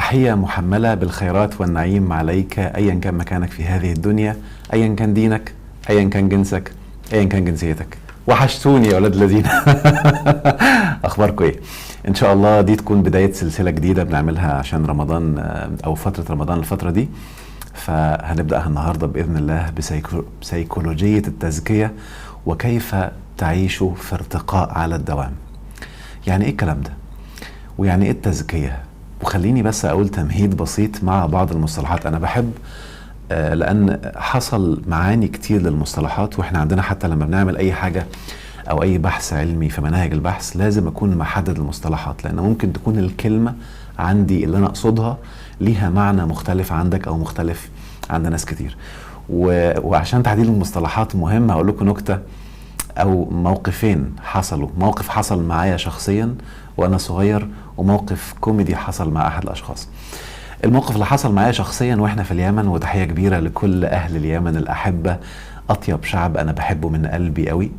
تحية محملة بالخيرات والنعيم عليك أيا كان مكانك في هذه الدنيا، أيا كان دينك، أيا كان جنسك، أيا كان جنسيتك. وحشتوني يا ولاد الذين. أخباركم إيه؟ إن شاء الله دي تكون بداية سلسلة جديدة بنعملها عشان رمضان أو فترة رمضان الفترة دي. فهنبدأها النهاردة بإذن الله بسيكولوجية التزكية وكيف تعيش في ارتقاء على الدوام. يعني إيه الكلام ده؟ ويعني إيه التزكية؟ وخليني بس أقول تمهيد بسيط مع بعض المصطلحات. أنا بحب لأن حصل معاني كتير للمصطلحات، وإحنا عندنا حتى لما بنعمل أي حاجة أو أي بحث علمي في مناهج البحث لازم أكون محدد المصطلحات، لأن ممكن تكون الكلمة عندي اللي أنا أقصدها ليها معنى مختلف عندك أو مختلف عند ناس كتير. وعشان تعديل المصطلحات مهم هقول لكم نكتة أو موقفين حصلوا. موقف حصل معايا شخصيا وأنا صغير، وموقف كوميدي حصل مع أحد الأشخاص. الموقف اللي حصل معايا شخصيا وإحنا في اليمن، وتحية كبيرة لكل أهل اليمن الأحبة، أطيب شعب أنا بحبه من قلبي قوي.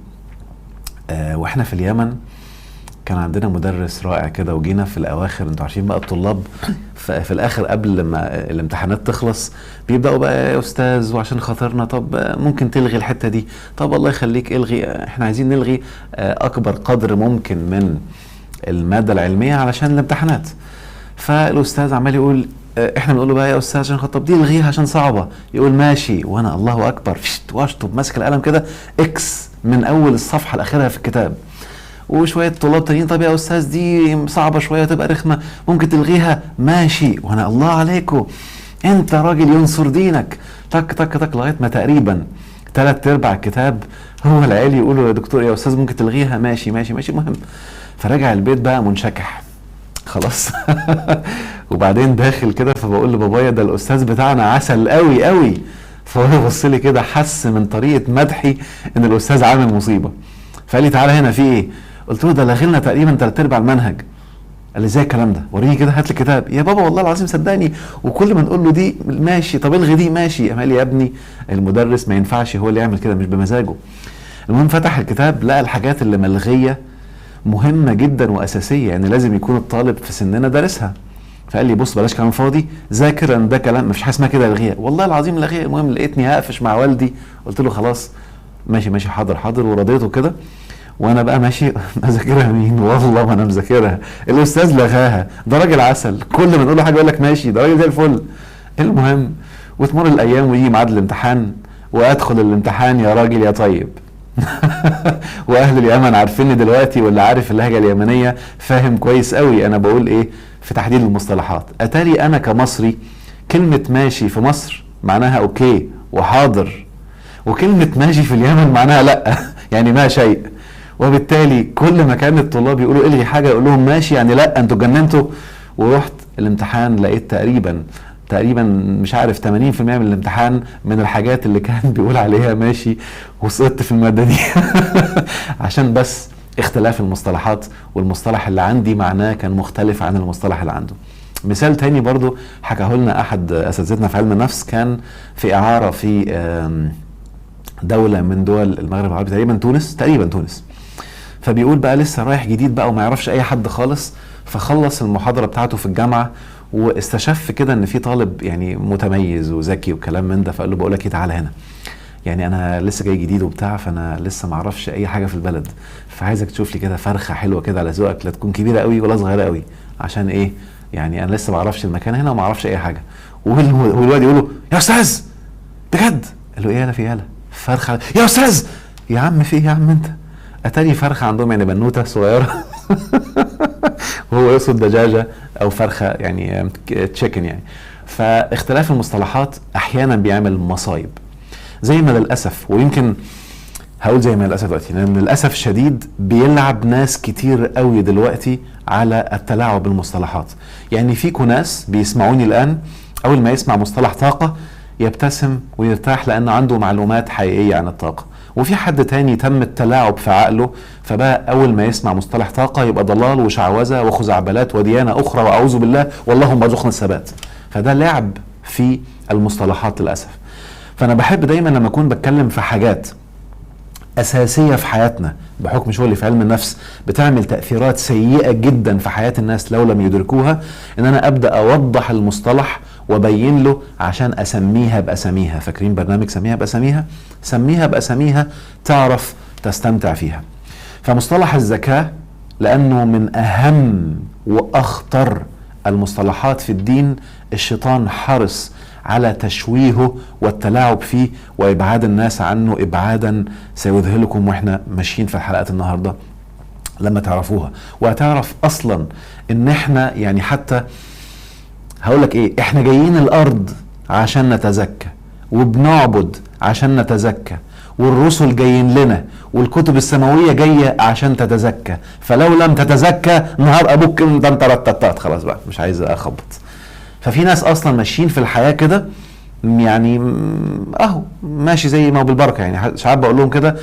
وإحنا في اليمن كان عندنا مدرس رائع كده، وجينا في الأواخر، انتوا عارفين بقى الطلاب في الآخر قبل ما الامتحانات تخلص بيبدأوا بقى يا أستاذ وعشان خاطرنا طب ممكن تلغي الحتة دي، طب الله يخليك الغي، احنا عايزين نلغي أكبر قدر ممكن من المادة العلمية علشان الامتحانات. فالأستاذ عمال يقول احنا بنقول له بقى يا أستاذ عشان طب دي الغيها عشان صعبة، يقول ماشي، وأنا الله أكبر واشطب ماسك القلم كده إكس من أول الصفحة لآخرها في الكتاب. وشوية طلاب تانيين طب يا أستاذ دي صعبة شوية تبقى رخمة ممكن تلغيها، ماشي، وأنا الله عليكم أنت راجل ينصر دينك، تك تك تك، لغاية ما تقريبا 3/4 الكتاب هو العيال يقولوا يا دكتور يا أستاذ ممكن تلغيها، ماشي ماشي ماشي. مهم فرجع البيت بقى منشكح خلاص. وبعدين داخل كده فبقول لبابايا ده الأستاذ بتاعنا عسل قوي قوي، فهو بص لي كده حس من طريقة مدحي إن الأستاذ عامل مصيبة، فقال لي تعالى هنا في ايه؟ قلت له ده لغينا تقريبا 3/4 المنهج. قال لي ازاي الكلام ده؟ وريني كده، هات لي الكتاب. يا بابا والله العظيم صدقني، وكل ما نقول له دي ماشي، طب الغي دي ماشي. قال لي يا ابني المدرس ما ينفعش هو اللي يعمل كده، مش بمزاجه. المهم فتح الكتاب لقى الحاجات اللي ملغيه مهمه جدا واساسيه، يعني لازم يكون الطالب في سننا دارسها. فقال لي بص بلاش كلام فاضي، ذاكر ان ده كلام مفيش حاجه اسمها كده الغيها. والله العظيم لغيها. المهم لقيتني هقفش مع والدي، قلت له خلاص ماشي ماشي حاضر حاضر، ورضيته كده. وانا بقى ماشي اذاكرها مين؟ والله ما انا مذاكرها، الاستاذ لغاها، ده راجل عسل، كل ما نقول له حاجه يقول لك ماشي، ده راجل زي الفل. المهم وتمر الايام ويجي ميعاد الامتحان، وادخل الامتحان يا راجل يا طيب. واهل اليمن عارفيني دلوقتي، واللي عارف اللهجه اليمنيه فاهم كويس قوي انا بقول ايه في تحديد المصطلحات. اتاري انا كمصري كلمه ماشي في مصر معناها اوكي وحاضر، وكلمه ماشي في اليمن معناها لا، يعني ما شيء. وبالتالي كل ما كان الطلاب يقولوا الغي حاجه يقول لهم ماشي يعني لا انتوا جننتوا. ورحت الامتحان لقيت تقريبا مش عارف 80% من الامتحان من الحاجات اللي كان بيقول عليها ماشي، وسقطت في الماده دي. عشان بس اختلاف المصطلحات، والمصطلح اللي عندي معناه كان مختلف عن المصطلح اللي عنده. مثال تاني برضو حكاه لنا احد اساتذتنا في علم النفس، كان في اعاره في دولة من دول المغرب العربي، تقريبا تونس. فبيقول بقى لسه رايح جديد بقى وما يعرفش اي حد خالص، فخلص المحاضرة بتاعته في الجامعة واستشف كده ان في طالب يعني متميز وذكي وكلام من ده، فقال له بقول لك ايه تعالى هنا، يعني انا لسه جاي جديد وبتاع، فانا لسه ما اعرفش اي حاجة في البلد، فعايزك تشوف لي كده فرخة حلوة كده على ذوقك، لا تكون كبيرة قوي ولا صغيرة قوي، عشان ايه يعني انا لسه ما اعرفش المكان هنا وما اعرفش اي حاجة. والواد يقول له يا استاذ بجد؟ قال له ايه يالا في يالا فرخه يا استاذ؟ يا عم في يا عم انت؟ اتاري فرخه عندهم يعني بنوته صغيره. وهو يقصد دجاجه او فرخه يعني تشيكن يعني. فاختلاف المصطلحات احيانا بيعمل مصايب، زي ما للاسف، ويمكن هقول زي ما للاسف دلوقتي، لان للاسف الشديد بيلعب ناس كتير قوي دلوقتي على التلاعب بالمصطلحات. يعني فيكم ناس بيسمعوني الان اول ما يسمع مصطلح طاقه يبتسم ويرتاح لأنه عنده معلومات حقيقية عن الطاقة، وفي حد تاني تم التلاعب في عقله، فبقى أول ما يسمع مصطلح طاقة يبقى ضلال وشعوذة وخزعبلات وديانة أخرى وأعوذ بالله واللهم ارزقنا الثبات. فده لعب في المصطلحات للأسف. فأنا بحب دايما لما أكون بتكلم في حاجات أساسية في حياتنا بحكم شغلي في علم النفس، بتعمل تأثيرات سيئة جدا في حياة الناس لو لم يدركوها، إن أنا أبدأ أوضح المصطلح وأبين له عشان أسميها بأساميها. فاكرين برنامج سميها بأساميها؟ سميها بأساميها تعرف تستمتع فيها. فمصطلح الزكاة لأنه من أهم وأخطر المصطلحات في الدين، الشيطان حرص على تشويهه والتلاعب فيه وإبعاد الناس عنه إبعادا سيذهلكم وإحنا ماشيين في الحلقات النهاردة لما تعرفوها. وهتعرف أصلا إن إحنا يعني حتى هقولك إيه، إحنا جايين الأرض عشان نتزكى وبنعبد عشان نتزكى، والرسل جايين لنا والكتب السماوية جاية عشان تتزكى. فلو لم تتزكى نهار أبوك انت رتتات خلاص بقى مش عايز أخبط. ففي ناس أصلا ماشيين في الحياة كده يعني أهو ماشي زي ما هو بالبركة. يعني ساعات بقول لهم كده،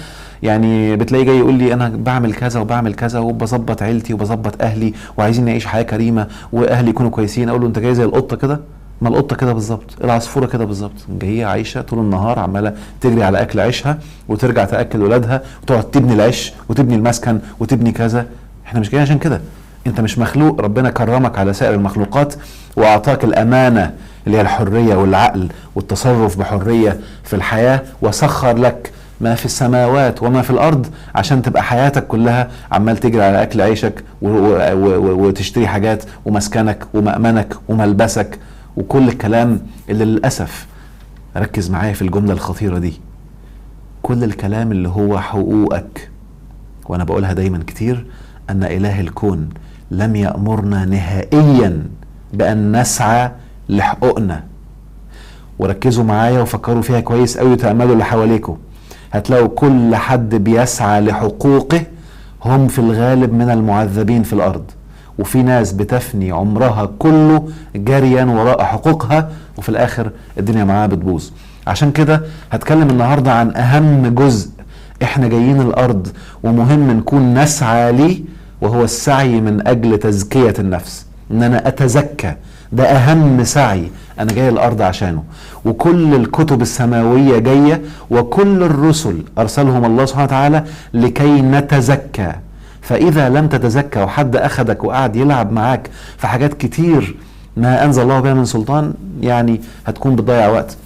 يعني بتلاقي جاي يقول لي أنا بعمل كذا وبعمل كذا وبظبط عيلتي وبظبط أهلي وعايزين نعيش حياة كريمة وأهلي يكونوا كويسين. أقول له أنت جاي زي القطة كده. ما القطة كده بالظبط، العصفورة كده بالظبط، جاية عايشة طول النهار عمالة تجري على أكل عيشها وترجع تأكل ولادها وتقعد تبني العش وتبني المسكن وتبني كذا. احنا مش جايين عشان كده. انت مش مخلوق، ربنا كرمك على سائر المخلوقات وأعطاك الأمانة اللي هي الحرية والعقل والتصرف بحرية في الحياة، وسخر لك ما في السماوات وما في الأرض عشان تبقى حياتك كلها عمال تجري على أكل عيشك وتشتري حاجات ومسكنك ومأمنك وملبسك وكل الكلام اللي للأسف، ركز معايا في الجملة الخطيرة دي، كل الكلام اللي هو حقوقك. وأنا بقولها دايما كتير أن إله الكون لم يأمرنا نهائيا بأن نسعى لحقوقنا. وركزوا معايا وفكروا فيها كويس قوي وتأملوا اللي حواليكم، هتلاقوا كل حد بيسعى لحقوقه هم في الغالب من المعذبين في الأرض. وفي ناس بتفني عمرها كله جريا وراء حقوقها وفي الآخر الدنيا معاها بتبوظ. عشان كده هتكلم النهاردة عن أهم جزء احنا جايين الأرض ومهم نكون نسعى ليه، وهو السعي من أجل تزكية النفس. إن أنا أتزكى، ده أهم سعي أنا جاي الأرض عشانه. وكل الكتب السماوية جاية وكل الرسل أرسلهم الله سبحانه وتعالى لكي نتزكى. فإذا لم تتزكى وحد أخدك وقعد يلعب معاك في حاجات كتير ما أنزل الله بها من سلطان، يعني هتكون بتضيع وقت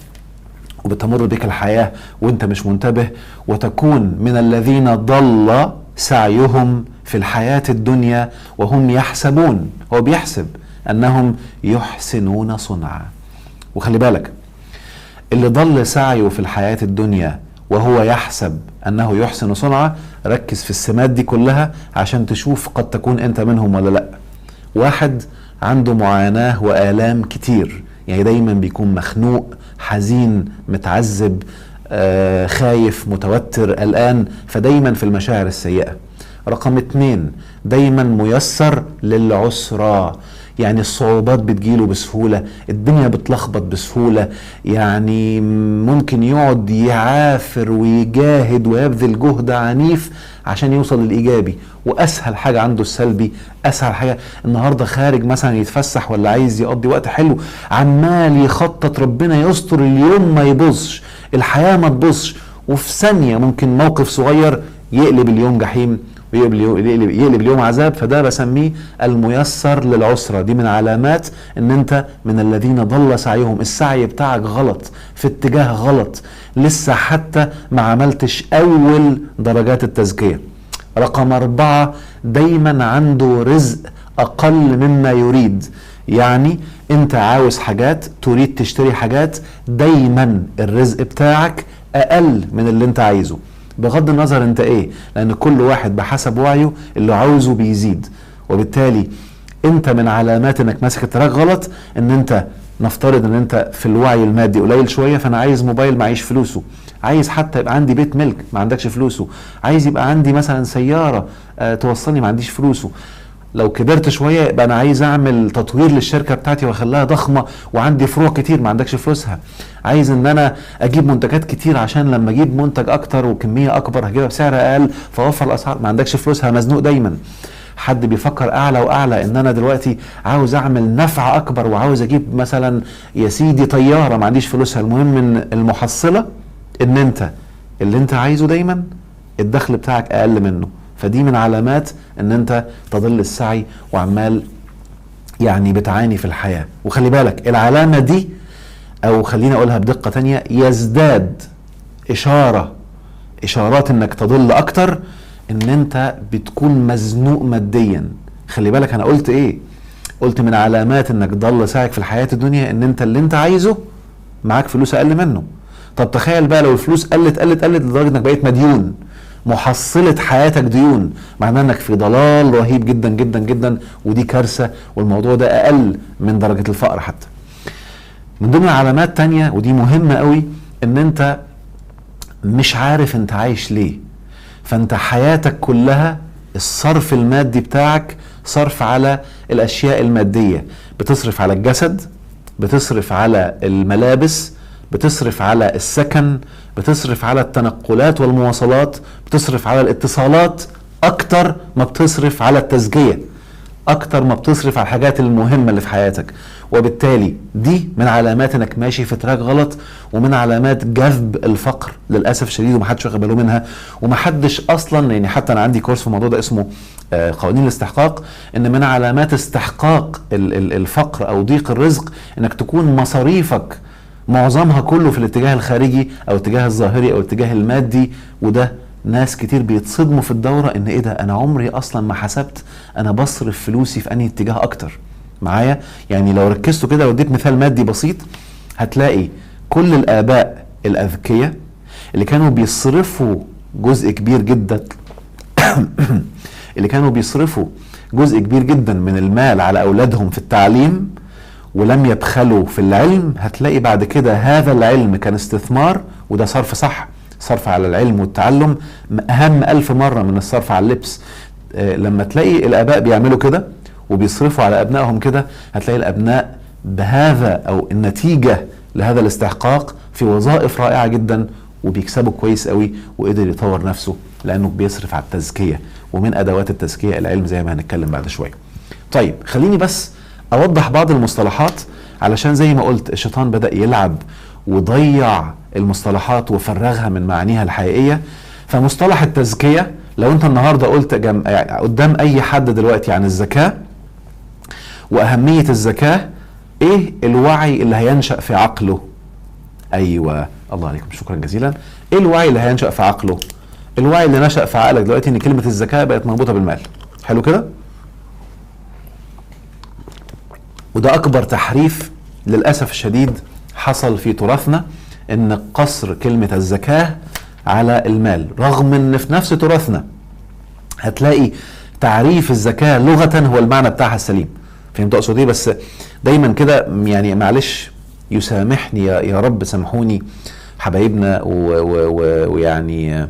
وبتمر بك الحياة وانت مش منتبه، وتكون من الذين ضل سعيهم في الحياة الدنيا وهم يحسبون، هو بيحسب أنهم يحسنون صنعا. وخلي بالك، اللي ضل سعيه في الحياة الدنيا وهو يحسب أنه يحسن صنعا، ركز في السمات دي كلها عشان تشوف قد تكون أنت منهم ولا لأ. واحد عنده معاناة وآلام كتير، يعني دايما بيكون مخنوق حزين متعذب خايف متوتر قلقان، فدايما في المشاعر السيئة. رقم 2 دايما ميسر للعسرة، يعني الصعوبات بتجيله بسهولة، الدنيا بتلخبط بسهولة، يعني ممكن يقعد يعافر ويجاهد ويبذل جهد عنيف عشان يوصل للإيجابي. وأسهل حاجة عنده السلبي، أسهل حاجة النهاردة خارج مثلا يتفسح ولا عايز يقضي وقت حلو، عمال يخطط ربنا يستر اليوم ما يبصش، الحياة ما تبصش، وفي ثانية ممكن موقف صغير يقلب اليوم جحيم ويقلب اليوم عذاب. فده بسميه الميسر للعسرة. دي من علامات ان انت من الذين ضل سعيهم، السعي بتاعك غلط في اتجاه غلط، لسه حتى ما عملتش اول درجات التزكية. رقم 4 دايما عنده رزق اقل مما يريد، يعني انت عاوز حاجات تريد تشتري حاجات، دايما الرزق بتاعك اقل من اللي انت عايزه، بغض النظر انت ايه، لان كل واحد بحسب وعيه اللي عاوزه بيزيد. وبالتالي انت من علامات انك ماسك التراك غلط ان انت نفترض ان انت في الوعي المادي قليل شوية، فانا عايز موبايل معيش فلوسه، عايز حتى يبقى عندي بيت ملك ما عندكش فلوسه، عايز يبقى عندي مثلا سيارة توصلني ما عنديش فلوسه. لو كبرت شوية يبقى انا عايز اعمل تطوير للشركة بتاعتي واخليها ضخمة وعندي فروع كتير ما عندكش فلوسها، عايز ان انا اجيب منتجات كتير عشان لما اجيب منتج اكتر وكمية اكبر هجيبها بسعر اقل فوفر الاسعار، ما عندكش فلوسها، مزنوق دايما. حد بيفكر اعلى واعلى ان انا دلوقتي عاوز اعمل نفع اكبر وعاوز اجيب مثلا يا سيدي طيارة ما عنديش فلوسها. المهم ان المحصلة ان انت اللي انت عايزه دايما الدخل بتاعك اقل منه، فدي من علامات ان انت تضل السعي وعمال يعني بتعاني في الحياة. وخلي بالك العلامة دي، او خليني اقولها بدقة تانية، يزداد اشارات انك تضل اكتر ان انت بتكون مزنوق ماديا. خلي بالك انا قلت ايه؟ قلت من علامات انك ضل سعيك في الحياة الدنيا ان انت اللي انت عايزه معاك فلوس اقل منه. طب تخيل بقى لو الفلوس قلت لدرجة انك بقيت مديون، محصلة حياتك ديون، معناه انك في ضلال رهيب جدا جدا جدا، ودي كارثة، والموضوع ده اقل من درجة الفقر حتى. من ضمن علامات تانية ودي مهمة قوي، ان انت مش عارف انت عايش ليه. فانت حياتك كلها الصرف المادي بتاعك صرف على الاشياء المادية، بتصرف على الجسد، بتصرف على الملابس، بتصرف على السكن، بتصرف على التنقلات والمواصلات، بتصرف على الاتصالات اكتر ما بتصرف على التزكية، اكتر ما بتصرف على الحاجات المهمة اللي في حياتك. وبالتالي دي من علامات انك ماشي في تراك غلط، ومن علامات جذب الفقر للاسف الشديد، ومحدش واخد باله منها، ومحدش اصلا، يعني حتى انا عندي كورس في الموضوع ده اسمه قوانين الاستحقاق، ان من علامات استحقاق الفقر او ضيق الرزق انك تكون مصاريفك معظمها كله في الاتجاه الخارجي او الاتجاه الظاهري او الاتجاه المادي. وده ناس كتير بيتصدموا في الدورة ان ايه ده، انا عمري اصلا ما حسبت انا بصرف فلوسي في انهي اتجاه اكتر معايا. يعني لو ركزتوا كده وديت مثال مادي بسيط، هتلاقي كل الاباء الاذكياء اللي كانوا بيصرفوا جزء كبير جدا اللي كانوا بيصرفوا جزء كبير جدا من المال على اولادهم في التعليم ولم يبخلوا في العلم، هتلاقي بعد كده هذا العلم كان استثمار، وده صرف صح. صرف على العلم والتعلم اهم 1000 مرة من الصرف على اللبس. لما تلاقي الاباء بيعملوا كده وبيصرفوا على ابنائهم كده، هتلاقي الابناء بهذا او النتيجة لهذا الاستحقاق في وظائف رائعة جدا، وبيكسبوا كويس قوي، وقدر يطور نفسه لانه بيصرف على التزكية، ومن ادوات التزكية العلم زي ما هنتكلم بعد شوية. طيب خليني بس اوضح بعض المصطلحات، علشان زي ما قلت الشيطان بدأ يلعب وضيع المصطلحات وفرغها من معانيها الحقيقية. فمصطلح التزكية، لو انت النهاردة قلت قدام اي حد دلوقتي عن الزكاة واهمية الزكاة، ايه الوعي اللي هينشأ في عقله؟ ايوه، الله عليكم، شكرا جزيلا. ايه الوعي اللي هينشأ في عقله؟ الوعي اللي نشأ في عقلك دلوقتي ان كلمة الزكاة بقت مربوطة بالمال. حلو كده؟ وده اكبر تحريف للأسف الشديد حصل في تراثنا، ان قصر كلمة الزكاة على المال، رغم ان في نفس تراثنا هتلاقي تعريف الزكاة لغة هو المعنى بتاعها السليم. فهمت اقصد ايه؟ بس دايما كده يعني معلش يسامحني يا رب، سامحوني حبايبنا ويعني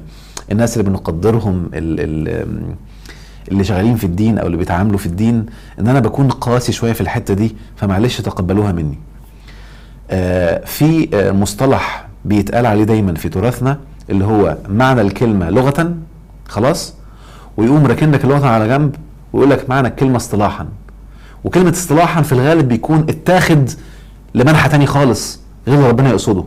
الناس اللي بنقدرهم اللي شغالين في الدين او اللي بيتعاملوا في الدين، ان انا بكون قاسي شوية في الحتة دي، فمعلش تقبلوها مني. في مصطلح بيتقال عليه دايما في تراثنا اللي هو معنى الكلمة لغة، خلاص، ويقوم راكنك اللغة على جنب ويقول لك معنى الكلمة اصطلاحا. وكلمة اصطلاحا في الغالب بيكون اتاخد لمنحى تاني خالص غير اللي ربنا يقصده،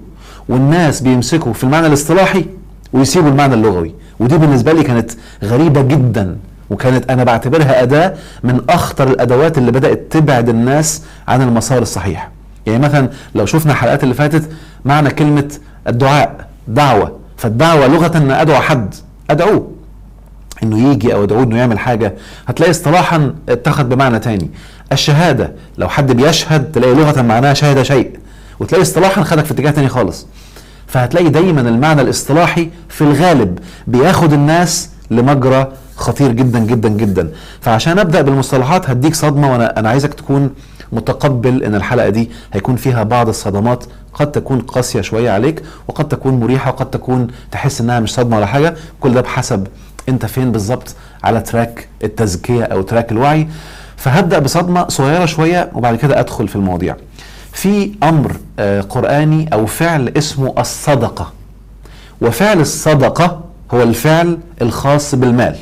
والناس بيمسكوا في المعنى الاصطلاحي ويسيبوا المعنى اللغوي. ودي بالنسبة لي كانت غريبة جدا، وكانت انا بعتبرها أداة من اخطر الادوات اللي بدأت تبعد الناس عن المسار الصحيح. يعني مثلا لو شفنا الحلقات اللي فاتت، معنى كلمة الدعاء دعوة، فالدعوة لغة ان ادعو حد، ادعوه انه يجي او ادعوه انه يعمل حاجة، هتلاقي اصطلاحا اتخذ بمعنى تاني. الشهادة لو حد بيشهد تلاقي لغة معناها شهد شيء، وتلاقي اصطلاحا خدك في اتجاه تاني خالص. فهتلاقي دايما المعنى الاصطلاحي في الغالب بياخد الناس لمجرى خطير جدا جدا جدا. فعشان ابدأ بالمصطلحات هديك صدمة، وانا عايزك تكون متقبل ان الحلقة دي هيكون فيها بعض الصدمات، قد تكون قاسية شوية عليك، وقد تكون مريحة، وقد تكون تحس انها مش صدمة ولا حاجة. كل ده بحسب انت فين بالظبط على تراك التزكية او تراك الوعي. فهبدأ بصدمة صغيرة شوية وبعد كده ادخل في المواضيع. في امر قرآني او فعل اسمه الصدقة، وفعل الصدقة هو الفعل الخاص بالمال،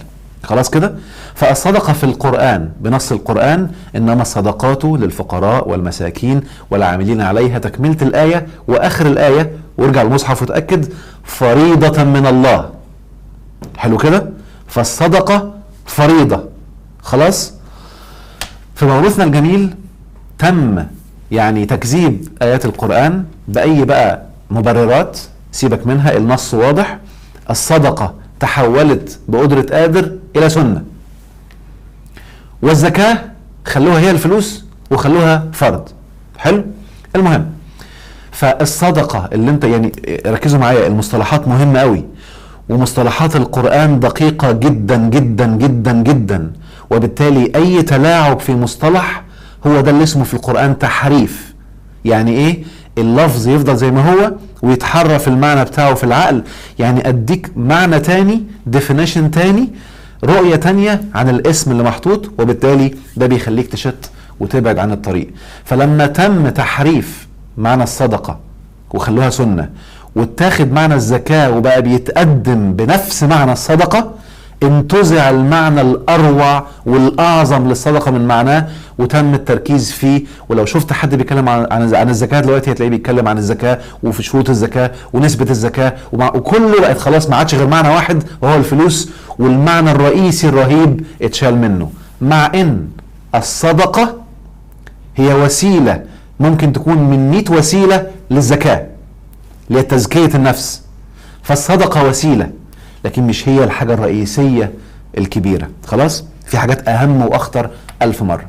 خلاص كده. فالصدقة في القرآن بنص القرآن إنما الصدقات للفقراء والمساكين والعاملين عليها، تكملة الآية وآخر الآية، وارجع المصحف وتأكد، فريضة من الله. حلو كده؟ فالصدقة فريضة. خلاص؟ في موروثنا الجميل تم يعني تكذيب آيات القرآن بأي بقى مبررات، سيبك منها، النص واضح. الصدقة تحولت بقدرة قادر إلى سنة، والزكاة خلوها هي الفلوس وخلوها فرض. حلو؟ المهم، فالصدقة اللي انت يعني ركزوا معايا، المصطلحات مهمة قوي، ومصطلحات القرآن دقيقة جدا جدا جدا جدا، وبالتالي اي تلاعب في مصطلح هو ده اللي اسمه في القرآن تحريف. يعني ايه؟ اللفظ يفضل زي ما هو ويتحرف المعنى بتاعه في العقل، يعني اديك معنى تاني، definition تاني، رؤية تانية عن الاسم اللي محطوط، وبالتالي ده بيخليك تشت وتبعد عن الطريق. فلما تم تحريف معنى الصدقة وخلوها سنة، واتاخد معنى الزكاة وبقى بيتقدم بنفس معنى الصدقة، انتزع المعنى الأروع والأعظم للصدقة من معناه وتم التركيز فيه. ولو شفت حد بيتكلم عن الزكاة دلوقتي هتلاقيه بيتكلم عن الزكاة وفي شروط الزكاة ونسبة الزكاة وكله بقت خلاص ما عادش غير معنى واحد وهو الفلوس، والمعنى الرئيسي الرهيب اتشال منه. مع ان الصدقة هي وسيلة ممكن تكون من 100 وسيلة للزكاة لتزكية النفس، فالصدقة وسيلة لكن مش هي الحاجة الرئيسية الكبيرة. خلاص؟ في حاجات أهم وأخطر 1000 مرة.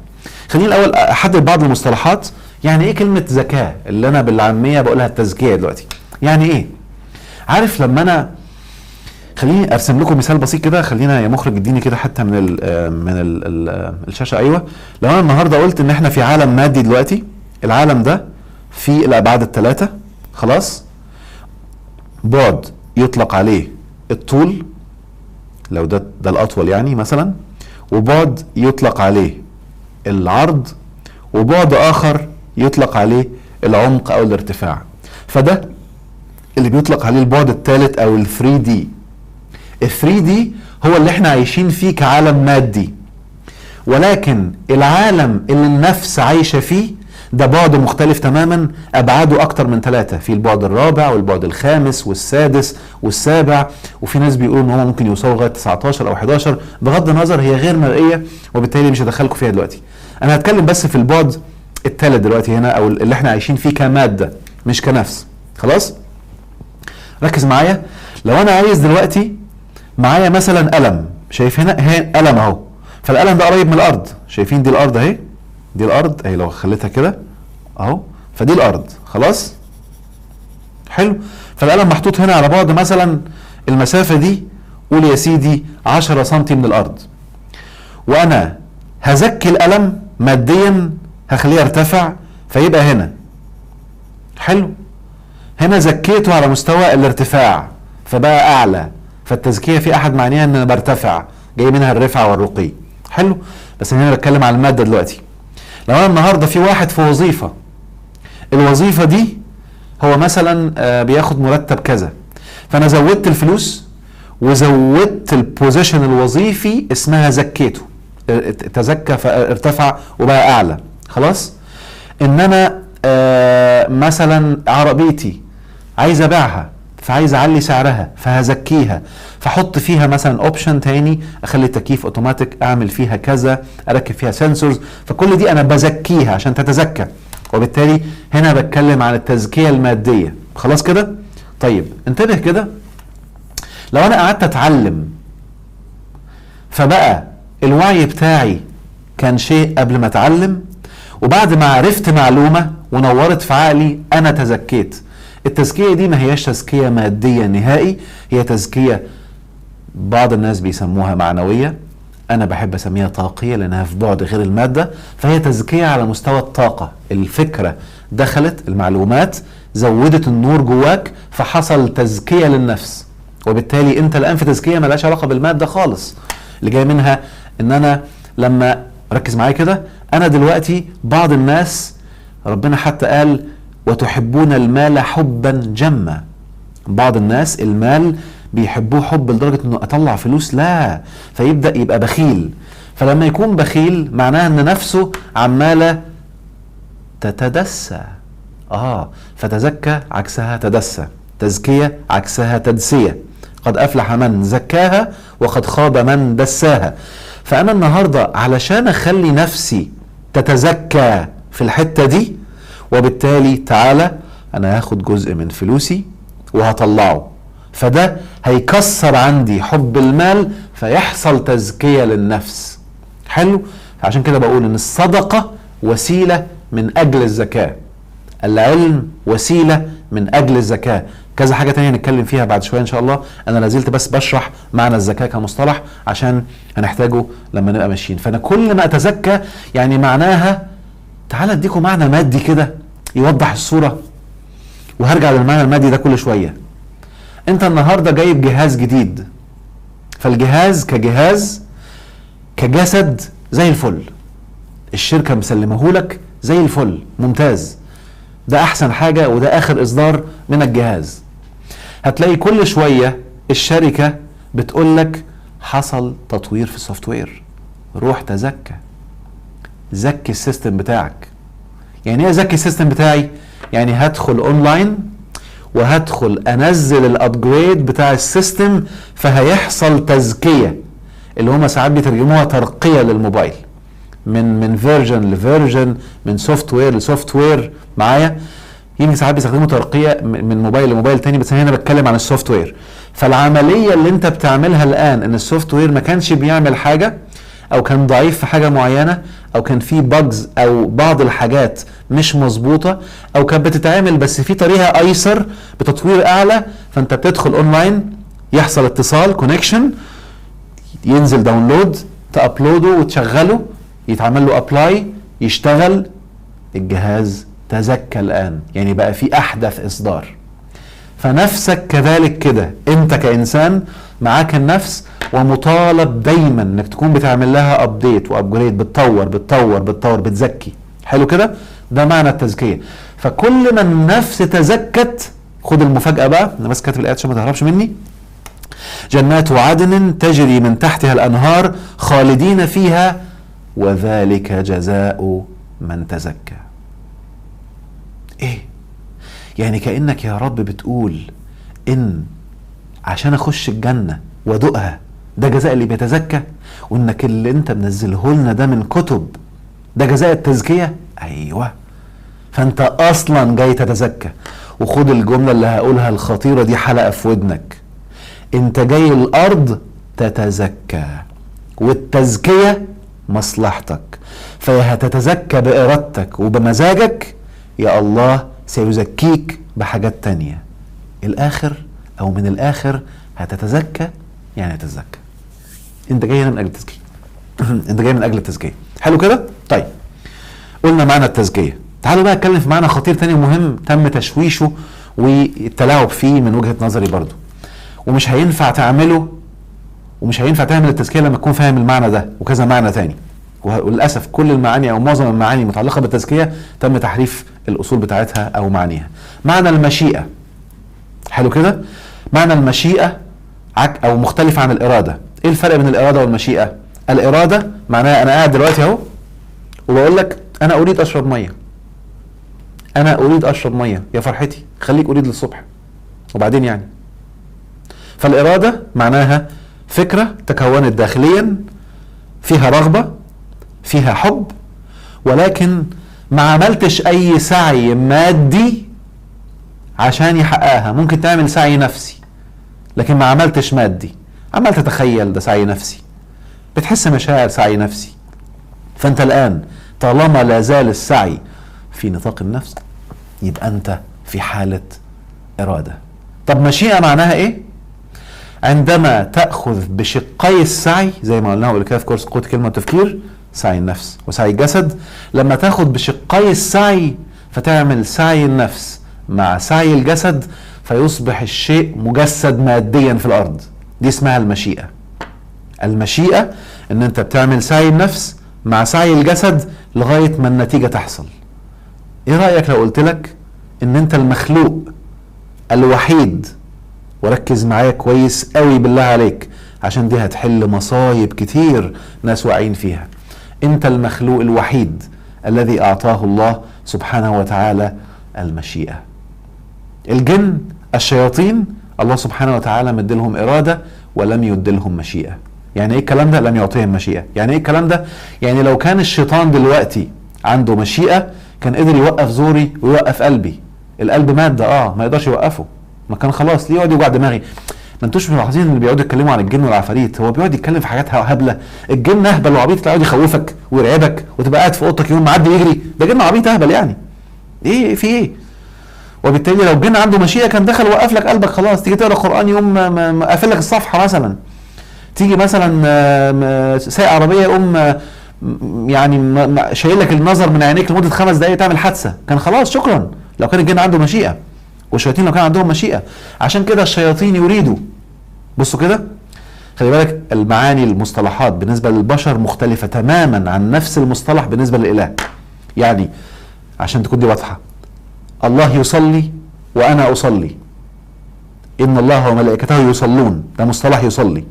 خليني الأول أحدد بعض المصطلحات. يعني إيه كلمة زكاة اللي أنا بالعامية بقولها التزكية دلوقتي؟ يعني إيه؟ عارف لما أنا، خليني أرسم لكم مثال بسيط كده. خلينا يا مخرج اديني كده حتى من الشاشة. أيوة، لو أنا النهاردة قلت إن إحنا في عالم مادي دلوقتي، العالم ده في الأبعاد الثلاثة. خلاص؟ بعد يطلق عليه الطول، لو ده الأطول يعني مثلا، وبعد يطلق عليه العرض، وبعد آخر يطلق عليه العمق أو الارتفاع. فده اللي بيطلق عليه البعد الثالث أو ال 3D. ال 3D هو اللي احنا عايشين فيه كعالم مادي، ولكن العالم اللي النفس عايشة فيه ده بعد مختلف تماما، أبعاده أكتر من 3. في البعد الرابع والبعد الخامس والسادس والسابع، وفي ناس بيقولوا إن هو ممكن يوصلوا لغاية 19 أو 11. بغض النظر هي غير مرئية، وبالتالي مش هدخلكم فيها دلوقتي. أنا هتكلم بس في البعد الثالث دلوقتي هنا، أو اللي احنا عايشين فيه كمادة مش كنفس. خلاص؟ ركز معايا. لو أنا عايز دلوقتي معايا مثلا قلم، شايف هنا قلم أهو، فالقلم ده قريب من الأرض. شايفين دي الأرض أهي، دي الارض اهي، لو خليتها كده اهو، فدي الارض. خلاص؟ حلو. فالقلم محطوط هنا على بعد مثلا المسافة دي، قول يا سيدي 10 سنتي من الارض، وانا هزكي القلم ماديا، هخليه يرتفع فيبقى هنا. حلو. هنا زكيته على مستوى الارتفاع فبقى اعلى، فالتزكية في احد معانيها ان انا برتفع، جاي منها الرفع والرقي. حلو. بس هنا بتكلم على المادة دلوقتي. لو انا النهارده في واحد في وظيفه، الوظيفه دي هو مثلا بياخد مرتب كذا، فانا زودت الفلوس وزودت البوزيشن الوظيفي، اسمها زكيته، تزكى فارتفع وبقى اعلى. خلاص؟ انما مثلا عربيتي عايز ابيعها، فعايز اعلي سعرها فهزكيها، فحط فيها مثلا اوبشن تاني، اخلي التكييف اوتوماتيك، اعمل فيها كذا، اركب فيها سنسورز، فكل دي انا بزكيها عشان تتزكى. وبالتالي هنا بتكلم عن التزكية المادية. خلاص كده؟ طيب انتبه كده، لو انا قعدت اتعلم فبقى الوعي بتاعي كان شيء قبل ما اتعلم، وبعد ما عرفت معلومة ونورت في عقلي انا تزكيت. التزكية دي ما هياش تزكية مادية نهائي، هي تزكية بعض الناس بيسموها معنوية، أنا بحب أسميها طاقية لأنها في بعد غير المادة. فهي تزكية على مستوى الطاقة، الفكرة دخلت، المعلومات زودت النور جواك، فحصل تزكية للنفس. وبالتالي أنت الآن في تزكية ملهاش علاقة بالمادة خالص، اللي جاي منها إن أنا لما ركز معايا كده، أنا دلوقتي بعض الناس ربنا حتى قال وتحبون المال حبا جما. بعض الناس المال بيحبوه حب لدرجة انه اطلع فلوس لا، فيبدأ يبقى بخيل. فلما يكون بخيل معناها ان نفسه عمالة تتدسى. فتزكى عكسها تدسى، تزكية عكسها تدسية. قد أفلح من زكاها وقد خاب من دساها. فأنا النهاردة علشان أخلي نفسي تتزكى في الحتة دي، وبالتالي تعالى أنا هاخد جزء من فلوسي وهطلعه، فده هيكسر عندي حب المال فيحصل تزكية للنفس. حلو. عشان كده بقول ان الصدقة وسيلة من اجل الزكاة، العلم وسيلة من اجل الزكاة. كذا حاجة تانية نتكلم فيها بعد شوية ان شاء الله. انا لازلت بس بشرح معنى الزكاة كمصطلح عشان هنحتاجه لما نبقى ماشيين. فانا كل ما اتزكى يعني معناها، تعال اديكم معنى مادي كده يوضح الصورة، وهرجع للمعنى المادي ده كل شوية. انت النهاردة جايب جهاز جديد، فالجهاز كجهاز كجسد زي الفل، الشركة مسلمهولك زي الفل، ممتاز، ده احسن حاجة وده اخر اصدار من الجهاز. هتلاقي كل شوية الشركة بتقولك حصل تطوير في السوفت وير، روح تزكى، زكي السيستم بتاعك. يعني ايه زكي السيستم بتاعي؟ يعني هدخل اونلاين وهدخل انزل الابجريد بتاع السيستم، فهيحصل تزكية، اللي هم ساعات بيترجموها ترقية للموبايل، من فيرجن لفيرجن، من سوفت وير لسوفت وير. معايا؟ يمكن ساعات بيستخدموا ترقية من موبايل لموبايل تاني، بس هنا بتكلم عن السوفت وير. فالعملية اللي انت بتعملها الان ان السوفت وير ما كانش بيعمل حاجة، او كان ضعيف في حاجة معينة، او كان فيه باجز او بعض الحاجات مش مظبوطة، او كانت بتتعمل بس في طريقة ايسر بتطوير اعلى، فانت بتدخل اونلاين، يحصل اتصال كونكشن، ينزل داونلود، تابلوده وتشغله، يتعمل له ابلاي، يشتغل، الجهاز تزكى الان، يعني بقى في احدث اصدار. فنفسك كذلك كده، انت كانسان معاك النفس ومطالب دايما انك تكون بتعمل لها ابديت وابجريد، بتطور بتطور بتطور، بتزكي. حلو كده؟ ده معنى التزكية. فكل ما النفس تزكت، خد المفاجأة بقى، انا بس كاتب الايات عشان ما تهربش مني، جنات عدن تجري من تحتها الانهار خالدين فيها وذلك جزاء من تزكى. ايه يعني؟ كأنك يا رب بتقول ان عشان اخش الجنة وادوقها ده جزاء اللي بيتزكى، وانك اللي انت منزله لنا ده من كتب ده جزاء التزكية. ايوه، فانت اصلا جاي تتزكى. وخد الجملة اللي هقولها الخطيرة دي حلقة في ودنك، انت جاي الارض تتزكى، والتزكية مصلحتك، فيا هتتزكى بإرادتك وبمزاجك، يا الله سيزكيك بحاجات تانية. الآخر أو من الآخر هتتزكى، يعني هتتزكى. أنت جاي هنا من أجل التزكية. أنت جاي من أجل التزكية. حلو كده؟ طيب، قلنا معنى التزكية. تعالوا بقى أتكلم في معنى خطير تاني ومهم تم تشويشه والتلاعب فيه من وجهة نظري برضو، ومش هينفع تعمله، ومش هينفع تعمل التزكية لما تكون فاهم المعنى ده وكذا معنى تاني. وللأسف كل المعاني أو معظم المعاني المتعلقة بالتزكية تم تحريف الأصول بتاعتها أو معانيها. معنى المشيئة. حلو كده؟ معنى المشيئة أو مختلف عن الإرادة. إيه الفرق بين الإرادة والمشيئة؟ الإرادة معناها أنا قاعد دلوقتي أهو وبقول لك أنا أريد أشرب مية، أنا أريد أشرب مية، يا فرحتي خليك أريد للصبح وبعدين يعني. فالإرادة معناها فكرة تكونت داخليا، فيها رغبة، فيها حب، ولكن ما عملتش أي سعي مادي عشان يحققها. ممكن تعمل سعي نفسي لكن ما عملتش مادي، عملت تتخيل، ده سعي نفسي، بتحس مشاعر، سعي نفسي. فأنت الآن طالما لا زال السعي في نطاق النفس يبقى أنت في حالة إرادة. طب مشيئة معناها إيه؟ عندما تأخذ بشقي السعي، زي ما قلناه قبل كده في كورس قوة كلمة وتفكير، سعي النفس وسعي الجسد، لما تاخد بشقي السعي فتعمل سعي النفس مع سعي الجسد فيصبح الشيء مجسد ماديا في الأرض، دي اسمها المشيئة. المشيئة ان انت بتعمل سعي النفس مع سعي الجسد لغاية ما النتيجة تحصل. ايه رأيك لو قلت لك ان انت المخلوق الوحيد، وركز معايا كويس قوي بالله عليك عشان دي هتحل مصايب كتير ناس واقعين فيها، انت المخلوق الوحيد الذي اعطاه الله سبحانه وتعالى المشيئة. الجن، الشياطين الله سبحانه وتعالى مديلهم إرادة ولم يديلهم مشيئة. يعني ايه الكلام ده؟ لم يعطيهم مشيئة. يعني ايه الكلام ده؟ يعني لو كان الشيطان دلوقتي عنده مشيئة كان قدر يوقف زوري ويوقف قلبي. القلب مادة ما يقدرش يوقفه، ما كان خلاص ليه يقعد يوجع دماغي؟ ما انتوش ملاحظين اللي بيقعدوا يتكلموا عن الجن والعفاريت هو بيقعد يتكلم في حاجات هبله؟ الجن اهبل وعبيط يقعد يخوفك ويرعبك وتبقى قاعد في اوضتك يوم معدي يجري، ده جن عبيط اهبل يعني. ايه في ايه؟ وبالتالي لو الجن عنده مشيئه كان دخل وقف لك قلبك خلاص. تيجي تقرا قران يقوم قافل لك الصفحه مثلا. تيجي مثلا سايق عربيه يقوم يعني شايل لك النظر من عينيك لمده 5 دقائق تعمل حادثه، كان خلاص شكرا. لو كان الجن عنده مشيئه والشياطين لو كان عندهم مشيئه. عشان كده الشياطين يريدوا، بصوا كده خلي بالك المعاني المصطلحات بالنسبه للبشر مختلفه تماما عن نفس المصطلح بالنسبه للاله. يعني عشان تكون دي واضحه، الله يصلي وانا اصلي، ان الله وملائكته يصلون، ده مصطلح يصلي،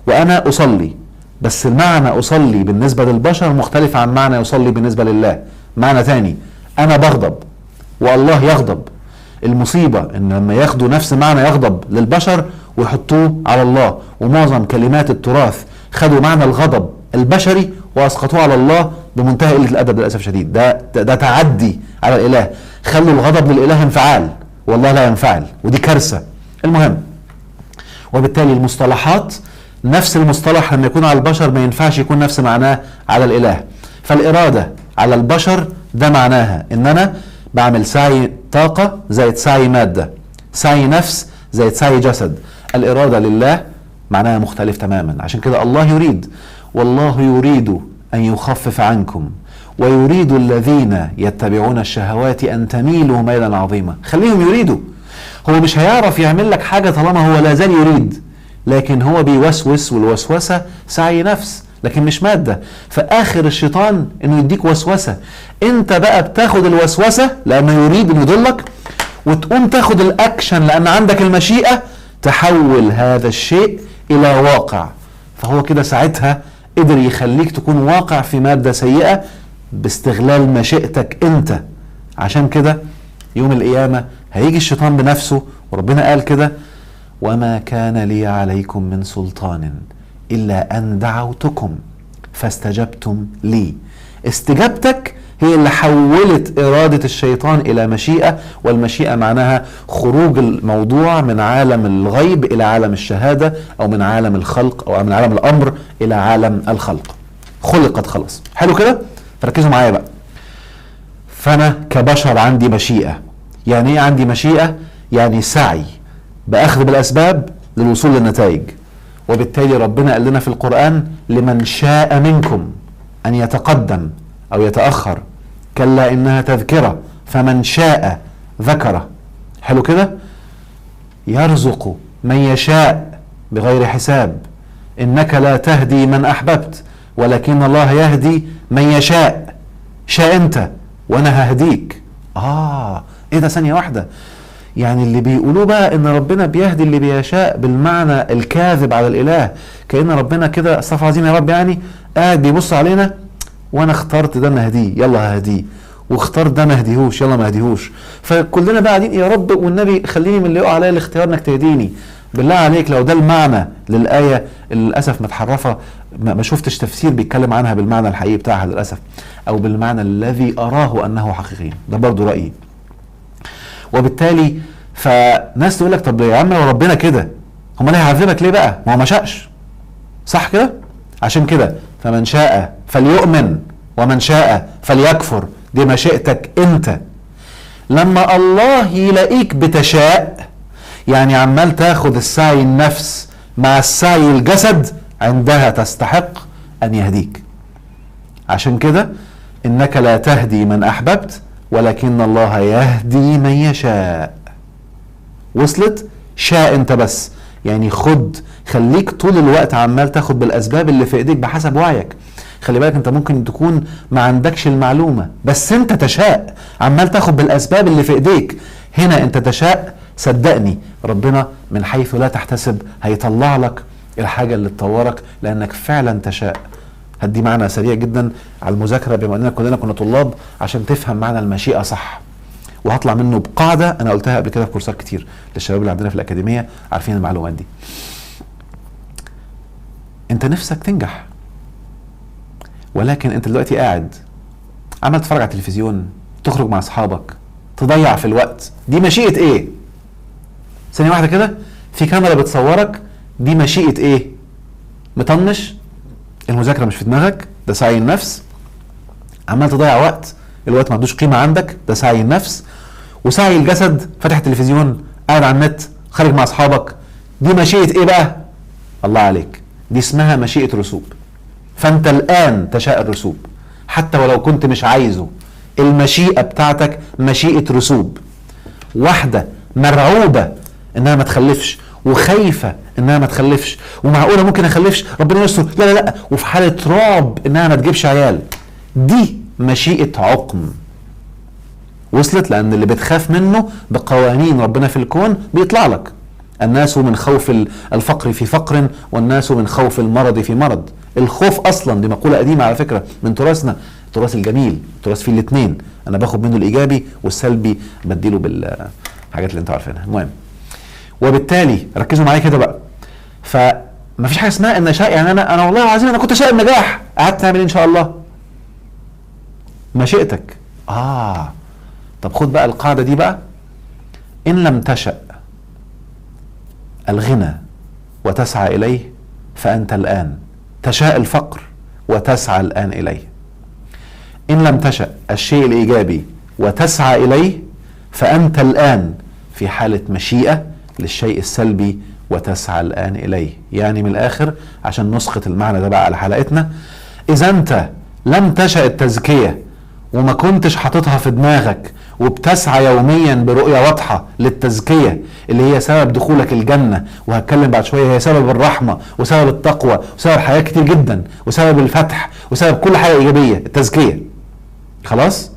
وانا اصلي. بس المعنى اصلي بالنسبه للبشر مختلف عن معنى يصلي بالنسبه لله. معنى تاني، انا بغضب والله يغضب. المصيبه ان لما ياخدوا نفس معنى يغضب للبشر ويحطوه على الله، ومعظم كلمات التراث خدوا معنى الغضب البشري واسقطوه على الله بمنتهى قله الادب للاسف الشديد. ده تعدي على الاله. خلوا الغضب للاله انفعال والله لا ينفعل، ودي كارثه. المهم، وبالتالي المصطلحات نفس المصطلح لما يكون على البشر ما ينفعش يكون نفس معناه على الاله. فالاراده على البشر ده معناها ان انا بعمل سعي طاقه زائد سعي ماده، سعي نفس زائد سعي جسد. الاراده لله معناها مختلف تماما. عشان كده الله يريد، والله يريد ان يخفف عنكم ويريد الذين يتبعون الشهوات ان تميلوا ميلا عظيما. خليهم يريدوا. هو مش هيعرف يعمل لك حاجه طالما هو لا زال يريد، لكن هو بيوسوس، والوسوسه سعي نفس لكن مش ماده. فاخر الشيطان انه يديك وسوسه، انت بقى بتاخد الوسوسه لانه يريد انه يضلك، وتقوم تاخد الاكشن لان عندك المشيئه تحول هذا الشيء الى واقع. فهو كده ساعتها قدر يخليك تكون واقع في ماده سيئه باستغلال مشيئتك انت. عشان كده يوم القيامه هيجي الشيطان بنفسه، وربنا قال كده: وما كان لي عليكم من سلطان إلا أن دعوتكم فاستجبتم لي. استجابتك هي اللي حولت إرادة الشيطان إلى مشيئة، والمشيئة معناها خروج الموضوع من عالم الغيب إلى عالم الشهادة، أو من عالم الخلق أو من عالم الأمر إلى عالم الخلق. خلقت خلاص. حلو كده؟ فركزوا معايا بقى. فأنا كبشر عندي مشيئة. يعني إيه عندي مشيئة؟ يعني سعي بأخذ بالأسباب للوصول للنتائج. وبالتالي ربنا قال لنا في القرآن: لمن شاء منكم أن يتقدم أو يتأخر، كلا إنها تذكرة فمن شاء ذكره. حلو كده؟ يرزق من يشاء بغير حساب، إنك لا تهدي من أحببت ولكن الله يهدي من يشاء. شاء أنت وأنا ههديك. إيه ده؟ ثانية واحدة. يعني اللي بيقولوه بقى ان ربنا بيهدي اللي بيشاء بالمعنى الكاذب على الاله، كأن ربنا كده استغفر العظيم يا رب يعني قاعد بيبص علينا وانا اخترت ده ما هديه يلا هديه، واخترت ده ما هديهوش يلا ما هديهوش. فكلنا بقى قاعدين يا رب والنبي خليني من اللي يقع عليا الاختيار انك تهديني. بالله عليك لو ده المعنى للآية للأسف متحرفة، ما شفتش تفسير بيتكلم عنها بالمعنى الحقيقي بتاعها للأسف، او بالمعنى الذي اراه انه حقيقي. ده برضو رأيي. وبالتالي فناس تقول لك: طب يا عم لو ربنا كده امال هيعذبك ليه بقى؟ ما هو ما شاءش. صح كده؟ عشان كده فمن شاء فليؤمن ومن شاء فليكفر. دي مشيئتك انت. لما الله يلاقيك بتشاء، يعني عمال تاخد السعي النفس مع السعي الجسد، عندها تستحق ان يهديك. عشان كده انك لا تهدي من احببت ولكن الله يهدي من يشاء. وصلت؟ شاء انت بس. يعني خليك طول الوقت عمال تاخد بالاسباب اللي في ايديك بحسب وعيك. خلي بالك انت ممكن تكون ما عندكش المعلومة بس انت تشاء، عمال تاخد بالاسباب اللي في ايديك. هنا انت تشاء. صدقني ربنا من حيث لا تحتسب هيطلع لك الحاجة اللي تطورك لانك فعلا تشاء. هدي معنى سريع جدا على المذاكرة بما اننا كلنا كنا طلاب عشان تفهم معنى المشيئة صح. وهطلع منه بقاعده انا قلتها قبل كده في كورسات كتير للشباب اللي عندنا في الاكاديميه عارفين المعلومات دي. انت نفسك تنجح، ولكن انت دلوقتي قاعد عمال تتفرج على التلفزيون، تخرج مع اصحابك، تضيع في الوقت. دي مشيئة ايه؟ ثانية واحدة كده، في كاميرا بتصورك، دي مشيئة ايه؟ مطنش، المذاكرة مش في دماغك، ده سعي النفس. عمال تضيع وقت، الوقت ما عندوش قيمة عندك، ده سعي النفس. وسعي الجسد، فاتح التلفزيون، قاعد على النت، خارج مع اصحابك، دي مشيئة ايه بقى؟ الله عليك، دي اسمها مشيئة رسوب. فانت الان تشاء الرسوب حتى ولو كنت مش عايزه. المشيئة بتاعتك مشيئة رسوب. واحدة مرعوبة انها ما تخلفش، وخايفة انها ما تخلفش، ومعقولة ممكن اخلفش، ربنا يستر، لا لا لا، وفي حالة رعب انها ما تجيبش عيال، دي مشيئة عقم. وصلت؟ لان اللي بتخاف منه بقوانين ربنا في الكون بيطلع لك. الناس من خوف الفقر في فقر، والناس من خوف المرض في مرض. الخوف اصلا دي مقولة قديمة على فكرة من تراثنا، التراث الجميل، التراث فيه الاثنين، انا باخد منه الايجابي والسلبي بديله بالحاجات اللي انتوا عارفينها. المهم، وبالتالي ركزوا معايا كده بقى، فما فيش حاجه اسمها ان شاء، يعني انا والله العظيم انا كنت شايف النجاح، قعدت تعمل ان شاء الله مشيئتك. طب خد بقى القاعده دي بقى، ان لم تشأ الغنى وتسعى اليه فانت الان تشاء الفقر وتسعى الان اليه. ان لم تشأ الشيء الايجابي وتسعى اليه فانت الان في حاله مشيئه للشيء السلبي وتسعى الان اليه. يعني من الاخر عشان نسقط المعنى ده بقى على حلقتنا، اذا انت لم تشأ التزكيه وما كنتش حاططها في دماغك وبتسعى يوميا برؤية واضحة للتزكية اللي هي سبب دخولك الجنة، وهتكلم بعد شوية هي سبب الرحمة وسبب التقوى وسبب حاجات كتير جدا وسبب الفتح وسبب كل حاجة إيجابية، التزكية. خلاص؟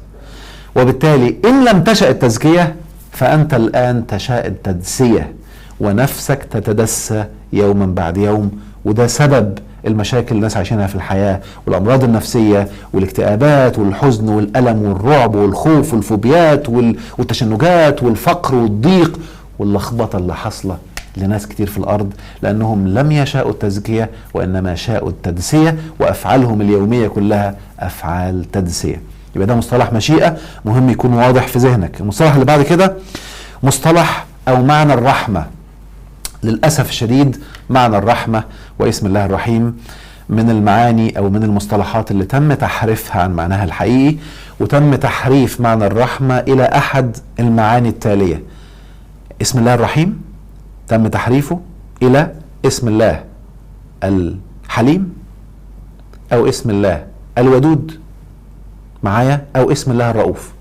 وبالتالي إن لم تشأ التزكية فأنت الآن تشاء التدسية، ونفسك تتدسى يوما بعد يوم. وده سبب المشاكل اللي الناس عايشينها في الحياة، والأمراض النفسية والاكتئابات والحزن والألم والرعب والخوف والفوبيات والتشنجات والفقر والضيق واللخبطة اللي حاصلة لناس كتير في الأرض، لأنهم لم يشاءوا التزكية وإنما شاءوا التدسية، وأفعالهم اليومية كلها أفعال تدسية. يبقى ده مصطلح مشيئة مهم يكون واضح في ذهنك. المصطلح اللي بعد كده مصطلح أو معنى الرحمة. للأسف الشديد معنى الرحمة واسم الله الرحيم من المعاني أو من المصطلحات اللي تم تحريفها عن معناها الحقيقي، وتم تحريف معنى الرحمة إلى أحد المعاني التالية. اسم الله الرحيم تم تحريفه إلى اسم الله الحليم، أو اسم الله الودود معايا، أو اسم الله الرؤوف.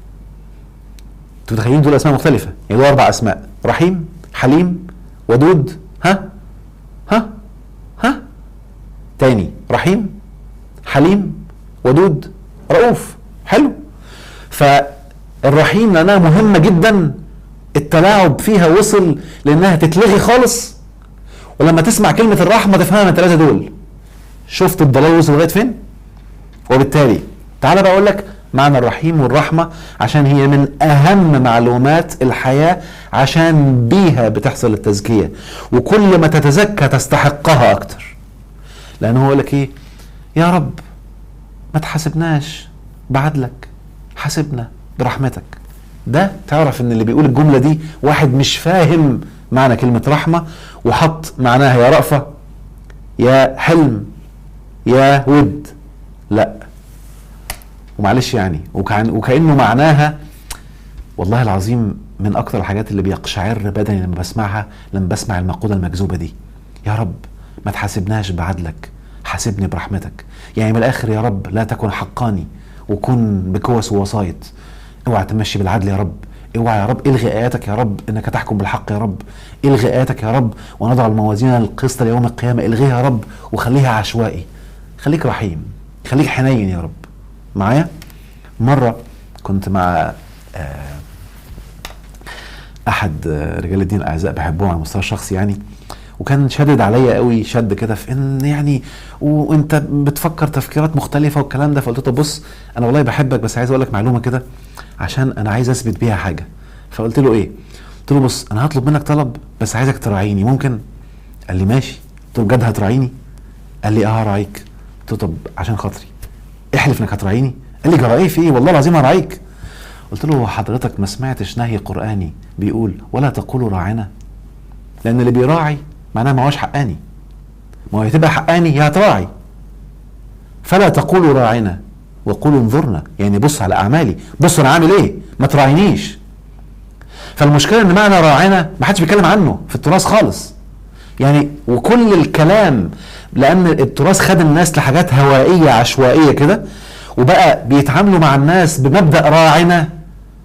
انتوا متخيلين دول أسماء مختلفة، يعني دول 4 أسماء: رحيم، حليم، ودود، تاني، رحيم، حليم، ودود، رؤوف. حلو. فالرحيم لأنها مهمة جدا، التلاعب فيها وصل لأنها تتلغي خالص، ولما تسمع كلمة الرحمة تفهمها ال3 دول. شفت الضلال وصل لغاية فين؟ وبالتالي تعال بقى أقول لك معنى الرحيم والرحمة، عشان هي من أهم معلومات الحياة، عشان بيها بتحصل التزكية، وكل ما تتزكى تستحقها أكتر. لأنه هو لك إيه؟ يا رب ما تحاسبناش بعدلك، حاسبنا برحمتك. ده تعرف إن اللي بيقول الجملة دي واحد مش فاهم معنى كلمة رحمة، وحط معناها يا رأفة، يا حلم، يا ود. لا، ومعلش يعني، وكأنه معناها والله العظيم من أكتر الحاجات اللي بيقشعر بدني لما بسمعها، لما بسمع المقولة المكذوبة دي: يا رب ما تحاسبناش بعدلك، حاسبني برحمتك. يعني من الآخر يا رب لا تكن حقاني، وكن بكوس ووسايط. اوعى تمشي بالعدل يا رب، اوعى يا رب، الغي آياتك يا رب انك تحكم بالحق يا رب، الغي آياتك يا رب، ونضع الموازين القسط ليوم القيامة، الغيها يا رب وخليها عشوائي. خليك رحيم، خليك حنين يا رب. معايا؟ مرة كنت مع احد رجال الدين الاعزاء بحبهم على المستوى الشخصي يعني، وكان شدد عليا قوي شد كده في ان يعني وانت بتفكر تفكيرات مختلفة والكلام ده. فقلت له بص، انا والله بحبك، بس عايز اقول لك معلومة كده عشان انا عايز اثبت بيها حاجة. فقلت له ايه؟ قلت له بص انا هطلب منك طلب بس عايزك تراعيني، ممكن؟ قال لي ماشي. قلت له بجد هتراعيني؟ قال لي اه هراعيك. قلت له طب عشان خاطري احلف انك هتراعيني. قال لي جرى ايه في ايه؟ والله العظيم هراعيك. قلت له حضرتك ما سمعتش نهي قرآني بيقول ولا تقولوا راعنا؟ لان اللي بيراعي معناه ما هوش حقاني، ما هو هتبقى حقاني يا هتراعي. فلا تقولوا راعنا وقولوا انظرنا، يعني بص على اعمالي، بص انا عامل ايه، ما تراعينيش. فالمشكله ان معنى راعنا ما حدش بيتكلم عنه في التراث خالص يعني، وكل الكلام لان التراث خد الناس لحاجات هوائيه عشوائيه كده، وبقى بيتعاملوا مع الناس بمبدأ راعنا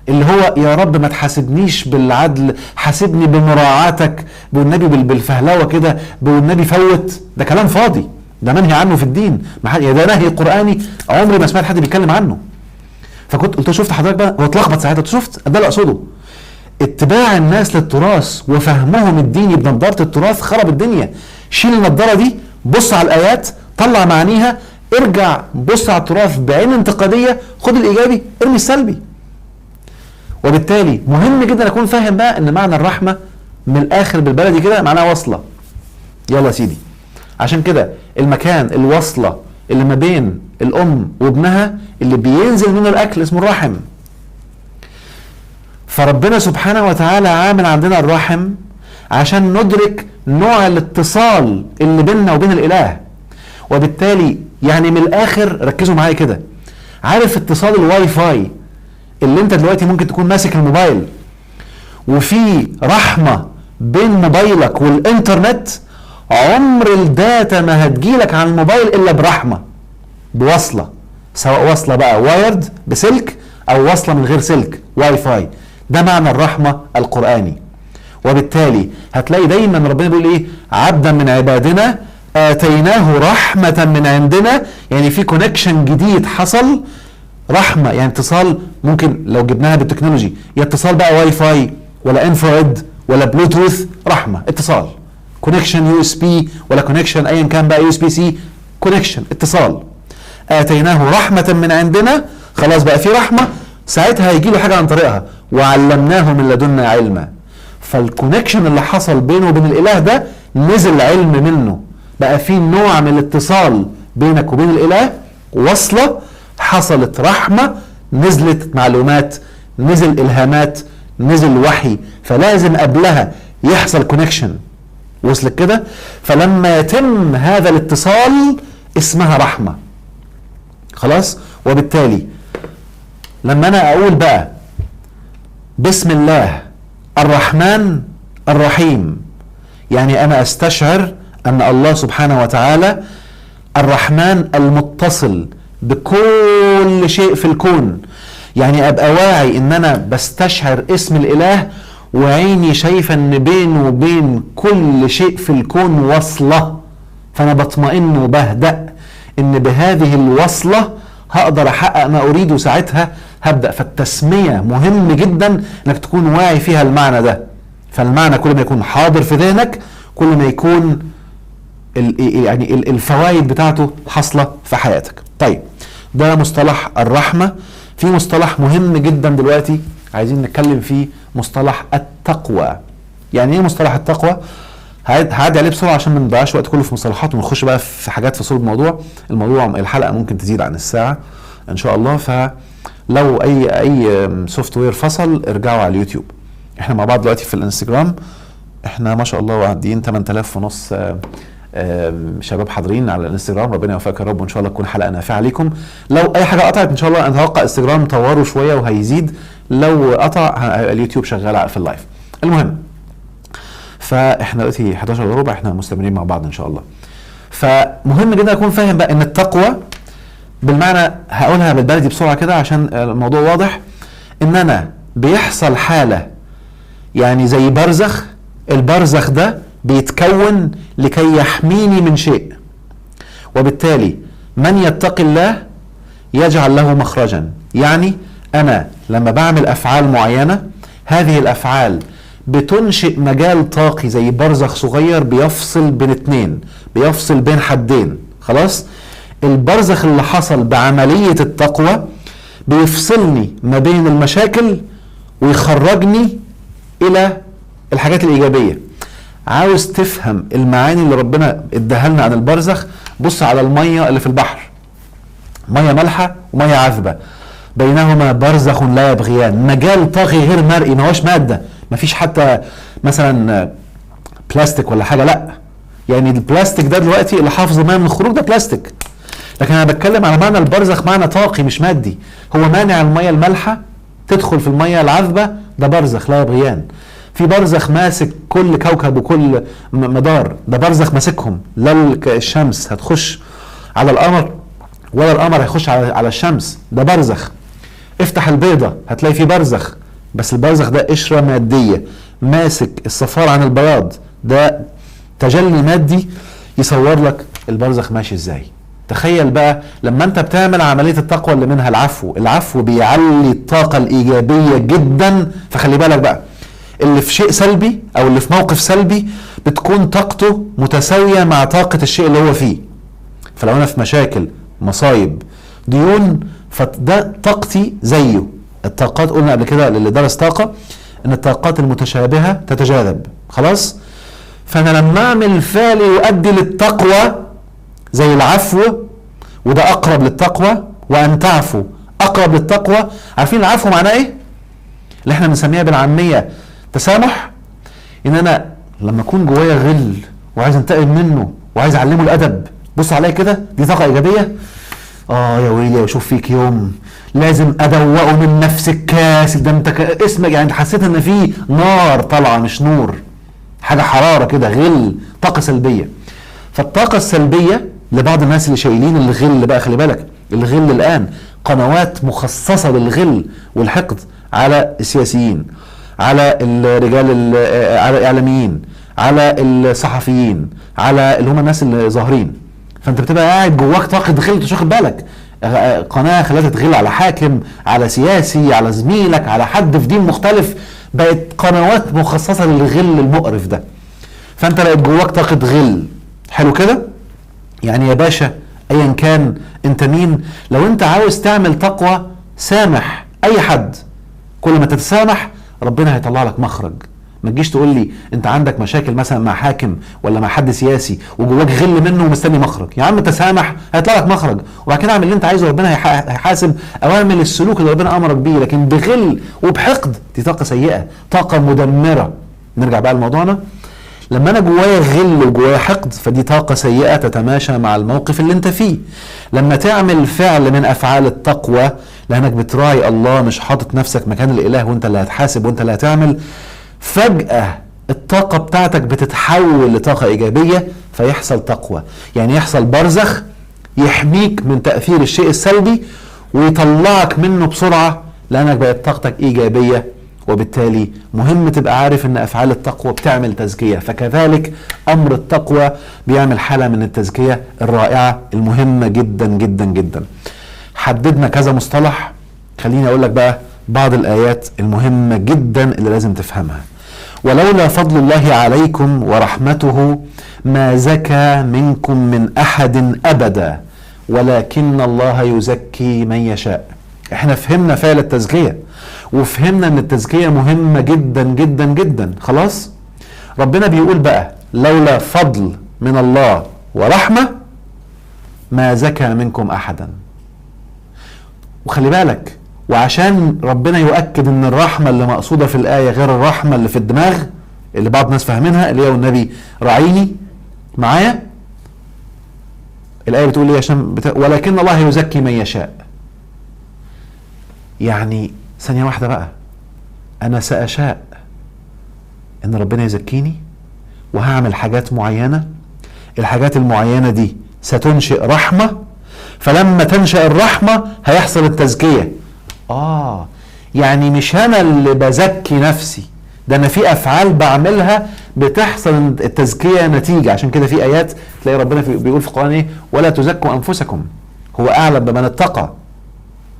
اللي هو يا رب ما تحاسبنيش بالعدل، حاسبني بمراعاتك، والنبي بالفهلوه كده، والنبي فوت. ده كلام فاضي، ده منهي عنه في الدين، ده نهي قرآني عمري ما سمعت حد بيتكلم عنه. فكنت قلت شفت حضرتك بقى، هو اتلخبط ساعتها، شفت ده اللي اقصده، اتباع الناس للتراث وفهمهم الديني بنظاره التراث خرب الدنيا. شيل النظاره دي، بص على الايات، طلع معانيها، ارجع بص على التراث بعين انتقاديه، خد الايجابي ارمي السلبي. وبالتالي مهم جدا اكون فاهم بقى ان معنى الرحمه من الاخر بالبلدي كده معناها وصله. يلا يا سيدي، عشان كده المكان الوصله اللي ما بين الام وابنها اللي بينزل منه الاكل اسمه الرحم. فربنا سبحانه وتعالى عامل عندنا الرحم عشان ندرك نوع الاتصال اللي بيننا وبين الاله. وبالتالي يعني من الاخر ركزوا معايا كده، عارف اتصال الواي فاي اللي انت دلوقتي ممكن تكون ماسك الموبايل وفي رحمه بين موبايلك والانترنت، عمر الداتا ما هتجيلك على الموبايل الا برحمه، بوصله، سواء وصله بقى وايرد بسلك او وصله من غير سلك واي فاي. ده معنى الرحمه القراني. وبالتالي هتلاقي دايما ربنا بيقول ايه؟ عبدا من عبادنا اتيناه رحمه من عندنا، يعني في كونكشن جديد حصل، رحمه يعني اتصال. ممكن لو جبناها بالتكنولوجي يا اتصال بقى واي فاي ولا انفراد ولا بلوتوث، رحمه اتصال، كونكشن يو اس بي ولا كونكشن ايا كان بقى يو اس بي سي، كونكشن اتصال. اتيناه رحمه من عندنا، خلاص بقى في رحمه، ساعتها هيجي له حاجه عن طريقها، وعلمناه من لدنا علما. فالكونكشن اللي حصل بينه وبين الاله ده نزل علم منه، بقى في نوع من الاتصال بينك وبين الاله، وصله، حصلت رحمه، نزلت معلومات، نزل الهامات، نزل وحي، فلازم قبلها يحصل كونكشن. وصلت كده؟ فلما يتم هذا الاتصال اسمها رحمه. خلاص؟ وبالتالي لما انا اقول بقى بسم الله الرحمن الرحيم، يعني انا استشعر ان الله سبحانه وتعالى الرحمن المتصل بكل شيء في الكون، يعني ابقى واعي ان انا بستشعر اسم الاله وعيني شايفه ان بينه وبين كل شيء في الكون وصله، فانا بطمئن وبهدأ ان بهذه الوصله هقدر احقق ما اريده، ساعتها هبدأ. فالتسمية مهم جدا انك تكون واعي فيها المعنى ده. فالمعنى كل ما يكون حاضر في ذهنك كل ما يكون يعني الفوائد بتاعته حاصلة في حياتك. طيب ده مصطلح الرحمة. في مصطلح مهم جدا دلوقتي عايزين نتكلم فيه، مصطلح التقوى. يعني ايه مصطلح التقوى؟ هعدي عليه بسرعة عشان ما نضيعش وقت كله في مصطلحات ونخش بقى في حاجات في صلب الموضوع الحلقة ممكن تزيد عن الساعة ان شاء الله. فلو اي سوفت وير فصل ارجعوا على اليوتيوب. احنا مع بعض دلوقتي في الانستجرام، احنا ما شاء الله معديين 8000 ونص شباب حاضرين على الانستجرام. ربنا يوفقك يا رب، وان شاء الله تكون حلقه نافعه ليكم. لو اي حاجه قطعت ان شاء الله اتوقع انستجرام طوره شويه وهيزيد، لو قطع اليوتيوب شغال في اللايف. المهم، فاحنا دلوقتي 11 وربع، احنا مستمرين مع بعض ان شاء الله. فمهم جدا اكون فاهم بقى ان التقوى بالمعنى، هقولها بالبلدي بسرعه كده عشان الموضوع واضح، ان انا بيحصل حاله يعني زي برزخ، البرزخ ده بيتكون لكي يحميني من شيء، وبالتالي من يتقي الله يجعل له مخرجا. يعني انا لما بعمل افعال معينه، هذه الافعال بتنشئ مجال طاقي زي برزخ صغير بيفصل بين اتنين، بيفصل بين حدين. خلاص؟ البرزخ اللي حصل بعملية التقوى بيفصلني ما بين المشاكل ويخرجني الى الحاجات الايجابيه. عاوز تفهم المعاني اللي ربنا اداها لنا عن البرزخ، بص على الميه اللي في البحر، ميه مالحه وميه عذبه، بينهما برزخ لا يبغيان، مجال طاغي غير مرئي، ما هوش ماده، ما فيش حتى مثلا بلاستيك ولا حاجه، لا يعني البلاستيك ده دلوقتي اللي حافظ الميه من الخروج ده بلاستيك، لكن انا بتكلم على معنى البرزخ، معنى طاقي مش مادي، هو مانع الميه المالحه تدخل في الميه العذبه، ده برزخ لا يبغيان. في برزخ ماسك كل كوكب وكل مدار، ده برزخ ماسكهم، لا الشمس هتخش على القمر ولا القمر هيخش على الشمس، ده برزخ. افتح البيضة هتلاقي فيه برزخ، بس البرزخ ده قشرة مادية ماسك الصفار عن البياض، ده تجلي مادي يصور لك البرزخ ماشي ازاي. تخيل بقى لما انت بتعمل عملية التقوى اللي منها العفو بيعلي الطاقة الإيجابية جدا. فخلي بالك بقى، اللي في شيء سلبي او اللي في موقف سلبي بتكون طاقته متساوية مع طاقة الشيء اللي هو فيه. فلو انا في مشاكل، مصايب، ديون، فده طاقتي زيه. الطاقات قلنا قبل كده للي درس طاقة ان الطاقات المتشابهة تتجاذب، خلاص. فانا لما اعمل فعل يؤدي للتقوى زي العفو، وده اقرب للتقوى، وان تعفو اقرب للتقوى. عارفين العفو معناه ايه؟ اللي احنا بنسميها بالعامية تسامح. ان انا لما اكون جوايا غل وعايز انتقم منه وعايز اعلمه الادب، بص عليا كده، دي طاقة ايجابية. يا ويلي واشوف فيك يوم لازم ادوقه من نفس الكاس ده، انت اسمك يعني حسيت ان في نار طالعه مش نور، حاجه حراره كده، غل، طاقه سلبيه. فالطاقه السلبيه لبعض الناس اللي شايلين الغل بقى، خلي بالك الغل الان قنوات مخصصه للغل والحقد على السياسيين، على الرجال، على الاعلاميين، على الصحفيين، على اللي هم الناس اللي ظاهرين. فانت بتبقى قاعد جواك طاقه غل مش واخد بالك. قناه خلتها تغل على حاكم، على سياسي، على زميلك، على حد في دين مختلف، بقت قنوات مخصصه للغل المقرف ده. فانت لقيت جواك طاقه غل. حلو كده؟ يعني يا باشا ايا كان انت مين، لو انت عاوز تعمل تقوى سامح اي حد. كل ما تتسامح ربنا هيطلع لك مخرج. ما تجيش تقول لي انت عندك مشاكل مثلا مع حاكم ولا مع حد سياسي وجواك غل منه ومستني مخرج. يا عم تسامح هيطلع لك مخرج، وبعد كده اعمل اللي انت عايزه، ربنا هيحاسب، او اعمل السلوك اللي ربنا امرك بيه. لكن بغل وبحقد دي طاقه سيئه، طاقه مدمره. نرجع بقى لموضوعنا. لما انا جوايا غل وجوايا حقد فدي طاقه سيئه تتماشى مع الموقف اللي انت فيه. لما تعمل فعل من افعال التقوى لانك بتراعي الله، مش حاطط نفسك مكان الاله وانت اللي هتحاسب وانت اللي هتعمل، فجأة الطاقة بتاعتك بتتحول لطاقة إيجابية، فيحصل تقوى. يعني يحصل برزخ يحميك من تأثير الشيء السلبي ويطلعك منه بسرعة، لأنك بقت طاقتك إيجابية. وبالتالي مهم تبقى عارف أن أفعال التقوى بتعمل تزكية، فكذلك أمر التقوى بيعمل حالة من التزكية الرائعة المهمة جدا جدا جدا. حددنا كذا مصطلح، خليني أقول لك بقى بعض الآيات المهمة جدا اللي لازم تفهمها. ولولا فضل الله عليكم ورحمته ما زكى منكم من أحد أبدا ولكن الله يزكي من يشاء. احنا فهمنا فعل التزكية، وفهمنا ان التزكية مهمة جدا جدا جدا. خلاص، ربنا بيقول بقى لولا فضل من الله ورحمة ما زكى منكم أحدا. وخلي بالك، وعشان ربنا يؤكد ان الرحمة اللي مقصودة في الآية غير الرحمة اللي في الدماغ اللي بعض الناس فاهمينها، اللي هي والنبي راعيني معايا. الآية بتقول ايه؟ ولكن الله يزكي من يشاء. يعني ثانية واحدة بقى، أنا سأشاء إن ربنا يزكيني وهعمل حاجات معينة، الحاجات المعينة دي ستنشئ رحمة، فلما تنشأ الرحمة هيحصل التزكية. يعني مش أنا اللي بزكي نفسي، ده أنا في أفعال بعملها بتحصل التزكية نتيجة. عشان كده في آيات تلاقي ربنا بيقول في القرآن إيه؟ ولا تزكوا أنفسكم هو أعلم بمن اتقى.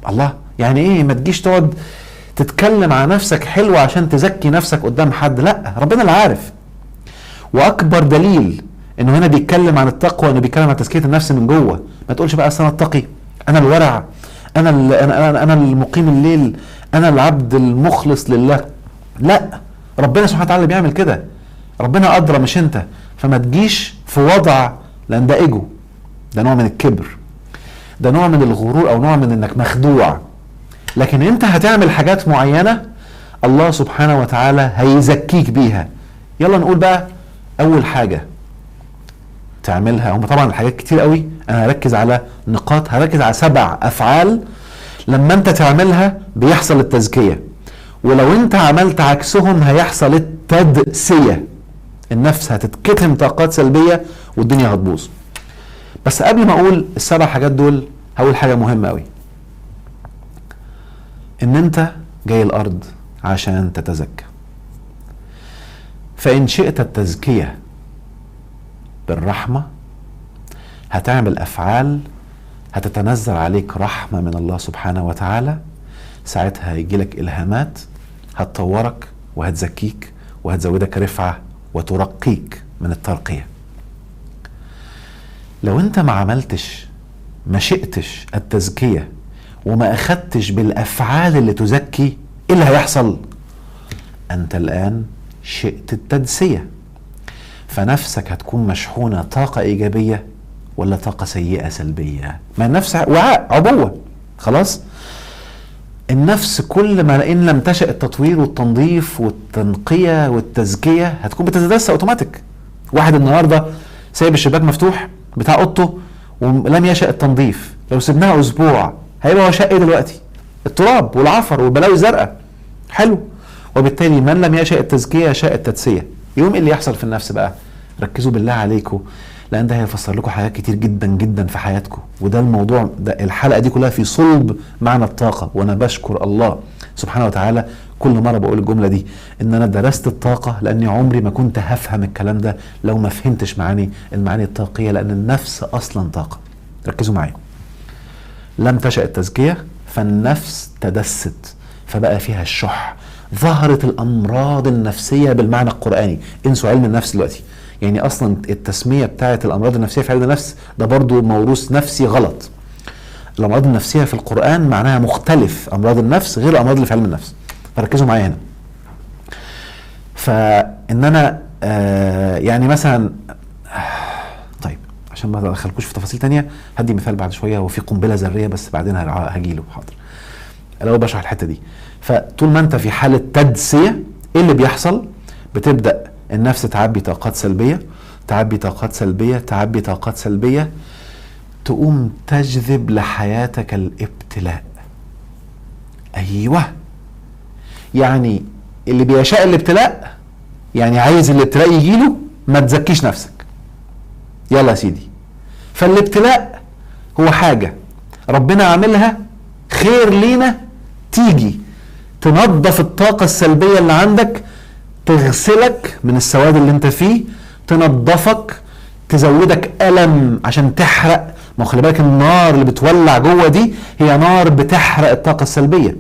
الله، يعني إيه؟ ما تجيش تقعد تتكلم عن نفسك حلو عشان تزكي نفسك قدام حد، لا، ربنا اللي عارف. وأكبر دليل إنه هنا بيتكلم عن التقوى، إنه بيتكلم عن تزكية النفس من جوه. ما تقولش بقى أصل أنا اتقي، أنا الورع، انا المقيم الليل، انا العبد المخلص لله. لا، ربنا سبحانه وتعالى بيعمل كده، ربنا ادرى مش انت. فما تجيش في وضع، لان ده ايجو، ده نوع من الكبر، ده نوع من الغرور، او نوع من انك مخدوع. لكن انت هتعمل حاجات معينة الله سبحانه وتعالى هيزكيك بيها. يلا نقول بقى اول حاجة تعملها، هم طبعا الحاجات كتير قوي، انا هركز على نقاط، هركز على 7 افعال لما انت تعملها بيحصل التزكية، ولو انت عملت عكسهم هيحصل التدسية. النفس هتتكتم طاقات سلبية والدنيا هتبوظ. بس قبل ما اقول ال7 حاجات دول، هقول حاجة مهمة قوي، ان انت جاي الارض عشان تتزكى. فان شئت التزكية بالرحمة، هتعمل افعال هتتنزل عليك رحمة من الله سبحانه وتعالى. ساعتها هيجيلك الهامات هتطورك وهتزكيك وهتزودك رفعة وترقيك من الترقية. لو انت ما عملتش، ما شئتش التزكية وما اخدتش بالافعال اللي تزكي، ايه اللي هيحصل؟ انت الان شئت التدسية، فنفسك هتكون مشحونة طاقة ايجابية ولا طاقة سيئة سلبية. ما النفس وعاء، عبوة، خلاص. النفس كل ما ان لم تشأ التطوير والتنظيف والتنقية والتزكية هتكون بتتدسى اوتوماتيك. واحد النهاردة سايب الشباك مفتوح بتاع اوضته ولم يشأ التنظيف، لو سبناها اسبوع هيبقى هو شق ايه دلوقتي؟ التراب والعفر والبلاوي الزرقاء. حلو. وبالتالي من لم يشأ التزكية شاء التدسية. يوم اللي يحصل في النفس بقى، ركزوا بالله عليكم، لان ده هيفسر لكم حاجات كتير جدا جدا في حياتكم. وده الموضوع، ده الحلقة دي كلها في صلب معنى الطاقة. وانا بشكر الله سبحانه وتعالى كل مرة بقول الجملة دي، ان انا درست الطاقة، لاني عمري ما كنت هفهم الكلام ده لو ما فهمتش المعاني الطاقية، لان النفس اصلا طاقة. ركزوا معايا. لم تشأ التزكية فالنفس تدست، فبقى فيها الشح، ظهرت الامراض النفسية بالمعنى القرآني. انسوا علم النفس دلوقتي، يعني اصلا التسمية بتاعت الامراض النفسية في علم النفس ده برضو موروث نفسي غلط. الامراض النفسية في القرآن معناها مختلف، امراض النفس غير الامراض اللي في علم النفس. فركزوا معايا هنا. فان انا يعني مثلا طيب عشان ما ادخلكوش في تفاصيل تانية، هدي مثال بعد شوية. هو في قنبلة ذرية بس بعدين هجيله، حاضر، لو بشرح الحتة دي. فطول ما انت في حالة تدسية، ايه اللي بيحصل؟ بتبدأ النفس تعبي طاقات سلبية، تعبي طاقات سلبية، تعبي طاقات سلبية، تقوم تجذب لحياتك الابتلاء. ايوه، يعني اللي بيشاء الابتلاء، يعني عايز الابتلاء يجيله، ما تزكيش نفسك. يلا يا سيدي. فالابتلاء هو حاجة ربنا عاملها خير لينا، تيجي تنظف الطاقة السلبية اللي عندك، تغسلك من السواد اللي انت فيه، تنظفك، تزودك ألم عشان تحرق. ما خلي بالك النار اللي بتولع جوه دي هي نار بتحرق الطاقة السلبية.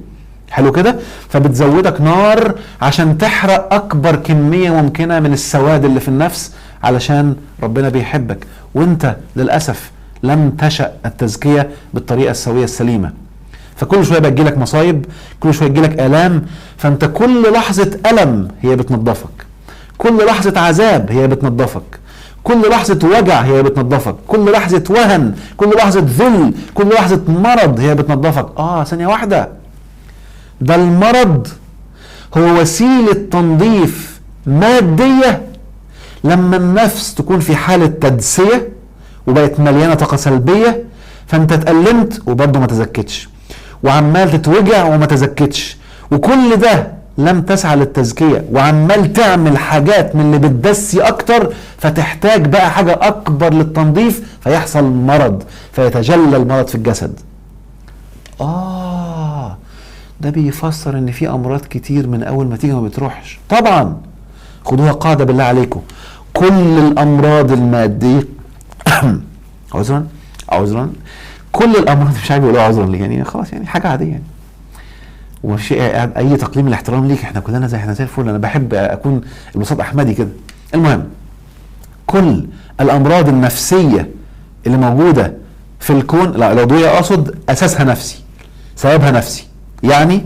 حلو كده؟ فبتزودك نار عشان تحرق أكبر كمية ممكنة من السواد اللي في النفس، علشان ربنا بيحبك. وانت للأسف لم تشأ التزكية بالطريقة السوية السليمة. فكل شوية بتجيلك مصايب، كل شوية بتجيلك آلام، فانت كل لحظة ألم هي بتنظفك، كل لحظة عذاب هي بتنظفك، كل لحظة وجع هي بتنظفك، كل لحظة وهن، كل لحظة ذل، كل لحظة مرض هي بتنظفك. ثانية واحدة، ده المرض هو وسيلة تنظيف مادية. لما النفس تكون في حالة تدسية وبقت مليانة طاقة سلبية، فانت اتألمت وبرضه ما تزكتش، وعمال تتوجع وما تزكتش، وكل ده لم تسعى للتزكية، وعمال تعمل حاجات من اللي بتدسي اكتر، فتحتاج بقى حاجة اكبر للتنظيف، فيحصل مرض، فيتجلى المرض في الجسد. ده بيفسر ان في امراض كتير من اول ما تيجي ما بتروحش. طبعا خدوها قاعدة بالله عليكم، كل الامراض المادية عذرا كل الامراض، مش عارف يقولوا عذرا ليه، يعني خلاص، يعني حاجة عادية يعني، ومفيش اي تقليل من الاحترام ليك، احنا كلنا زي الفل، انا بحب اكون الوسط احمدي كده. المهم، كل الامراض النفسية اللي موجودة في الكون، لا العضوية اقصد، اساسها نفسي. سببها نفسي. يعني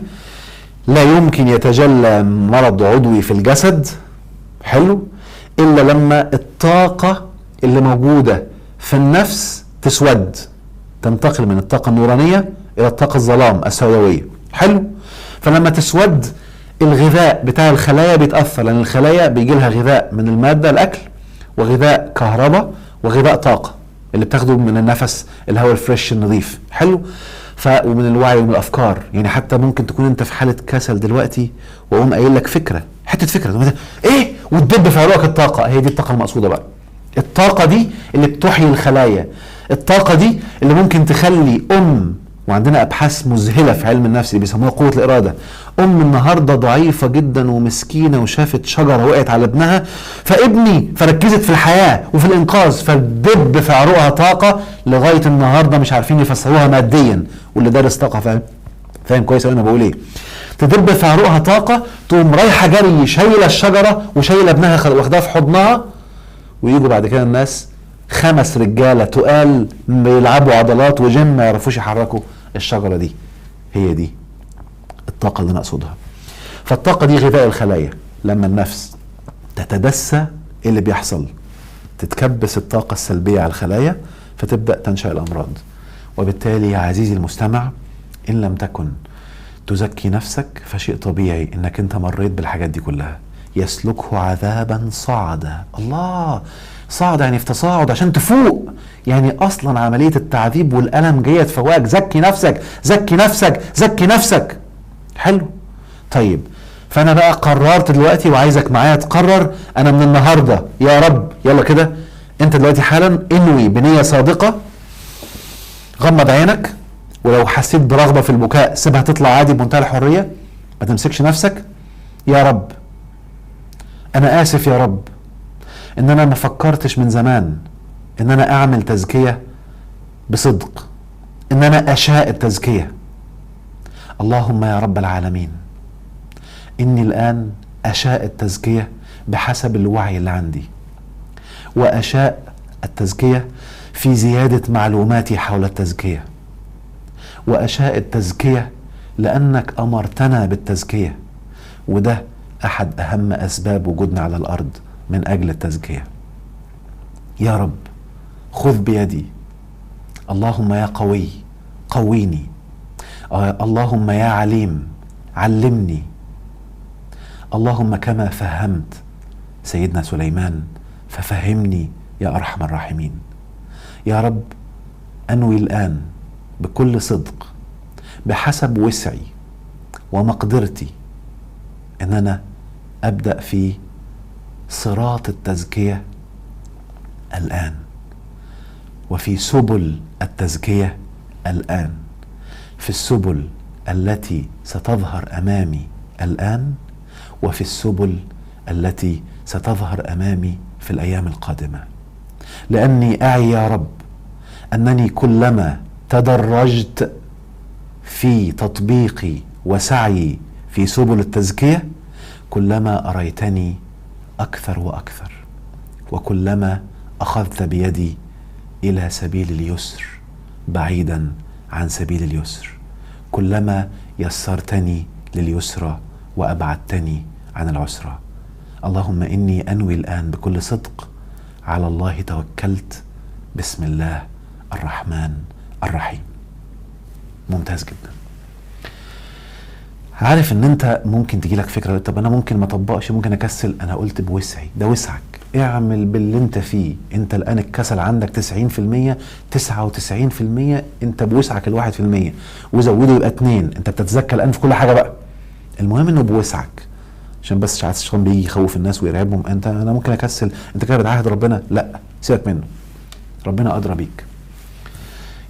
لا يمكن يتجلى مرض عضوي في الجسد، حلو، إلا لما الطاقة اللي موجودة في النفس تسود، تنتقل من الطاقة النورانية إلى الطاقة الظلام السوداوية، حلو. فلما تسود الغذاء بتاع الخلايا بيتأثر، لأن الخلايا بيجي لها غذاء من المادة الأكل، وغذاء كهرباء، وغذاء طاقة اللي بتاخده من النفس، الهواء الفريش النظيف، حلو. ومن الوعي ومن الافكار. يعني حتى ممكن تكون انت في حاله كسل دلوقتي، واقوم قايل لك فكره، حته فكره ايه، وتدب في عروقك الطاقه. هي دي الطاقه المقصوده بقى. الطاقه دي اللي بتحيي الخلايا، الطاقه دي اللي ممكن تخلي وعندنا ابحاث مذهله في علم النفس اللي بيسموها قوه الاراده. النهارده ضعيفه جدا ومسكينه، وشافت شجره وقعت على ابنها، فركزت في الحياه وفي الانقاذ، فدب في عروقها طاقه لغايه النهارده مش عارفين يفسروها ماديا، واللي دارس طاقه فاهم كويس انا بقول ايه. تدب في عروقها طاقه، تقوم رايحه جري شايله الشجره وشايله ابنها واخداها في حضنها، ويجوا بعد كده الناس 5 رجاله تقال بيلعبوا عضلات وجيم ما يعرفوش يحركوا الشجره دي. هي دي الطاقه اللي انا اقصدها. فالطاقه دي غذاء الخلايا. لما النفس تتدسى، ايه اللي بيحصل؟ تتكبس الطاقه السلبيه على الخلايا، فتبدا تنشا الامراض. وبالتالي يا عزيزي المستمع، ان لم تكن تزكي نفسك فشيء طبيعي انك انت مريت بالحاجات دي كلها. يسلكه عذابا صعدا. الله، صعد يعني في تصاعد عشان تفوق. يعني اصلا عمليه التعذيب والالم جايه تفوقك. زكي نفسك، زكي نفسك، زكي نفسك. حلو. طيب، فانا بقى قررت دلوقتي، وعايزك معايا تقرر. انا من النهارده يا رب، يلا كده انت دلوقتي حالا انوي بنيه صادقه، غمض عينك، ولو حسيت برغبه في البكاء سيبها تطلع عادي بمنتهى الحريه، ما تمسكش نفسك. يا رب، انا اسف يا رب ان انا ما فكرتش من زمان ان انا اعمل تزكية بصدق، ان انا اشاء التزكية. اللهم يا رب العالمين، اني الان اشاء التزكية بحسب الوعي اللي عندي، واشاء التزكية في زيادة معلوماتي حول التزكية، واشاء التزكية لانك امرتنا بالتزكية، وده احد اهم اسباب وجودنا على الارض من اجل التزكية. يا رب خذ بيدي. اللهم يا قوي قويني. اللهم يا عليم علمني. اللهم كما فهمت سيدنا سليمان ففهمني يا ارحم الراحمين. يا رب انوي الان بكل صدق بحسب وسعي ومقدرتي ان انا ابدأ في صراط التزكية الآن، وفي سبل التزكية الآن، في السبل التي ستظهر أمامي الآن، وفي السبل التي ستظهر أمامي في الأيام القادمة. لأني أعي يا رب أنني كلما تدرجت في تطبيقي وسعي في سبل التزكية كلما أريتني أكثر وأكثر، وكلما أخذت بيدي إلى سبيل اليسر بعيدا عن سبيل اليسر، كلما يسرتني لليسرى وأبعدتني عن العسرى. اللهم إني أنوي الآن بكل صدق، على الله توكلت، بسم الله الرحمن الرحيم. ممتاز جدا. عارف ان انت ممكن تجيلك فكرة، طب انا ممكن ما اطبقش، ممكن اكسل. انا قلت بوسعي، ده وسعك، اعمل باللي انت فيه. انت الان الكسل عندك 90%، 99% انت بوسعك 1%، وزوده يبقى 2. انت بتتزكى الان في كل حاجة بقى. المهم انه بوسعك، عشان بس ساعات الشيطان بيجي يخوف الناس ويرعبهم. انا ممكن اكسل، انت كده بتعاهد ربنا. لا، سيبك منه، ربنا ادرى بيك.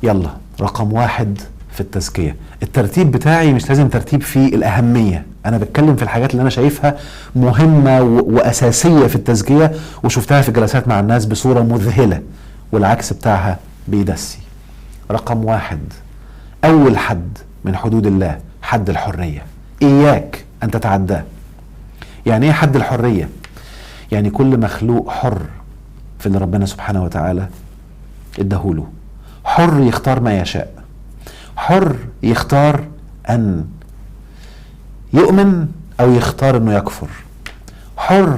يلا، رقم 1 في التزكية. الترتيب بتاعي مش لازم ترتيب فيه الأهمية، أنا بتكلم في الحاجات اللي أنا شايفها مهمة وأساسية في التزكية، وشفتها في جلسات مع الناس بصورة مذهلة، والعكس بتاعها بيدسي. رقم 1، أول حد من حدود الله حد الحرية، إياك أن تتعداه. يعني إيه حد الحرية؟ يعني كل مخلوق حر في اللي ربنا سبحانه وتعالى اداهوله، حر يختار ما يشاء، حر يختار ان يؤمن او يختار انه يكفر، حر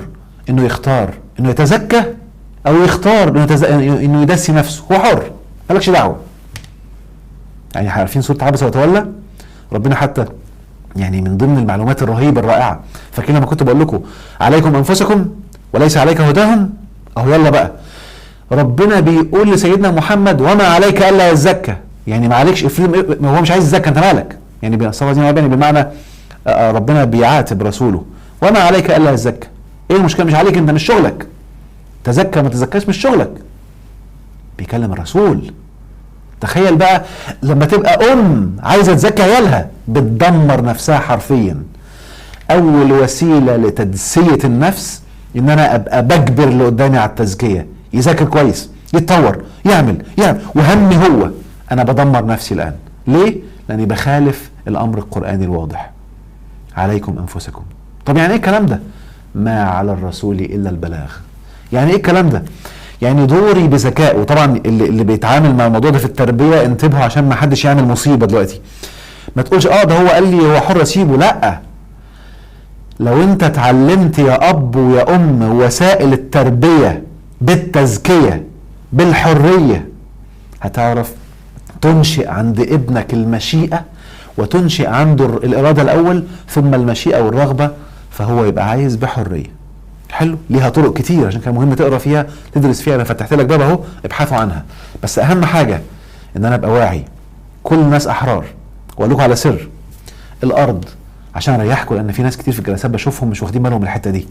انه يختار انه يتزكى او يختار انه يدسي نفسه، هو حر مالكش دعوه. يعني عارفين سوره عبس وتولى؟ ربنا حتى يعني من ضمن المعلومات الرهيبه الرائعه، فاكرين لما كنت بقول لكم عليكم انفسكم وليس عليك هداهم؟ اهو يلا بقى ربنا بيقول لسيدنا محمد وما عليك الا يزكى، يعني ما عليكش، هو مش عايز يزكى، انت مالك؟ يعني بمعنى ربنا بيعاتب رسوله وما عليك الا يزكى. ايه المشكله؟ مش عليك انت، مش شغلك تزكى ما تزكاش، مش شغلك. بيكلم الرسول. تخيل بقى لما تبقى عايزه تزكي عيالها، بتدمر نفسها حرفيا. اول وسيله لتدسيه النفس ان انا ابقى بجبر اللي قدامي على التزكيه، يذاكر كويس، يتطور، يعمل وهمي هو. انا بدمر نفسي الان. ليه؟ لاني بخالف الامر القراني الواضح، عليكم انفسكم. طب يعني ايه الكلام ده؟ ما على الرسول الا البلاغ. يعني ايه الكلام ده؟ يعني دوري بذكاء. وطبعا اللي بيتعامل مع الموضوع ده في التربيه انتبهوا عشان ما حدش يعمل مصيبه دلوقتي. ما تقولش ده هو قال لي هو حر اسيبه، لا. لو انت اتعلمت يا اب ويا ام وسائل التربيه بالتزكيه بالحريه، هتعرف تنشئ عند ابنك المشيئه، وتنشئ عنده الاراده الاول ثم المشيئه والرغبه، فهو يبقى عايز بحريه. حلو، ليها طرق كتير عشان كان مهم تقرا فيها تدرس فيها. انا فتحت لك باب اهو، ابحثوا عنها. بس اهم حاجه ان انا ابقى واعي. كل الناس احرار. واقول لكم على سر، الارض عشان اريحكم، لان في ناس كتير في الجلسات بشوفهم مش واخدين بالهم من الحته دي.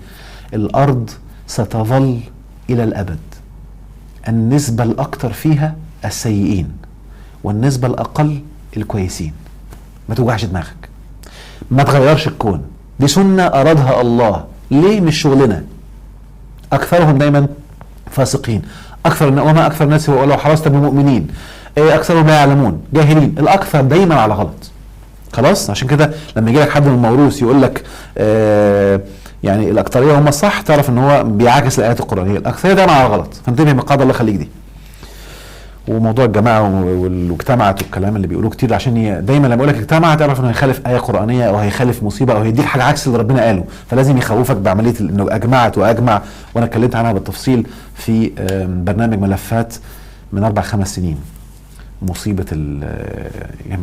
الارض ستظل الى الابد النسبه الاكثر فيها السيئين والنسبه الاقل الكويسين. ما توجعش دماغك، ما تغيرش الكون، دي سنه ارادها الله. ليه؟ مش شغلنا. اكثرهم دايما فاسقين، وما اكثر الناس ولو حرصت بمؤمنين، اكثرهم لا يعلمون، جاهلين. الاكثر دايما على غلط. خلاص، عشان كده لما يجي لك حد من الموروث يقول لك يعني الاكثريه هم الصح، تعرف ان هو بيعاكس الايات القرانيه. الاكثريه دايما على غلط، فانتبه من قاعده الله يخليك دي. وموضوع الجماعه والاجتمعت والكلام اللي بيقولوه كتير، عشان دايما لما يقول لك اجتمع تعرف انه هيخالف ايه قرانيه او هيخالف مصيبه او هيديك حاجه عكس اللي ربنا قاله، فلازم يخوفك بعمليه انه اجمعت واجمع. وانا اتكلمت عنها بالتفصيل في برنامج ملفات من 4-5 سنين. مصيبه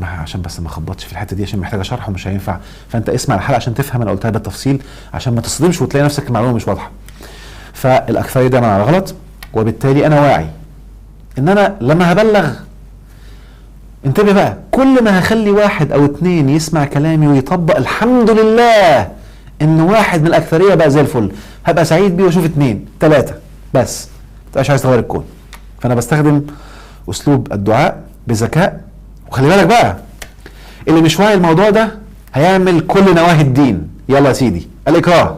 عشان بس ما اخبطش في الحته دي عشان محتاجه شرح ومش هينفع، فانت اسمع الحلقه عشان تفهم انا قلتها بالتفصيل، عشان ما تصدمش وتلاقي نفسك المعلومه مش واضحه. فالاكثريه دايما على غلط، وبالتالي انا واعي ان انا لما هبلغ، انتبه بقى، كل ما هخلي 1 أو 2 يسمع كلامي ويطبق، الحمد لله ان 1 من الاكثريه بقى زي الفل، هبقى سعيد بيه واشوف 2 3 بس. متبقاش عايز تغير الكون. فانا بستخدم اسلوب الدعاء بذكاء. وخلي بالك بقى، اللي مش واعي الموضوع ده هيعمل كل نواهي الدين. يلا يا سيدي، الاكراه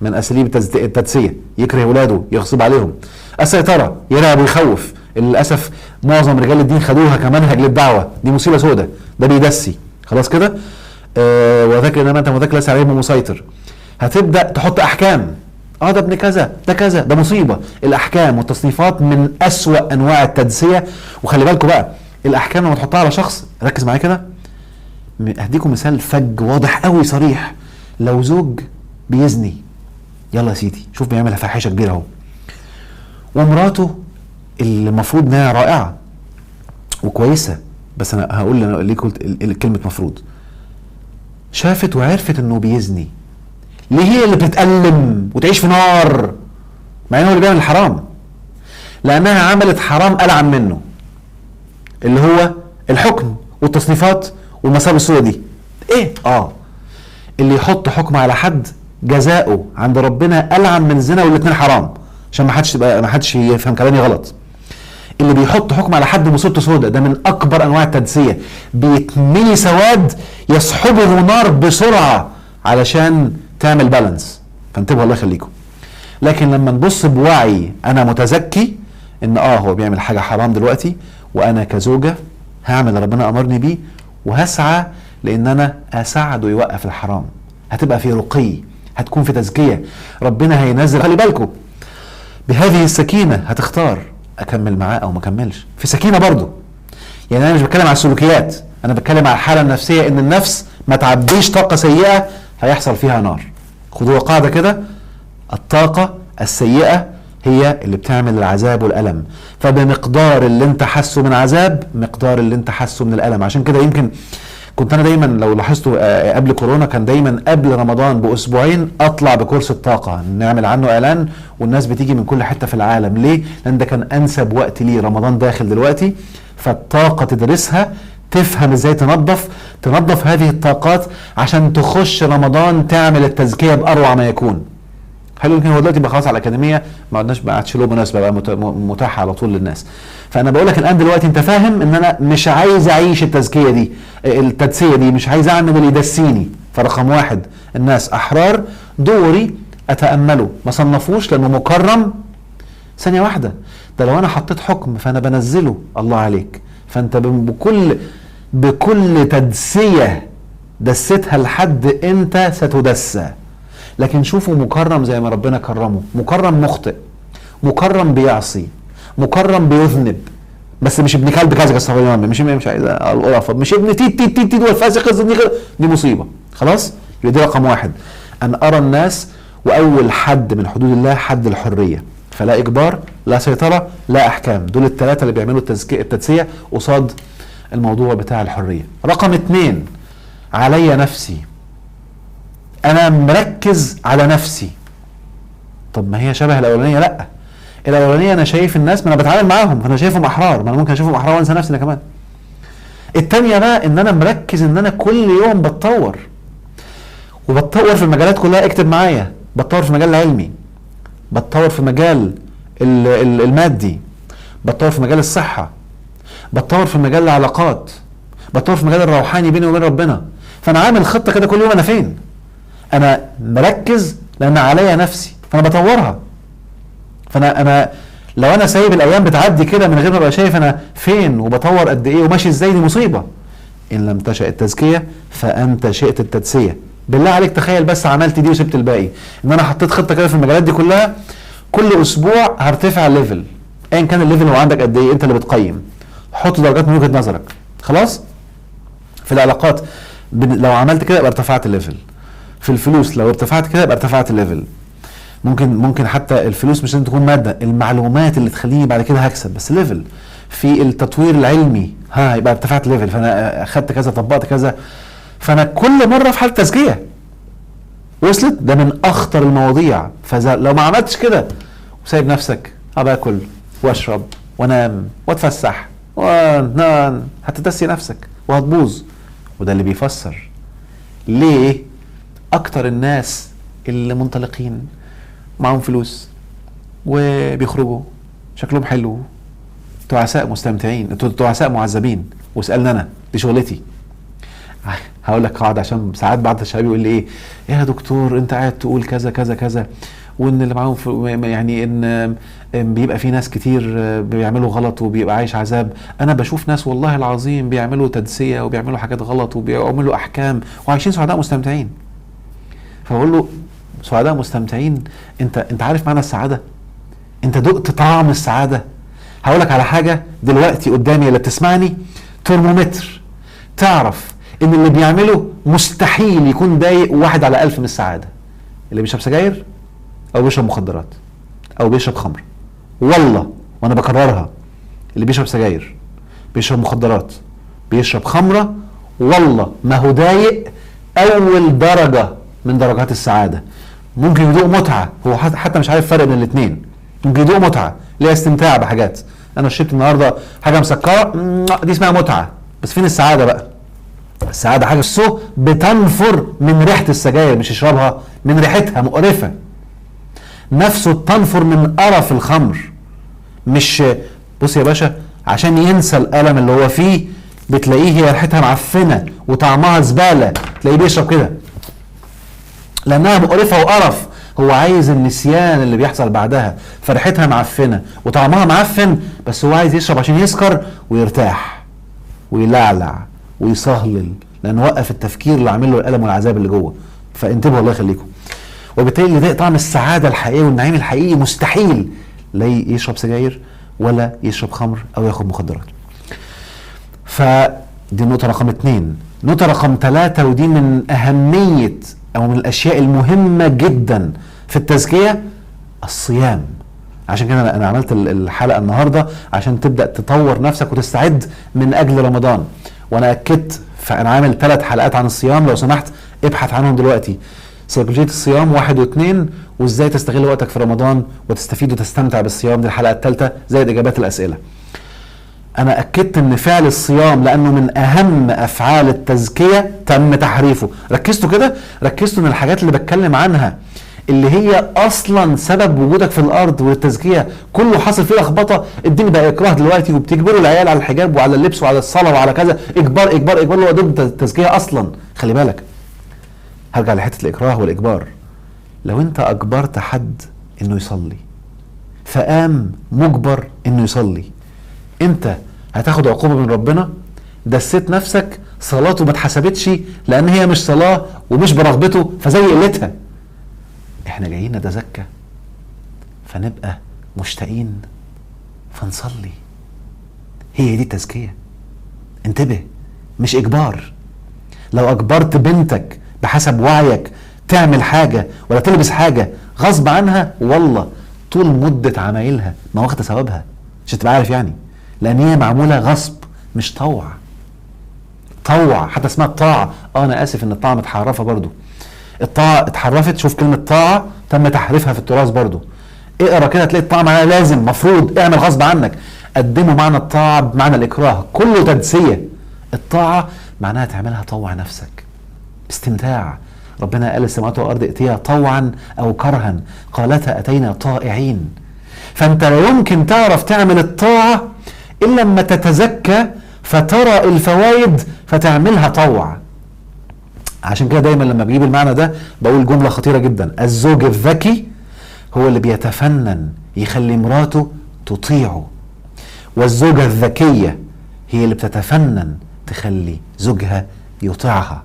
من اساليب التدسيه، يكره اولاده، يغصب عليهم. السيطره، يرعب ويخوف. للاسف معظم رجال الدين خدوها كمنهج للدعوه، دي مصيبه سودة، ده بيدسي. خلاص كده. وذاكر انما انت مذاكر ليس عليهم مسيطر. هتبدا تحط احكام، ده ابن كذا، ده كذا، ده مصيبه. الاحكام والتصنيفات من اسوأ انواع التدسيه. وخلي بالكم بقى، الاحكام لما تحطها على شخص، ركز معايا كده، هديكم مثال فج واضح قوي صريح. لو زوج بيزني، يلا يا سيدي شوف بيعملها فاحشه كبيره اهو، ومراته اللي المفروض انها رائعه وكويسه، بس انا هقول ليه قلت كلمه مفروض، شافت وعرفت انه بيزني، ليه هي اللي بتتألم وتعيش في نار مع انه اللي بيعمل الحرام؟ لانها عملت حرام ألعن منه، اللي هو الحكم والتصنيفات والمصائب السوداء دي. ايه؟ اللي يحط حكم على حد جزاؤه عند ربنا ألعن من الزنا، والاثنين حرام، عشان ما حدش يفهم كلامي غلط. اللي بيحط حكم على حد مصيبته سوداء، ده من اكبر انواع التدسيه، بيتملي سواد يصحبه نار بسرعه علشان تعمل بالانس. فانتبهوا الله يخليكم. لكن لما نبص بوعي، انا متزكي ان هو بيعمل حاجه حرام دلوقتي، وانا كزوجه هعمل اللي ربنا امرني بيه، وهسعى لان انا اساعده يوقف الحرام. هتبقى في رقي، هتكون في تزكيه، ربنا هينزل. خلي بالكم بهذه السكينه هتختار اكمل معاه او ما اكملش، في سكينه برضو. يعني انا مش بتكلم على السلوكيات، انا بتكلم على الحاله النفسيه، ان النفس ما تعبيش طاقه سيئه هيحصل فيها نار. خدوها قاعده كده، الطاقه السيئه هي اللي بتعمل العذاب والالم، فبمقدار اللي انت حاسه من عذاب مقدار اللي انت حاسه من الالم. عشان كده يمكن كنت انا دايما لو لاحظتوا قبل كورونا كان دايما قبل رمضان باسبوعين اطلع بكورس الطاقه نعمل عنه اعلان، والناس بتيجي من كل حته في العالم. ليه؟ لان ده كان انسب وقت ليه. رمضان داخل دلوقتي، فالطاقه تدرسها، تفهم ازاي تنظف هذه الطاقات عشان تخش رمضان تعمل التزكيه باروع ما يكون. حلو. يمكن هو دلوقتي بقى خلاص على الاكاديميه ما عادش له مناسبه بقى متاحه على طول للناس. فانا بقول لك الان دلوقتي انت فاهم ان انا مش عايز اعيش التزكيه دي، التدسيه دي، مش عايز اعمل اللي يدسيني. فرقم واحد، الناس احرار، دوري اتامله، ما صنفوش لانه مكرم. ثانيه واحده، ده لو انا حطيت حكم فانا بنزله الله عليك. فانت بكل تدسيه دستها لحد انت ستدسى. لكن شوفوا مكرم زي ما ربنا كرمه، مكرم مخطئ، مكرم بيعصي، مكرم بيذنب، بس مش ابن كلب كذا كذا، مش عايز القرف، مش ابن تيت والفاسق دي مصيبه. خلاص؟ يبقى دي رقم واحد، ان ارى الناس. واول حد من حدود الله حد الحريه، فلا اجبار، لا سيطره، لا احكام. دول الثلاثه اللي بيعملوا التدسيه قصاد الموضوع بتاع الحريه. رقم اتنين، علي نفسي، انا مركز على نفسي. طب ما هي شبه الاولانيه؟ لا، الاولانيه انا شايف الناس، ما انا بتعامل معاهم فانا شايفهم احرار، ما انا ممكن اشوفهم احرار وانسى نفسي انا كمان. التانيه بقى ان انا مركز ان انا كل يوم بتطور، وبتطور في المجالات كلها. اكتب معايا، بتطور في المجال العلمي، بتطور في مجال المادي، بتطور في مجال الصحه، بتطور في مجال العلاقات، بتطور في مجال الروحاني بيني وبين ربنا. فانا عامل خطه كده كل يوم انا فين. انا مركز لان عليا نفسي فانا بطورها. فانا لو انا سايب الايام بتعدي كده من غير ما ابقى شايف انا فين وبطور قد ايه وماشي ازاي، دي مصيبه. ان لم تشأ التزكيه فانت شئت التدسيه. بالله عليك تخيل بس عملت دي وسبت الباقي، ان انا حطيت خطه كده في المجالات دي كلها، كل اسبوع هرتفع الليفل، ايا كان الليفل هو عندك قد ايه، انت اللي بتقيم، حط درجات من وجهه نظرك. خلاص؟ في العلاقات لو عملت كده يبقى ارتفعت الليفل. في الفلوس لو ارتفعت كده يبقى ارتفعت الليفل. ممكن حتى الفلوس مش لازم تكون ماده، المعلومات اللي تخليني بعد كده هكسب بس ليفل. في التطوير العلمي يبقى ارتفعت ليفل، فانا اخدت كذا، طبقت كذا، فانا كل مره في حاله تزكيه. وصلت؟ ده من اخطر المواضيع. فلو ما عملتش كده وسايب نفسك باكل واشرب وانام واتفسح هتدسي نفسك وهتبوظ. وده اللي بيفسر ليه اكتر الناس اللي منطلقين معهم فلوس وبيخرجوا شكلهم حلو تعساء مستمتعين، تعساء معذبين. واسألني انا، دي شغلتي. هقول لك قاعده، عشان ساعات بعض الشباب يقول لي ايه يا دكتور انت قاعد تقول كذا كذا كذا، وان اللي معاهم يعني ان بيبقى في ناس كتير بيعملوا غلط وبيبقى عايش عذاب. انا بشوف ناس والله العظيم بيعملوا تدسيه وبيعملوا حاجات غلط وبيعملوا احكام وعايشين سعداء مستمتعين. فبقول له سعداء مستمتعين، انت عارف معنى السعاده؟ انت دقت طعم السعاده؟ هقول لك على حاجه دلوقتي قدامي اللي بتسمعني، ترمومتر تعرف ان اللي بيعمله مستحيل يكون ضايق 1 على 1000 من السعاده. اللي بيشرب سجاير او بيشرب مخدرات او بيشرب خمر، والله وانا بكررها، اللي بيشرب سجاير، بيشرب مخدرات، بيشرب خمره، والله ما هو ضايق اول درجه من درجات السعاده. ممكن يدوق متعه، هو حتى مش عارف فرق بين الاثنين. ممكن يدوق متعه ليه استمتاع بحاجات. انا شربت النهارده حاجه مسكره، دي اسمها متعه. بس فين السعاده بقى؟ السعاده حاجه بتنفر من ريحه السجاير، مش يشربها، من ريحتها مقرفه. نفسه تنفر من قرف الخمر. مش بص يا باشا، عشان ينسى الالم اللي هو فيه بتلاقيه هي ريحتها معفنه وطعمها زباله، تلاقيه بيشرب كده لانها مقرفه وقرف. هو عايز النسيان اللي بيحصل بعدها، فريحتها معفنه وطعمها معفن، بس هو عايز يشرب عشان يسكر ويرتاح ويلعلع ويصهلل، لانه وقف التفكير اللي عامل له الالم والعذاب اللي جوه. فانتبهوا الله يخليكم. وبالتالي اللي ضايق طعم السعاده الحقيقيه والنعيم الحقيقي مستحيل لا يشرب سجاير ولا يشرب خمر او ياخد مخدرات. دي النقطة رقم 2. نقطة رقم 3 ودي من أهمية أو من الأشياء المهمة جدا في التزكية، الصيام. عشان كده أنا عملت الحلقة النهاردة عشان تبدأ تطور نفسك وتستعد من أجل رمضان، وأنا أكدت فأنا عامل 3 حلقات عن الصيام، لو سمحت ابحث عنهم دلوقتي. سيكولوجية الصيام 1 و2، وإزاي تستغل وقتك في رمضان وتستفيد وتستمتع بالصيام، دي الحلقة الثالثة، زائد إجابات الأسئلة. أنا أكدت إن فعل الصيام لأنه من أهم أفعال التزكية تم تحريفه. ركزتوا كده؟ ركزتوا إن الحاجات اللي بتكلم عنها اللي هي أصلا سبب وجودك في الأرض والتزكية كله حصل فيه لخبطة. الدين بقى إكراه دلوقتي، وبتجبروا العيال على الحجاب وعلى اللبس وعلى الصلاة وعلى كذا، إجبار إجبار إجبار، اللي هو ضد التزكية أصلا. خلي بالك، هرجع لحتة الإكراه والإجبار. لو أنت أجبرت حد إنه يصلي فقام مجبر إنه يصلي، أنت هتاخد عقوبة من ربنا. دسيت نفسك، صلاته ما اتحسبتش لأن هي مش صلاة ومش برغبته، فزي قلتها. احنا جايين نتزكى فنبقى مشتاقين فنصلي، هي دي التزكية. انتبه، مش إجبار. لو أجبرت بنتك بحسب وعيك تعمل حاجة ولا تلبس حاجة غصب عنها، والله طول مدة عمايلها ما واخدة ثوابها، عشان تبقى عارف يعني، لأن هي معمولة غصب مش طوع. طوع حتى اسمها الطاعة. أنا آسف إن الطاعة متحرفة برضو. الطاعة اتحرفت، شوف كلمة طاعة تم تحريفها في التراث برضو. اقرا كده تلاقي الطاعة معناها لازم، مفروض، اعمل غصب عنك. قدموا معنى الطاعة بمعنى الإكراه، كله تدسية. الطاعة معناها تعملها طوع نفسك باستمتاع. ربنا قال السماوات والأرض ائتيا طوعا أو كرها قالتا أتينا طائعين. فأنت لا يمكن تعرف تعمل الطاعة إلا لما تتزكى فترى الفوائد فتعملها طوع. عشان كده دايما لما بجيب المعنى ده بقول جملة خطيرة جدا: الزوج الذكي هو اللي بيتفنن يخلي مراته تطيعه، والزوجة الذكية هي اللي بتتفنن تخلي زوجها يطيعها.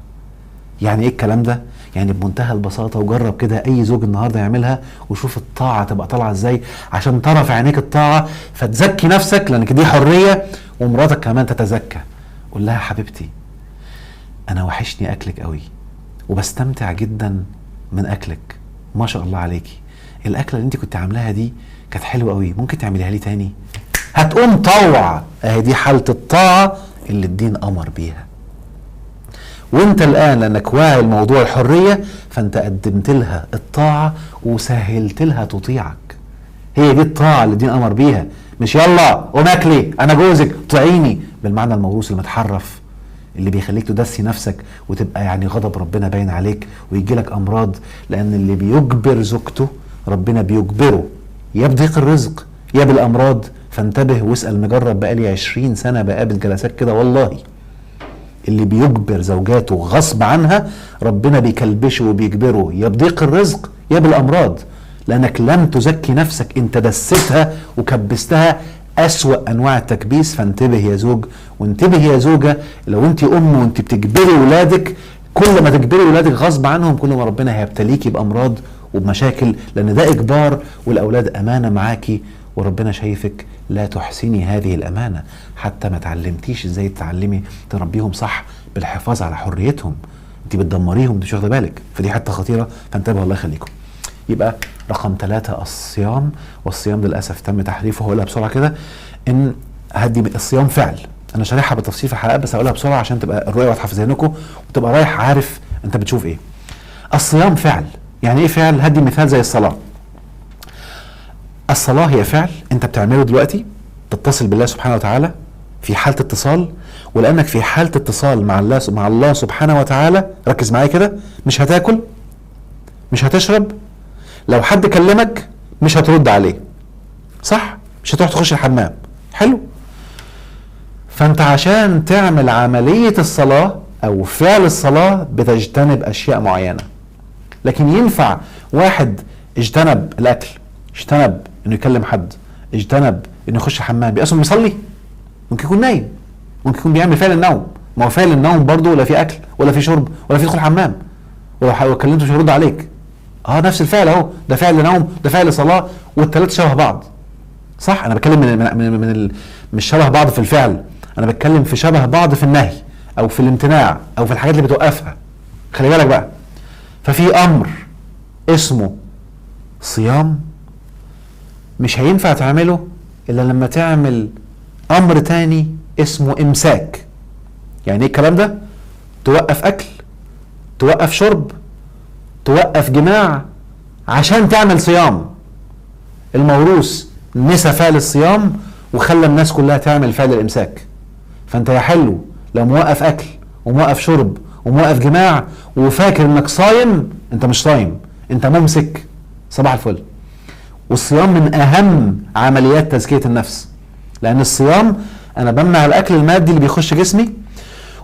يعني ايه الكلام ده؟ يعني بمنتهى البساطة، وجرب كده اي زوج النهاردة يعملها وشوف الطاعة تبقى طالعة ازاي، عشان ترى في عينيك الطاعة فتزكي نفسك، لانك دي حرية، ومراتك كمان تتزكى. قول لها: حبيبتي انا وحشني اكلك قوي وبستمتع جدا من اكلك، ما شاء الله عليكي، الاكله اللي انت كنت عاملاها دي كانت حلوه قوي، ممكن تعمليها لي تاني؟ هتقوم طوع. اهي دي حاله الطاعه اللي الدين امر بيها. وانت الان لانك واعي الموضوع الحريه، فانت قدمت لها الطاعه وسهلت لها تطيعك. هي دي الطاعه اللي الدين امر بيها، مش يلا قوم اكلي انا جوزك طيعيني بالمعنى الموروث المتحرف اللي بيخليك تدسي نفسك وتبقى يعني غضب ربنا باين عليك ويجي لك امراض. لان اللي بيجبر زوجته ربنا بيجبره يا بضيق الرزق يا بالامراض. فانتبه واسال، مجرب بقالي 20 سنه بقابل جلسات كده والله، اللي بيجبر زوجاته غصب عنها ربنا بيكلبشه وبيجبره يا بضيق الرزق يا بالامراض، لانك لم تزكي نفسك، انت دستها وكبستها أسوأ أنواع التكبيس. فانتبه يا زوج وانتبه يا زوجة، لو انت أم وانت بتجبري ولادك، كل ما تجبري ولادك غصب عنهم كل ما ربنا هيبتليكي بأمراض وبمشاكل، لأن ده إجبار، والأولاد أمانة معاكي، وربنا شايفك لا تحسني هذه الأمانة حتى ما تعلمتيش ازاي تتعلمي تربيهم صح بالحفاظ على حريتهم. انت بتدمريهم، مش واخده بالك، فدي حته خطيره، فانتبهوا الله يخليكم. يبقى رقم 3 الصيام، والصيام للأسف تم تحريفه. هقولها بسرعة كده، إن هدي الصيام فعل، أنا شارحها بالتفصيل في حلقات بس هقولها بسرعة عشان تبقى الرؤية واضحة في ذهنكم وتبقى رايح عارف أنت بتشوف إيه. الصيام فعل. يعني إيه فعل؟ هدي مثال زي الصلاة. الصلاة هي فعل أنت بتعمله دلوقتي، تتصل بالله سبحانه وتعالى في حالة اتصال، ولأنك في حالة اتصال مع الله سبحانه وتعالى، ركز معايا كده، مش هتاكل، مش هتشرب، لو حد كلمك مش هترد عليه، صح؟ مش هتروح تخش الحمام، حلو؟ فانت عشان تعمل عملية الصلاة او فعل الصلاة بتجتنب اشياء معينة. لكن ينفع واحد اجتنب الاكل، اجتنب انه يكلم حد، اجتنب انه يخش الحمام، بيقصد بيصلي؟ ممكن يكون نايم، ممكن يكون بيعمل فعل النوم. ما هو فعل النوم برضه لا في اكل ولا في شرب ولا في دخول حمام، ولو كلمته مش هيرد عليك. نفس الفعل اهو، ده فعل نوم ده فعل صلاة، والثلاثه شبه بعض، صح؟ انا بتكلم مش شبه بعض في الفعل، انا بتكلم في شبه بعض في النهي. او في الامتناع او في الحاجات اللي بتوقفها. خلي بالك بقى، ففي امر اسمه صيام مش هينفع تعمله الا لما تعمل امر تاني اسمه امساك. يعني ايه الكلام ده؟ توقف اكل، توقف شرب، توقف جماع عشان تعمل صيام. الموروث نسى فعل الصيام وخلى الناس كلها تعمل فعل الامساك. فانت يا حلو لو موقف اكل وموقف شرب وموقف جماع وفاكر انك صايم، انت مش صايم، انت ممسك. صباح الفل. والصيام من اهم عمليات تزكية النفس، لان الصيام انا بمنع الاكل المادي اللي بيخش جسمي،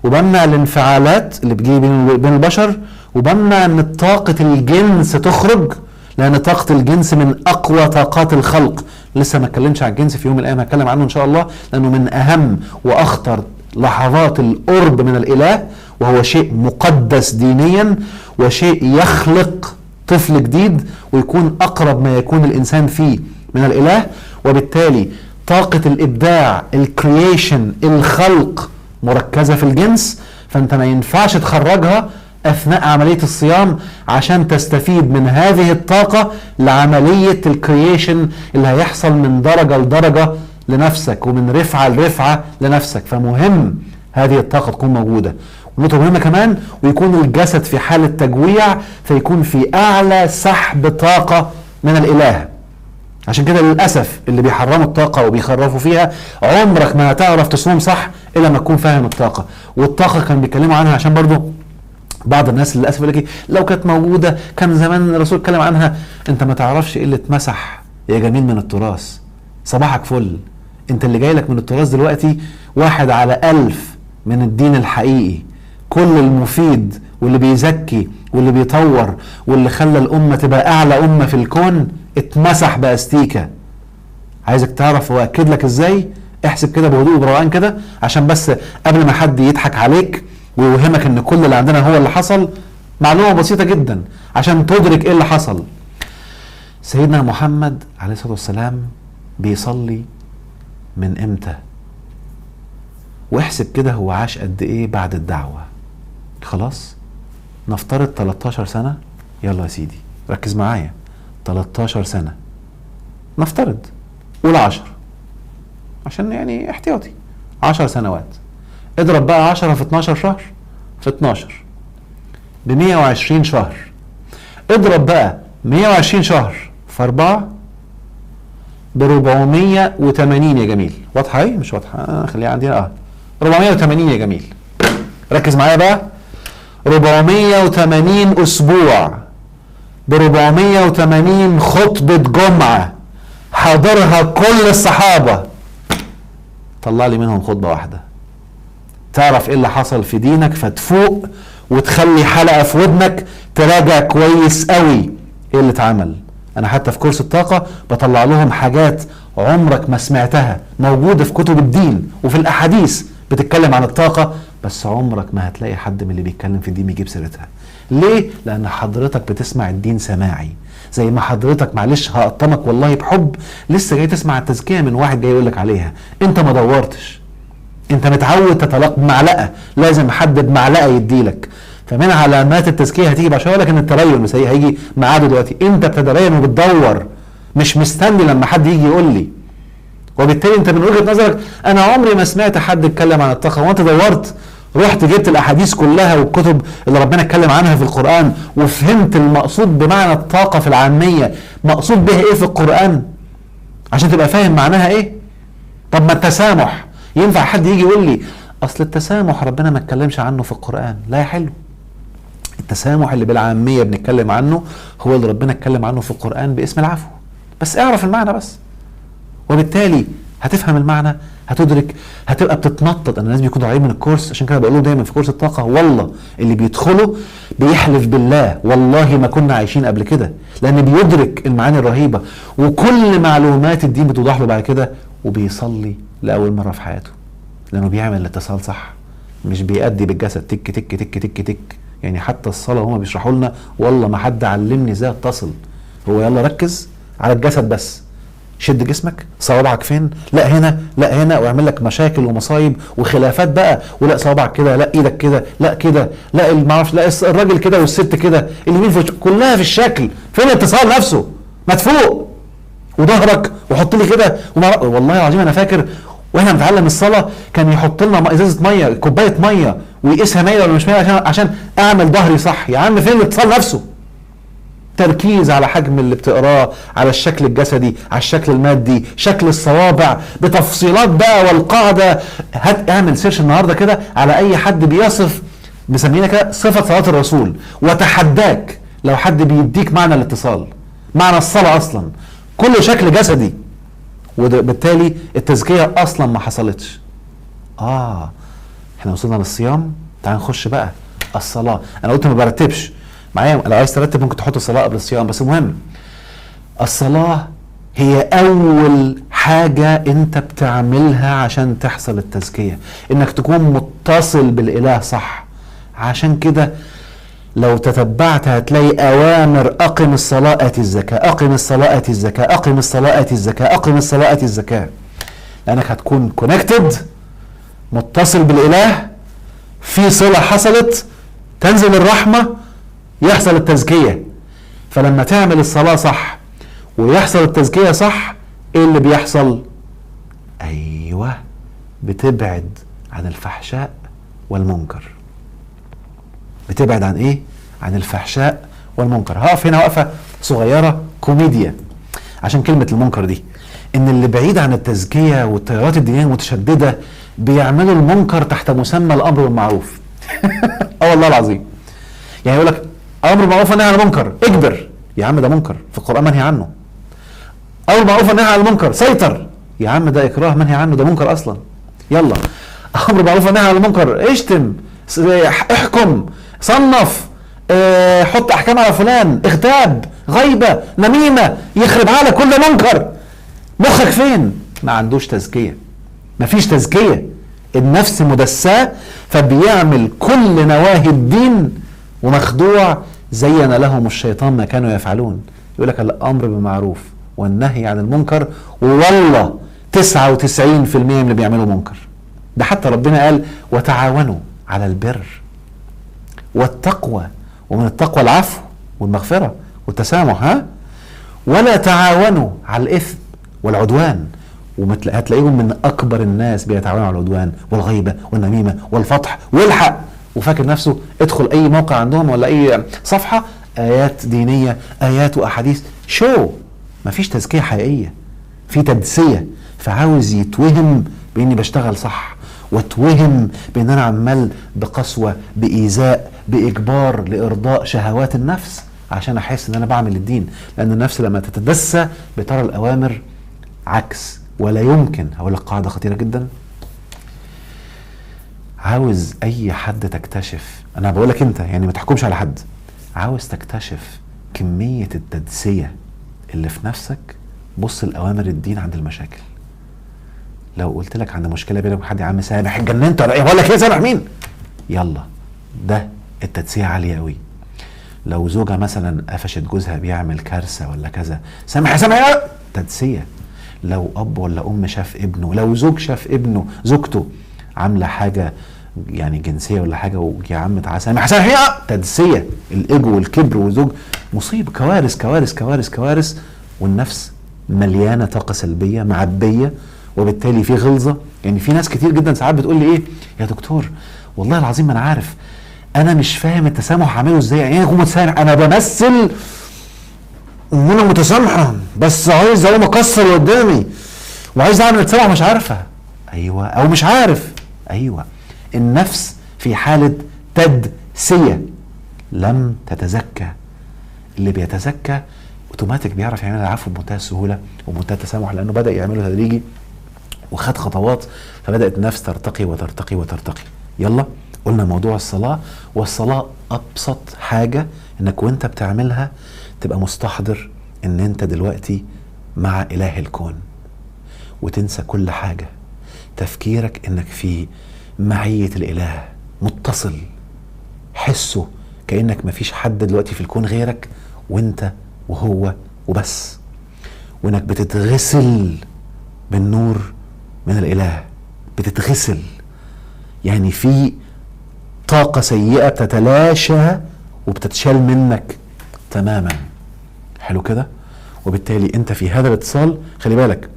وبمنع الانفعالات اللي بتجي بين البشر، وبمنع ان طاقة الجنس تخرج، لان طاقة الجنس من اقوى طاقات الخلق. لسه ما اتكلمش عن الجنس، في يوم من الايام هتكلم عنه ان شاء الله، لانه من اهم واخطر لحظات القرب من الاله، وهو شيء مقدس دينيا، وشيء يخلق طفل جديد ويكون اقرب ما يكون الانسان فيه من الاله. وبالتالي طاقة الابداع، الكرييشن، الخلق مركزة في الجنس، فانت ما ينفعش تخرجها اثناء عملية الصيام عشان تستفيد من هذه الطاقة لعملية الكرييشن اللي هيحصل من درجة لدرجة لنفسك، ومن رفعة لرفعة لنفسك. فمهم هذه الطاقة تكون موجودة. ونقطة مهمة كمان، ويكون الجسد في حالة تجويع، فيكون في اعلى سحب طاقة من الاله. عشان كده للأسف اللي بيحرموا الطاقة وبيخرفوا فيها، عمرك ما هتعرف تصوم صح إلا ما تكون فاهم الطاقة. والطاقة كان بيتكلموا عنها، عشان برضو بعض الناس للأسف يقول لك لو كانت موجودة كان زمان الرسول اتكلم عنها. انت ما تعرفش ايه اللي اتمسح يا جميل من التراث. صباحك فل. انت اللي جاي لك من التراث دلوقتي 1/1000 من الدين الحقيقي. كل المفيد واللي بيزكي واللي بيطور واللي خلى الأمة تبقى أعلى أمة في الكون اتمسح بأستيكة. عايزك تعرف وأكد لك ازاي. احسب كده بهدوء وبروقان كده، عشان بس قبل ما حد يضحك عليك ويوهمك ان كل اللي عندنا هو اللي حصل. معلومة بسيطة جدا عشان تدرك ايه اللي حصل. سيدنا محمد عليه الصلاة والسلام بيصلي من امتى؟ واحسب كده هو عاش قد ايه بعد الدعوة. خلاص نفترض 13 سنة. يلا يا سيدي ركز معايا، 13 سنة نفترض، قول 10 عشان يعني احتياطي. 10 سنوات اضرب بقى 10 في 12 شهر، في 12 ب120 شهر. اضرب بقى 120 شهر في 4 ب480 يا جميل. واضحة ايه؟ مش واضحة؟ خليها عندنا 480 يا جميل. ركز معايا بقى، 480 اسبوع ب480 خطبة جمعة حاضرها كل الصحابة. طلع لي منهم خطبة واحدة تعرف ايه اللي حصل في دينك، فتفوق وتخلي حلقة في ودنك تراجع كويس قوي ايه اللي اتعمل. انا حتى في كورس الطاقة بطلع لهم حاجات عمرك ما سمعتها، موجودة في كتب الدين وفي الاحاديث بتتكلم عن الطاقة، بس عمرك ما هتلاقي حد من اللي بيتكلم في الدين بيجيب سيرتها. ليه؟ لان حضرتك بتسمع الدين سماعي، زي ما حضرتك معلش هقطمك والله بحب لسه جاي تسمع التزكية من واحد جاي يقولك عليها. انت ما دورتش، انت متعود تتلقى بمعلقة، لازم حد بمعلقة يديلك. فمن علامات التزكية هتيجي بعد شوية، لك ان التبين مش هيجي ميعاده دلوقتي. انت بتتبين وبتدور، مش مستني لما حد يجي يقول لي. وبالتالي انت من وجهة نظرك انا عمري ما سمعت حد يتكلم عن الطاقة، وانت دورت رحت جبت الاحاديث كلها والكتب اللي ربنا اتكلم عنها في القرآن، وفهمت المقصود بمعنى الطاقة في العامية مقصود بها ايه في القرآن عشان تبقى فاهم معناها ايه. طب ما التسامح ينفع حد يجي يقول لي اصل التسامح ربنا ما اتكلمش عنه في القرآن؟ لا يا حلو، التسامح اللي بالعامية بنتكلم عنه هو اللي ربنا اتكلم عنه في القرآن باسم العفو. بس اعرف المعنى بس، وبالتالي هتفهم المعنى، هتدرك، هتبقى بتتنطط. انا الناس بيكونوا عايزين من الكورس، عشان كده بقول لهم دايما في كورس الطاقه والله اللي بيدخلوا بيحلف بالله والله ما كنا عايشين قبل كده، لان بيدرك المعاني الرهيبه وكل معلومات الدين بتوضح له بعد كده، وبيصلي لاول مره في حياته لانه بيعمل الاتصال صح، مش بيأدي بالجسد تك تك تك تك تك. يعني حتى الصلاه هما بيشرحوا لنا والله ما حد علمني ازاي اتصل، هو يلا ركز على الجسد بس، شد جسمك، صوابعك فين، لا هنا لا هنا، واعمل لك مشاكل ومصايب وخلافات بقى، ولا صوابعك كده، لا ايدك كده، لا كده، لا ما اعرفش، لا الراجل كده والست كده، اليمين في كلها في الشكل. فين الاتصال نفسه؟ ما تفوق وظهرك وحط لي كده. والله العظيم انا فاكر واحنا بنتعلم الصلاه كان يحط لنا ازازه ميه، كوبايه ميه، ويقيسها 100 ولا مش 100 عشان اعمل ظهري صح. يا عم فين الاتصال نفسه؟ تركيز على حجم اللي بتقراه، على الشكل الجسدي، على الشكل المادي، شكل الصوابع بتفصيلات بقى والقاعده. اعمل سيرش النهارده كده على اي حد بيصف، مسمينها كده صفه صلاه الرسول، وتحداك لو حد بيديك معنى الاتصال، معنى الصلاه اصلا كله شكل جسدي، وبالتالي التزكيه اصلا ما حصلتش. احنا وصلنا للصيام، تعال نخش بقى الصلاه. انا قلت ما برتبش معايا، لو عايز ترتب ممكن تحط الصلاه قبل الصيام، بس المهم الصلاه هي اول حاجه انت بتعملها عشان تحصل التزكيه، انك تكون متصل بالاله صح. عشان كده لو تتبعت هتلاقي اوامر: اقم الصلاه اتي الزكاه، اقم الصلاه اتي الزكاه، اقم الصلاه اتي الزكاه، اقم الصلاه اتي الزكاه. لانك هتكون كونكتد، متصل بالاله، في صله حصلت، تنزل الرحمه، يحصل التزكيه. فلما تعمل الصلاه صح ويحصل التزكيه صح، ايه اللي بيحصل؟ ايوه، بتبعد عن الفحشاء والمنكر. بتبعد عن ايه؟ عن الفحشاء والمنكر. هقف هنا وقفه صغيره كوميديا عشان كلمه المنكر دي، ان اللي بعيد عن التزكيه والتيارات الدينيه المتشدده بيعملوا المنكر تحت مسمى الامر بالمعروف. والله العظيم. يعني يقول لك امر بالمعروف ونهي عن المنكر، اجبر. يا عم ده منكر في القران منهي عنه. امر بالمعروف ونهي عن المنكر، سيطر. يا عم ده اكراه منهي عنه، ده منكر اصلا. يلا امر بالمعروف ونهي عن المنكر، اشتم، احكم، صنف، حط احكام على فلان، اغتاب، غيبه، نميمه، يخرب على كل ده منكر. مخك فين؟ ما عندوش تزكيه، ما فيش تزكيه. النفس مدساه، فبيعمل كل نواهي الدين ومخدوع. زين لهم الشيطان ما كانوا يفعلون. يقول لك الامر بالمعروف والنهي عن المنكر، والله 99% من اللي بيعملوا منكر. ده حتى ربنا قال وتعاونوا على البر والتقوى، ومن التقوى العفو والمغفرة والتسامح، ولا تعاونوا على الإثم والعدوان. هتلاقيهم من أكبر الناس بيتعاونوا على العدوان والغيبة والنميمة والفضح والحق، وفاكر نفسه ادخل أي موقع عندهم ولا أي صفحة، آيات دينية، آيات وأحاديث، مفيش تزكية حقيقية، في تدسية. فعاوز يتوهم بإني بشتغل صح، واتوهم بان انا عمال بقسوة، بايذاء، باجبار، لارضاء شهوات النفس عشان احس ان انا بعمل الدين. لان النفس لما تتدسى بترى الاوامر عكس. ولا يمكن، هقول لك قاعدة خطيرة جدا، عاوز اي حد تكتشف، انا بقول لك انت يعني ما تحكمش على حد، عاوز تكتشف كمية التدسية اللي في نفسك، بص الاوامر الدين عند المشاكل. لو قلت لك عند مشكله بينك وحد، يا عم سامح، اتجننت ولا ايه؟ بقول لك ايه، سامح مين؟ يلا، ده التدسيه عاليه قوي. لو زوجه مثلا قفشت جوزها بيعمل كارثه ولا كذا، سامح يا سامح، تدسيه. لو اب ولا ام شاف ابنه، لو زوج شاف ابنه زوجته عامله حاجه يعني جنسيه ولا حاجه، ويا عم تعالى سامح سامح، تدسيه. الايجو والكبر والزوج مصيبه، كوارث كوارث كوارث كوارث. والنفس مليانه طاقه سلبيه معبيه، وبالتالي في غلظه. يعني في ناس كتير جدا ساعات بتقول لي ايه يا دكتور، والله العظيم ما انا عارف، انا مش فاهم التسامح هعمله ازاي. يعني ايه اكون متسامح؟ انا بمثل ان انا متسامحه، بس عايز اقوم اكسر اللي قدامي وعايز اعمل تسامح، مش عارفه. ايوه، او مش عارف. ايوه، النفس في حاله تدسيه، لم تتزكى. اللي بيتزكى اوتوماتيك بيعرف يعمل العفو بمنتهى السهوله وبمنتهى التسامح، لانه بدا يعمله تدريجي وخد خطوات، فبدات النفس ترتقي وترتقي وترتقي. يلا قلنا موضوع الصلاه، والصلاه ابسط حاجه انك وانت بتعملها تبقى مستحضر ان انت دلوقتي مع اله الكون، وتنسى كل حاجه. تفكيرك انك في معيه الاله، متصل، حسه كانك مفيش حد دلوقتي في الكون غيرك، وانت وهو وبس. وانك بتتغسل بالنور من الاله، بتتغسل، يعني في طاقة سيئة بتتلاشى وبتتشال منك تماما. حلو كده؟ وبالتالي انت في هذا الاتصال خلي بالك،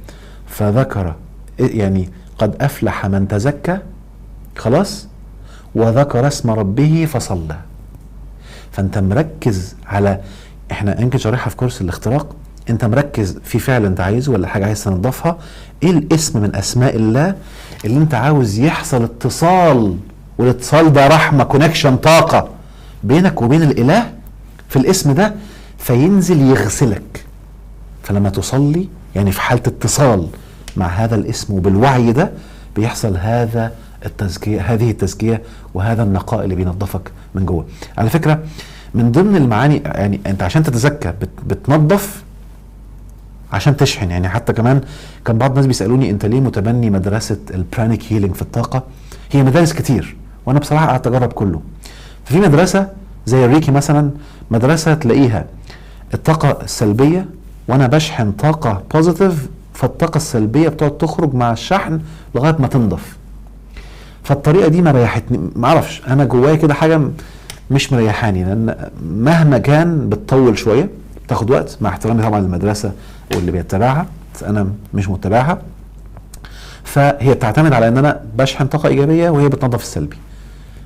فذكر يعني قد افلح من تزكى، خلاص، وذكر اسم ربه فصلى. فانت مركز على، احنا يمكن شارحها في كورس الاختراق، انت مركز في فعل انت عايزه ولا حاجه عايز تنظفها، ايه الاسم من اسماء الله اللي انت عاوز يحصل اتصال، والاتصال ده رحمه، كونكشن، طاقه بينك وبين الاله في الاسم ده، فينزل يغسلك. فلما تصلي يعني في حاله اتصال مع هذا الاسم وبالوعي ده، بيحصل هذا التزكيه، هذه التزكيه وهذا النقاء اللي بينظفك من جوه. على فكره من ضمن المعاني، يعني انت عشان تتزكى بتنظف عشان تشحن. يعني حتى كمان كان بعض الناس بيسالوني انت ليه متبني مدرسه البرانيك هيلينج في الطاقه؟ هي مدارس كتير وانا بصراحه قعدت اجرب كله. ففي مدرسه زي الريكي مثلا، مدرسه تلاقيها الطاقه السلبيه وانا بشحن طاقه بوزيتيف، فالطاقه السلبيه بتقعد تخرج مع الشحن لغايه ما تنضف. فالطريقه دي ما ريحتني، ما اعرفش، انا جوايا كده حاجه مش مريحاني، لان مهما كان بتطول شويه، بتاخد وقت، مع احترامي طبعا للمدرسه واللي بيتبعها، انا مش متبعها. فهي بتعتمد على ان انا بشحن طاقه ايجابيه وهي بتنظف السلبي.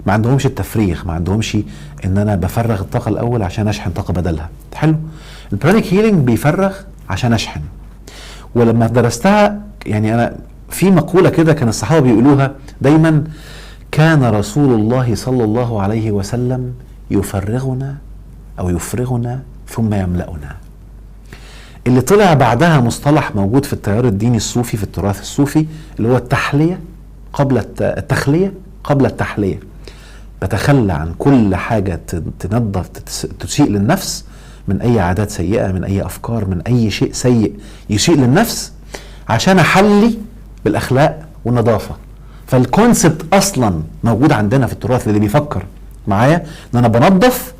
ما عندهمش التفريغ، ما عندهمش ان انا بفرغ الطاقه الاول عشان اشحن طاقه بدلها. حلو. البرانيك هيلينج بيفرغ عشان اشحن. ولما درستها يعني انا في مقوله كده كان الصحابه بيقولوها دايما، كان رسول الله صلى الله عليه وسلم يفرغنا او يفرغنا ثم يملأنا. اللي طلع بعدها مصطلح موجود في التيار الديني الصوفي، في التراث الصوفي، اللي هو التحلية قبل التخلية قبل التحلية. بتخلى عن كل حاجة تنظف تسيء للنفس، من أي عادات سيئة، من أي أفكار، من أي شيء سيء يسيء للنفس، عشان أحلي بالأخلاق والنظافة. فالكونسبت أصلا موجود عندنا في التراث، اللي بيفكر معايا ان انا بنظف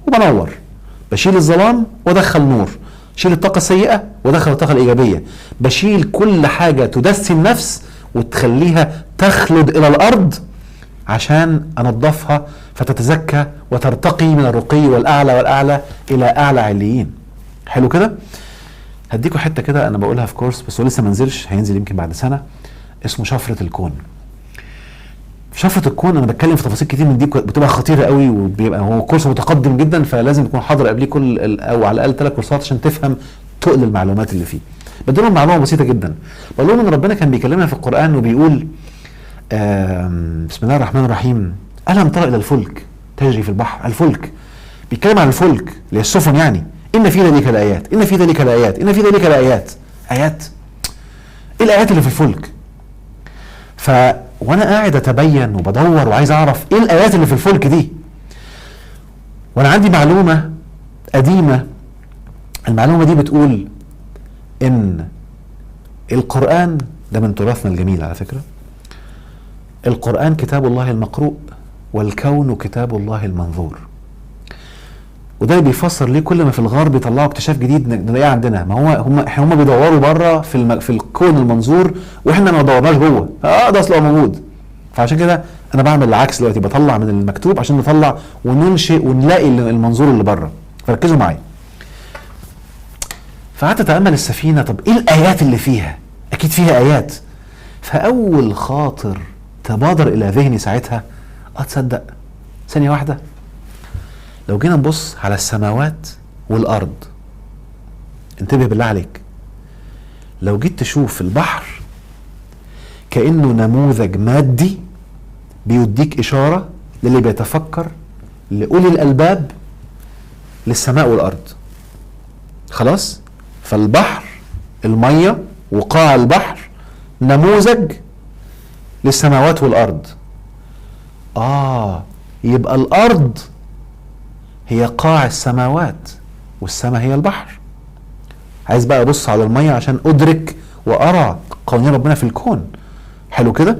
وبنور، بشيل الظلام وادخل نور، شيل الطاقة السيئة وادخل الطاقة الإيجابية، بشيل كل حاجة تدسي النفس وتخليها تخلد إلى الأرض عشان أنظفها فتتزكى وترتقي من الرقي والأعلى والأعلى إلى أعلى عليين. حلو كده؟ هديكوا حتة كده أنا بقولها في كورس بس هو لسه منزلش، هينزل يمكن بعد سنة، اسمه شفرة الكون. في شفرة الكون انا بتكلم في تفاصيل كتير من دي بتبقى خطيره قوي، وبيبقى هو كورس متقدم جدا، فلازم تكون حاضر قبليه كل او على الاقل 3 كورسات عشان تفهم تقل المعلومات اللي فيه. بديلهم معلومه بسيطه جدا، بقول لهم ان ربنا كان بيكلمنا في القران وبيقول بسم الله الرحمن الرحيم، الم تر الى الفلك تجري في البحر. الفلك بيتكلم عن الفلك اللي هي السفن، يعني ان في ذلك الايات، ان في ذلك الايات، ان في ذلك الايات. ايات؟ ايه الايات اللي في الفلك؟ وانا قاعد اتبين وبدور وعايز اعرف ايه الايات اللي في الفلك دي، وانا عندي معلومة قديمة. المعلومة دي بتقول ان القرآن ده من تراثنا الجميل على فكرة، القرآن كتاب الله المقروء والكون كتاب الله المنظور. وده بيفسر ليه كل ما في الغرب بيطلعوا اكتشاف جديد نلاقيه عندنا. ما هو هم بيدوروا بره في الكون المنظور، واحنا ما دورناش جوه. ده اصله موجود. فعشان كده انا بعمل العكس دلوقتي، بطلع من المكتوب عشان نطلع وننشئ ونلاقي المنظور اللي بره. فركزوا معايا. فقعدت اتامل السفينه، طب ايه الايات اللي فيها؟ اكيد فيها ايات. فاول خاطر تبادر الى ذهني ساعتها، تصدق ثانيه واحده، لو جينا نبص على السماوات والأرض، انتبه بالله عليك، لو جيت تشوف البحر كأنه نموذج مادي بيديك إشارة للي بيتفكر، لأولي الألباب، للسماء والأرض. خلاص؟ فالبحر، المية وقاع البحر نموذج للسماوات والأرض. يبقى الأرض هي قاع السماوات والسماء هي البحر. عايز بقى ابص على المية عشان ادرك وارى قوانين ربنا في الكون. حلو كده؟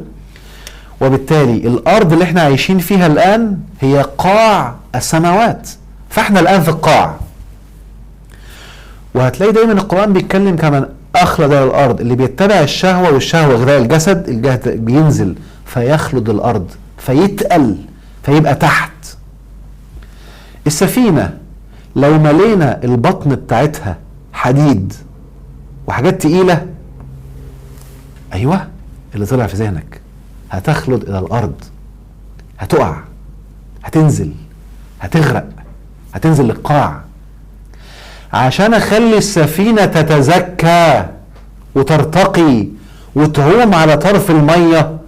وبالتالي الارض اللي احنا عايشين فيها الان هي قاع السماوات، فاحنا الان في القاع. وهتلاقي دايما القرآن بيتكلم كمان أخلد إلى الأرض، اللي بيتبع الشهوة، والشهوة غذاء الجسد، الجسد بينزل فيخلد الأرض فيتقل فيبقى تحت. السفينة لو ملينا البطن بتاعتها حديد وحاجات تقيلة، أيوة اللي طلع في ذهنك، هتخلد إلى الأرض، هتقع، هتنزل، هتغرق، هتنزل للقاع. عشان اخلي السفينة تتزكى وترتقي وتعوم على طرف المية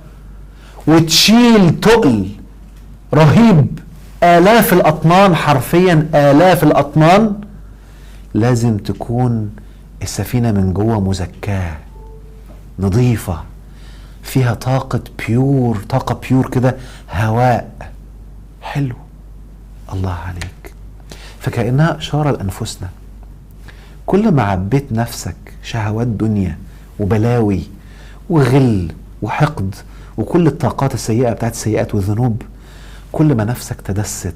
وتشيل تقل رهيب آلاف الأطنان، حرفيا آلاف الأطنان، لازم تكون السفينة من جوه مزكاة نظيفة، فيها طاقة بيور كده، هواء حلو. الله عليك. فكأنها إشارة لأنفسنا، كل ما عبيت نفسك شهوات دنيا وبلاوي وغل وحقد وكل الطاقات السيئة بتاعت السيئات والذنوب، كل ما نفسك تدست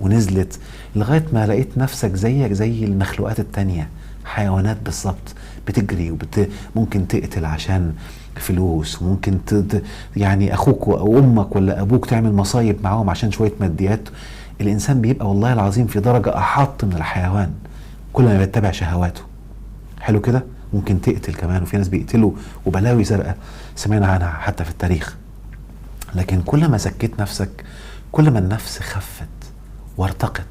ونزلت لغاية ما لقيت نفسك زيك زي المخلوقات التانية، حيوانات بالظبط، بتجري ممكن تقتل عشان فلوس، وممكن يعني أخوك أو أمك ولا أبوك تعمل مصايب معاهم عشان شوية ماديات. الإنسان بيبقى والله العظيم في درجة أحط من الحيوان كل ما بيتبع شهواته. حلو كده. ممكن تقتل كمان، وفي ناس بيقتلوا وبلاوي زرقاء سمعنا عنها حتى في التاريخ. لكن كل ما زكيت نفسك كل ما النفس خفت وارتقت،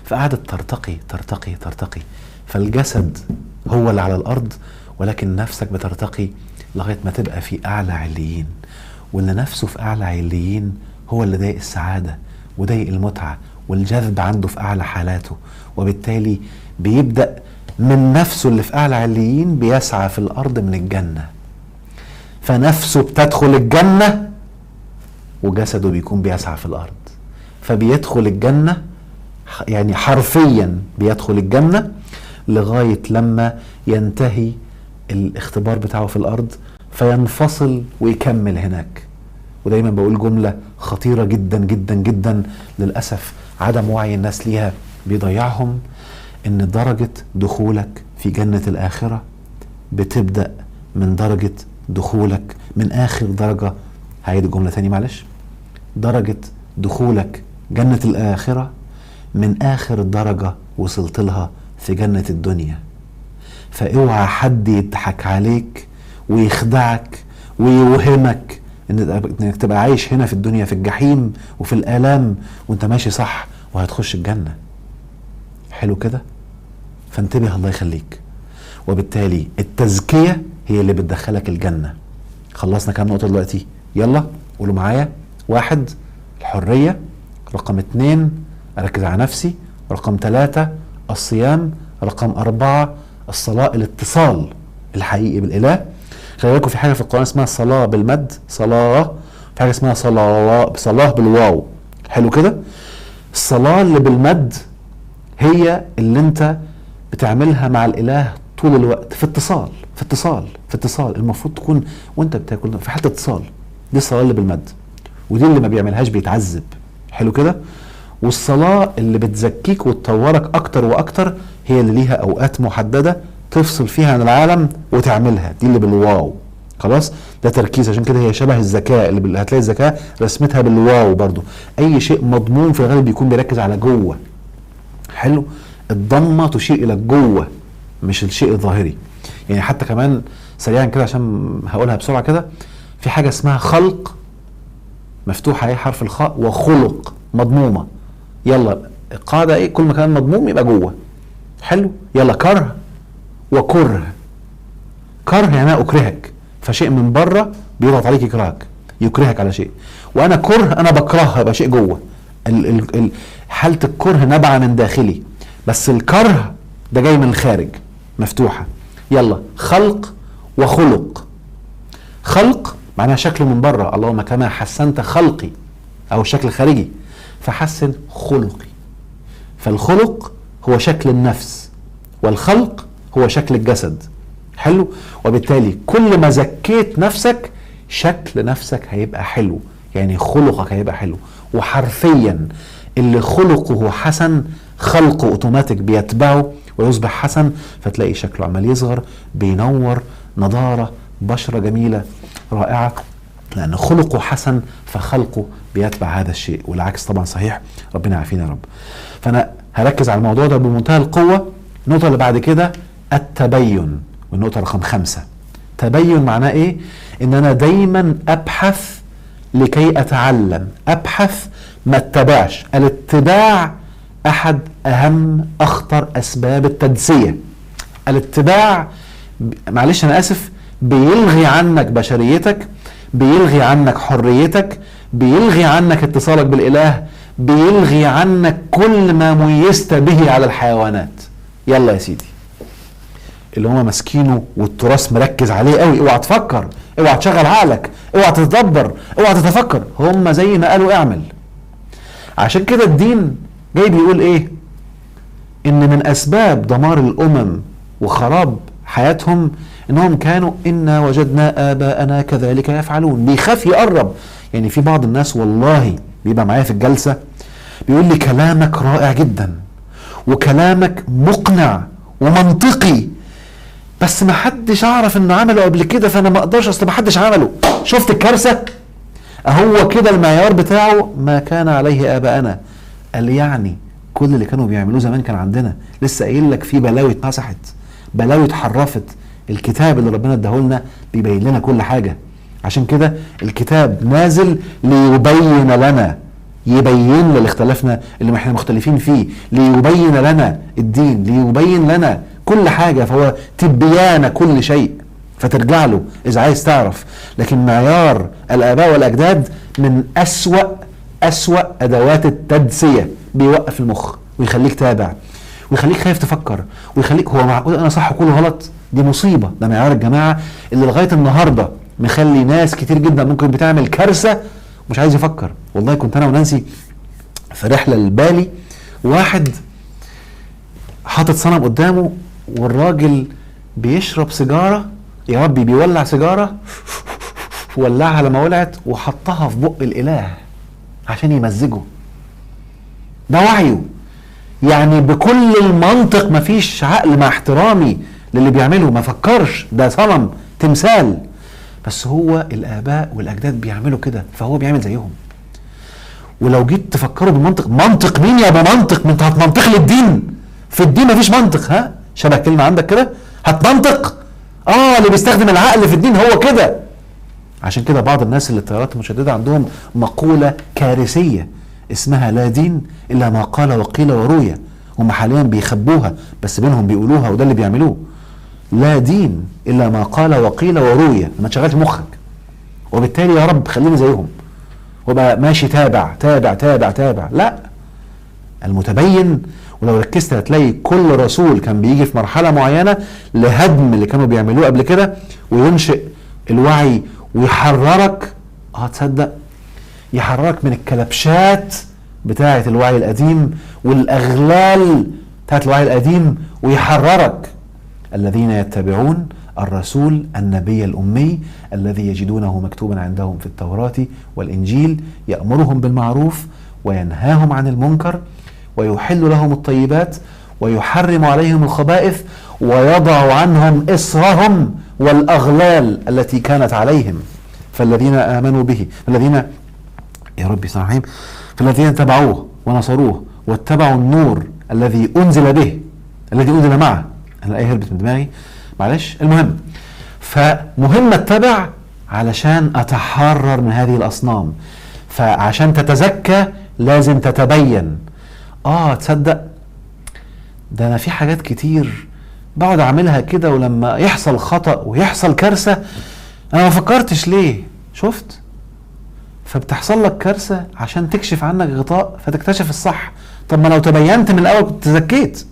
فقعدت ترتقي. فالجسد هو اللي على الأرض، ولكن نفسك بترتقي لغاية ما تبقى في أعلى عليين. واللي نفسه في أعلى عليين هو اللي ضايق السعادة وضايق المتعة والجذب عنده في أعلى حالاته، وبالتالي بيبدأ من نفسه اللي في أعلى عليين بيسعى في الأرض من الجنة. فنفسه بتدخل الجنة وجسده بيكون بيسعى في الأرض، فبيدخل الجنة، يعني حرفيا بيدخل الجنة لغاية لما ينتهي الاختبار بتاعه في الأرض فينفصل ويكمل هناك. ودايما بقول جملة خطيرة جدا جدا جدا، للأسف عدم وعي الناس ليها بيضيعهم، إن درجة دخولك في جنة الآخرة بتبدأ من درجة دخولك من آخر درجة. هعيد الجملة تاني معلش. درجة دخولك جنة الآخرة من آخر درجة وصلت لها في جنة الدنيا. فاوعى حد يضحك عليك ويخدعك ويوهمك انك تبقى عايش هنا في الدنيا في الجحيم وفي الآلام وانت ماشي صح وهتخش الجنة. حلو كده. فانتبه الله يخليك. وبالتالي التزكية هي اللي بتدخلك الجنة. خلصنا كام نقطة دلوقتي؟ يلا قولوا معايا. 1 الحرية، رقم 2 أركز على نفسي، رقم 3 الصيام، رقم 4 الصلاة، الاتصال الحقيقي بالإله. خلي بالكم في حاجة في القرآن اسمها صلاة بالمد، صلاة، في حاجة اسمها صلاة بالواو. حلو كده. الصلاة اللي بالمد هي اللي انت بتعملها مع الإله طول الوقت، في اتصال المفروض تكون وانت بتاكل في حالة اتصال. دي الصلاة اللي بالمد، ودي اللي ما بيعملهاش بيتعذب. حلو كده. والصلاة اللي بتزكيك وتطورك أكتر وأكتر هي اللي ليها أوقات محددة تفصل فيها عن العالم وتعملها، دي اللي بالواو. خلاص ده تركيز. عشان كده هي شبه الزكاة، اللي هتلاقي الزكاة رسمتها بالواو برضو. أي شيء مضمون في الغالب بيكون بيركز على جوه. حلو. الضمة تشير إلى جوه مش الشيء الظاهري. يعني حتى كمان سريعا كده عشان هقولها بسرعة كده، في حاجة اسمها خلق مفتوحة ايه حرف الخاء، وخلق مضمومة. يلا القاعدة ايه؟ كل ما كان مضموم يبقى جوه. حلو. يلا كره وكره. كره يعني انا اكرهك، فشيء من بره بيضغط عليك يكرهك على شيء. وانا كره انا بكرهها، يبقى شيء جوه. حالة الكره نبع من داخلي، بس الكره ده جاي من الخارج مفتوحة. يلا خلق وخلق. خلق معناها شكله من بره، اللهم كما حسنت خلقي، او الشكل الخارجي فحسن خلقي. فالخلق هو شكل النفس، والخلق هو شكل الجسد. حلو. وبالتالي كل ما زكيت نفسك شكل نفسك هيبقى حلو، يعني خلقك هيبقى حلو. وحرفيا اللي خلقه حسن خلقه اوتوماتيك بيتبعه ويصبح حسن، فتلاقي شكله عمال يصغر، بينور، نضارة، بشرة جميلة رائعة، لأن خلقه حسن فخلقه بيتبع هذا الشيء. والعكس طبعا صحيح، ربنا يعافينا يا رب. فأنا هركز على الموضوع ده بمنتهى القوة. النقطة اللي بعد كده التبين، والنقطة رقم 5. تبين معناه ايه؟ ان انا دايما ابحث لكي اتعلم، ابحث ما اتبعش. الاتباع احد اهم اخطر اسباب التدسية. الاتباع معلش انا اسف بيلغي عنك بشريتك، بيلغي عنك حريتك، بيلغي عنك اتصالك بالاله، بيلغي عنك كل ما ميزت به على الحيوانات. يلا يا سيدي، اللي هم ماسكينه والتراث مركز عليه قوي، اوعى تفكر، اوعى تشغل عقلك، اوعى تتدبر، اوعى تتفكر، هم زي ما قالوا اعمل. عشان كده الدين جاي بيقول ايه؟ ان من اسباب دمار الامم وخراب حياتهم انهم كانوا انا وجدنا اباءنا كذلك يفعلون. بيخاف يقرب. يعني في بعض الناس والله بيبقى معايا في الجلسة بيقول لي كلامك رائع جدا وكلامك مقنع ومنطقي، بس ما حدش اعرف انه عمله قبل كده، فانا ما اقدرش، اصل ما حدش عمله. شفت الكارثة؟ هو كده المعيار بتاعه ما كان عليه اباءنا. قال يعني كل اللي كانوا بيعملوه زمان كان عندنا. لسه قايل لك في بلاوي اتمسحت، بلاوي اتحرفت. الكتاب اللي ربنا اداهولنا بيبين لنا كل حاجة. عشان كده الكتاب نازل ليبين لنا، يبين اللي اختلفنا، اللي احنا مختلفين فيه، ليبين لنا الدين، ليبين لنا كل حاجة. فهو تبيان كل شيء، فترجع له إذا عايز تعرف. لكن معيار الآباء والأجداد من أسوأ أدوات التدسية. بيوقف المخ ويخليك تابع ويخليك خايف تفكر ويخليك هو معقول أنا صح وكله غلط؟ دي مصيبة. ده معيار الجماعة اللي لغاية النهاردة مخلي ناس كتير جدا ممكن بتعمل كارثة مش عايز يفكر. والله كنت أنا ونانسي في رحلة لبالي، واحد حاطط صنم قدامه والراجل بيشرب سيجارة، يا ربي بيولع سيجارة، ولعها لما ولعت وحطها في بق الإله عشان يمزجه. ده وعيه يعني بكل المنطق، مفيش عقل مع احترامي للي بيعمله، ما فكرش، ده صنم تمثال. بس هو الآباء والأجداد بيعملوا كده فهو بيعمل زيهم. ولو جيت تفكروا بالمنطق، منطق مين يا ابو منطق؟ ما انت هتمنطق للدين، في الدين مفيش منطق. ها شبه كلمة عندك كده، هتمنطق؟ اللي بيستخدم العقل في الدين هو كده. عشان كده بعض الناس اللي التيارات المشددة عندهم مقولة كارثية اسمها لا دين إلا ما قال وقيل وروي. هم حاليا بيخبوها بس بينهم بيقولوها، وده اللي بيعملوه. لا دين إلا ما قال وقيل وروي. ما تشغلش مخك، وبالتالي يا رب خليني زيهم وبقى ماشي تابع تابع تابع تابع. لا، المتبين. ولو ركزت هتلاقي كل رسول كان بيجي في مرحلة معينة لهدم اللي كانوا بيعملوه قبل كده وينشئ الوعي ويحررك. تصدق يحررك من الكلبشات بتاعة الوعي القديم والأغلال بتاعة الوعي القديم، ويحررك. الذين يتبعون الرسول النبي الأمي الذي يجدونه مكتوبا عندهم في التوراة والإنجيل يأمرهم بالمعروف وينهاهم عن المنكر ويحل لهم الطيبات ويحرم عليهم الخبائث ويضع عنهم إصرهم والأغلال التي كانت عليهم. فالذين آمنوا به، الذين يا ربي صحيح، فالذين تبعوه ونصروه واتبعوا النور الذي أنزل به، الذي أنزل معه. أنا الآية هربت من دماغي معلش. المهم، فمهم اتبع علشان أتحرر من هذه الأصنام. فعشان تتزكى لازم تتبين. تصدق ده أنا في حاجات كتير بقعد أعملها كده، ولما يحصل خطأ ويحصل كارثة أنا ما فكرتش ليه. شفت؟ فبتحصل لك كارثة عشان تكشف عنك غطاء فتكتشف الصح. طب ما لو تبينت من الأول كنت تزكيت.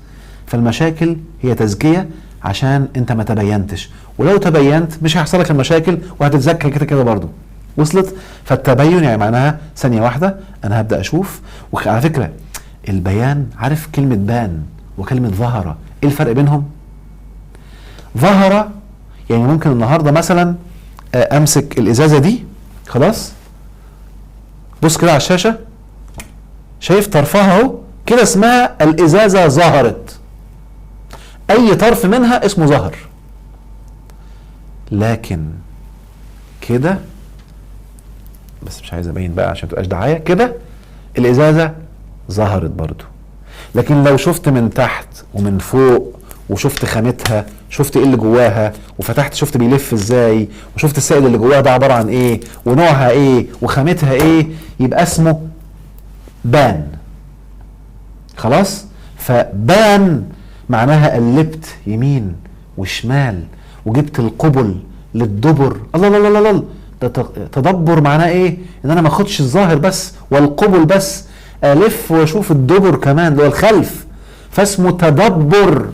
فالمشاكل هي تزكية عشان انت ما تبينتش، ولو تبينت مش هيحصل لك المشاكل وهتتزكى كده كده برضو. وصلت؟ فالتبين يعني معناها ثانية واحدة أنا هبدأ أشوف. وعلى فكرة البيان، عارف كلمة بان وكلمة ظهر إيه الفرق بينهم؟ ظهر يعني ممكن النهاردة مثلا أمسك الإزازة دي، خلاص بص كده على الشاشة، شايف طرفها اهو كده اسمها الازازة ظهرت، اي طرف منها اسمه ظهر. لكن كده، بس مش عايز ابين بقى عشان متبقاش دعاية، كده الازازة ظهرت برضو. لكن لو شفت من تحت ومن فوق وشفت خامتها، شفت ايه اللي جواها، وفتحت شفت بيلف ازاي، وشفت السائل اللي جواها ده عبارة عن ايه، ونوعها ايه، وخامتها ايه، يبقى اسمه بان. خلاص؟ فبان معناها قلبت يمين وشمال وجبت القبل للدبر. الله الله الله الله، ده تدبر معناه ايه؟ ان انا ما اخدش الظاهر بس والقبل بس، الف واشوف الدبر كمان اللي هو الخلف، فاسمه تدبر.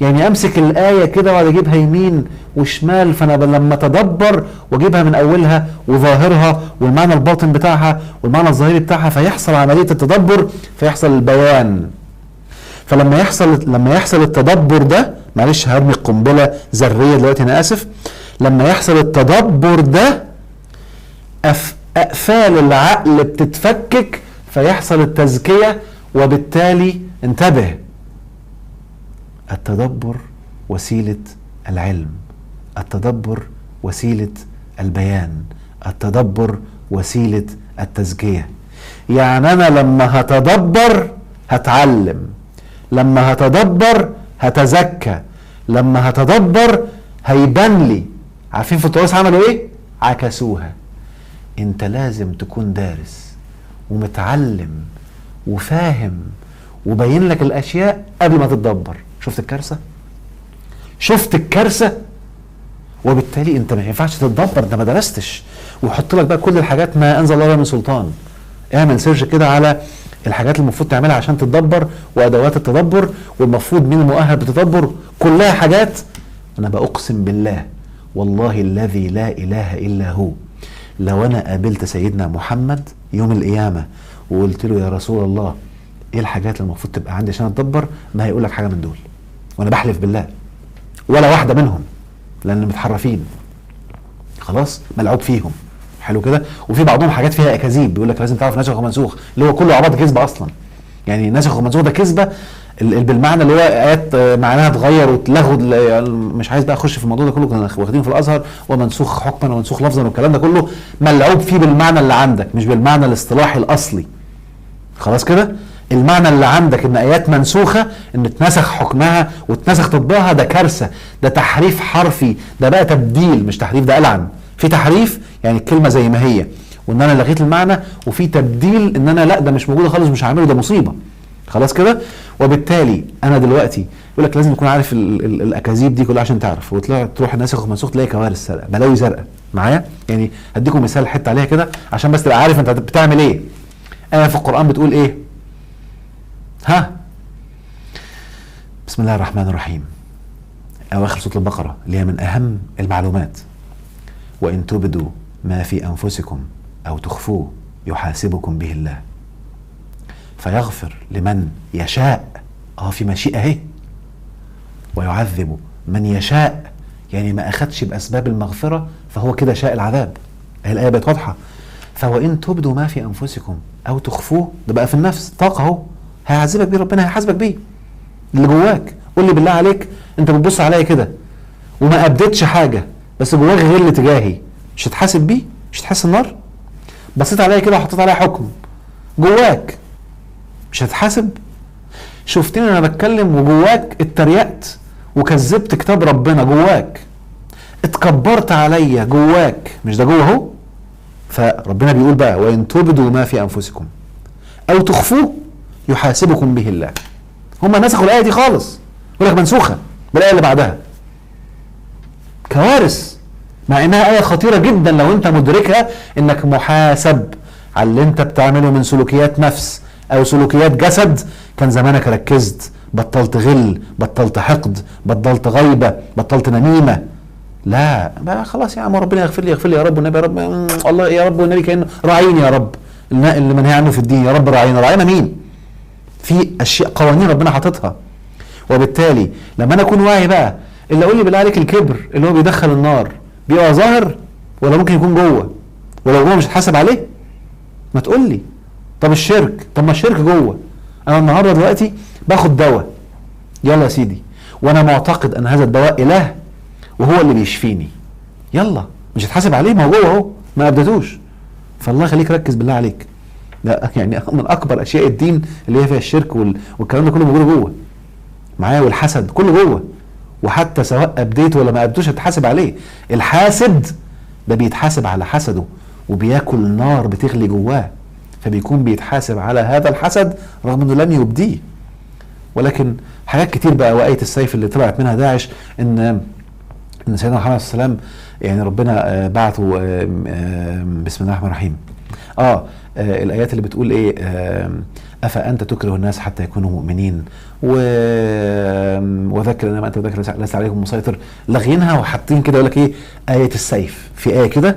يعني امسك الايه كده واقعد اجيبها يمين وشمال، فانا لما اتدبر واجيبها من اولها وظاهرها والمعنى الباطن بتاعها والمعنى الظاهري بتاعها، فيحصل عمليه التدبر، فيحصل البيان. فلما يحصل التدبر ده، معلش هرمي قنبله ذريه دلوقتي انا اسف، لما يحصل التدبر ده اقفال العقل بتتفكك، فيحصل التزكيه، وبالتالي انتبه، التدبر وسيله العلم، التدبر وسيله البيان، التدبر وسيله التزكيه. يعني انا لما هتدبر هتعلم، لما هتدبر هتزكى، لما هتدبر هيبان لي. عارفين في التراث عملوا ايه؟ عكسوها. انت لازم تكون دارس ومتعلم وفاهم وبين لك الاشياء قبل ما تتدبر. شفت الكارثه؟ شفت الكارثه؟ وبالتالي انت ما ينفعش تتدبر، انت ما درستش، ويحط لك بقى كل الحاجات ما انزل الله من سلطان. اعمل سيرش كده على الحاجات اللي المفروض تعملها عشان تتدبر، وادوات التدبر، والمفروض مين المؤهل بالتدبر، كلها حاجات. انا بأقسم بالله والله الذي لا اله الا هو، لو انا قابلت سيدنا محمد يوم القيامه وقلت له يا رسول الله ايه الحاجات اللي المفروض تبقى عندي عشان اتدبر، ما هيقول لك حاجه من دول، وانا بحلف بالله ولا واحده منهم، لان متحرفين خلاص، ملعوب فيهم. حلو كده. وفي بعضهم حاجات فيها اكاذيب، بيقول لك لازم تعرف ناسخ ومنسوخ، اللي هو كله عباره كذبه اصلا. يعني ناسخ ومنسوخ ده كذبه بالمعنى اللي هو ايات معناها اتغير واتلغوا. مش عايز بقى اخش في الموضوع ده كله، كنا واخدين في الازهر ومنسوخ حكما ومنسوخ لفظا والكلام ده كله ملعوب فيه بالمعنى اللي عندك، مش بالمعنى الاصطلاحي الاصلي. خلاص كده. المعنى اللي عندك ان ايات منسوخه، ان اتنسخ حكمها واتنسخ تطبيقها، ده كارثه، ده تحريف حرفي، ده بقى تبديل مش تحريف، ده ألعن. في تحريف يعني الكلمه زي ما هي وان انا لغيت المعنى، وفي تبديل ان انا لا ده مش موجوده خالص مش هعمله، ده مصيبه. خلاص كده. وبالتالي انا دلوقتي يقول لك لازم تكون عارف الاكاذيب دي كلها عشان تعرف، وتروح الناسخ والمنسوخ تلاقي كوارث زرقاء، بلاوي زرقاء معايا. يعني هديكم مثال حته عليها كده عشان بس تبقى عارف انت بتعمل ايه. ايه في القران بتقول ايه؟ ها، بسم الله الرحمن الرحيم، اواخر سوره البقره اللي هي من اهم المعلومات. وان تبدوا ما في انفسكم او تخفوه يحاسبكم به الله فيغفر لمن يشاء، في مشيئة اهي، ويعذب من يشاء. يعني ما اخدش باسباب المغفرة فهو كده شاء العذاب. اهي الايه بقت واضحة. فوان تبدوا ما في انفسكم او تخفوه، ده بقى في النفس طاقة اهو، هيعذبك بيه ربنا، هيحاسبك بيه اللي جواك. قول لي بالله عليك، انت بتبص عليا كده وما ابدتش حاجة بس جواك غير تجاهي، مش هتحاسب بيه؟ مش هتحس النار؟ بصيت عليا كده وحطيت عليا حكم جواك، مش هتحاسب؟ شفتني انا بتكلم وجواك اتريقت وكذبت كتاب ربنا جواك، اتكبرت عليا جواك، مش ده جوه اهو؟ فربنا بيقول بقى وان تبدوا ما في انفسكم او تخفوه يحاسبكم به الله. هم نسخوا الايه دي خالص، يقول لك منسوخه بالايه اللي بعدها. كوارث، مع انها ايه خطيره جدا لو انت مدركها، انك محاسب على اللي انت بتعمله من سلوكيات نفس او سلوكيات جسد. كان زمانك ركزت، بطلت غل، بطلت حقد، بطلت غيبه، بطلت نميمه. لا بقى خلاص يا عم، ربنا يغفر لي، يغفر لي يا رب والنبي يا رب، الله يا رب والنبي، كانه راعيني يا رب، اللي منهي عنه في الدين، يا رب راعينا. راعينا مين؟ في اشياء قوانين ربنا حاططها. وبالتالي لما انا اكون واعي بقى، اللي اقول لي بالله عليك الكبر اللي هو بيدخل النار بيبقى ظاهر ولا ممكن يكون جوه؟ ولو جوه مش هتحاسب عليه؟ ما تقول لي. طب الشرك، طب ما الشرك جوه. انا النهارده دلوقتي باخد دواء، يلا يا سيدي، وانا معتقد ان هذا الدواء اله وهو اللي بيشفيني، يلا مش هتحاسب عليه، ما هو جوه اهو، ما ابدتوش. فالله يخليك ركز بالله عليك، ده يعني من اكبر اشياء الدين اللي هي فيها الشرك والكلام ده كله موجود جوه معايا، والحسد كله جوه. وحتى سواء ابديت ولا ما ابدوش هتحاسب عليه. الحاسد ده بيتحاسب على حسده وبياكل نار بتغلي جواه، فبيكون بيتحاسب على هذا الحسد رغم انه لم يبديه. ولكن حاجات كتير بقى، وآية السيف اللي طلعت منها داعش ان سيدنا محمد صلى الله عليه وسلم يعني ربنا بعثه بسم الله الرحمن الرحيم. الايات اللي بتقول ايه، افانت تكره الناس حتى يكونوا مؤمنين، وذكر انما انت ذكر ليس عليكم مسيطر، لاغينها وحاطين كده يقول لك ايه، ايه السيف، في ايه كده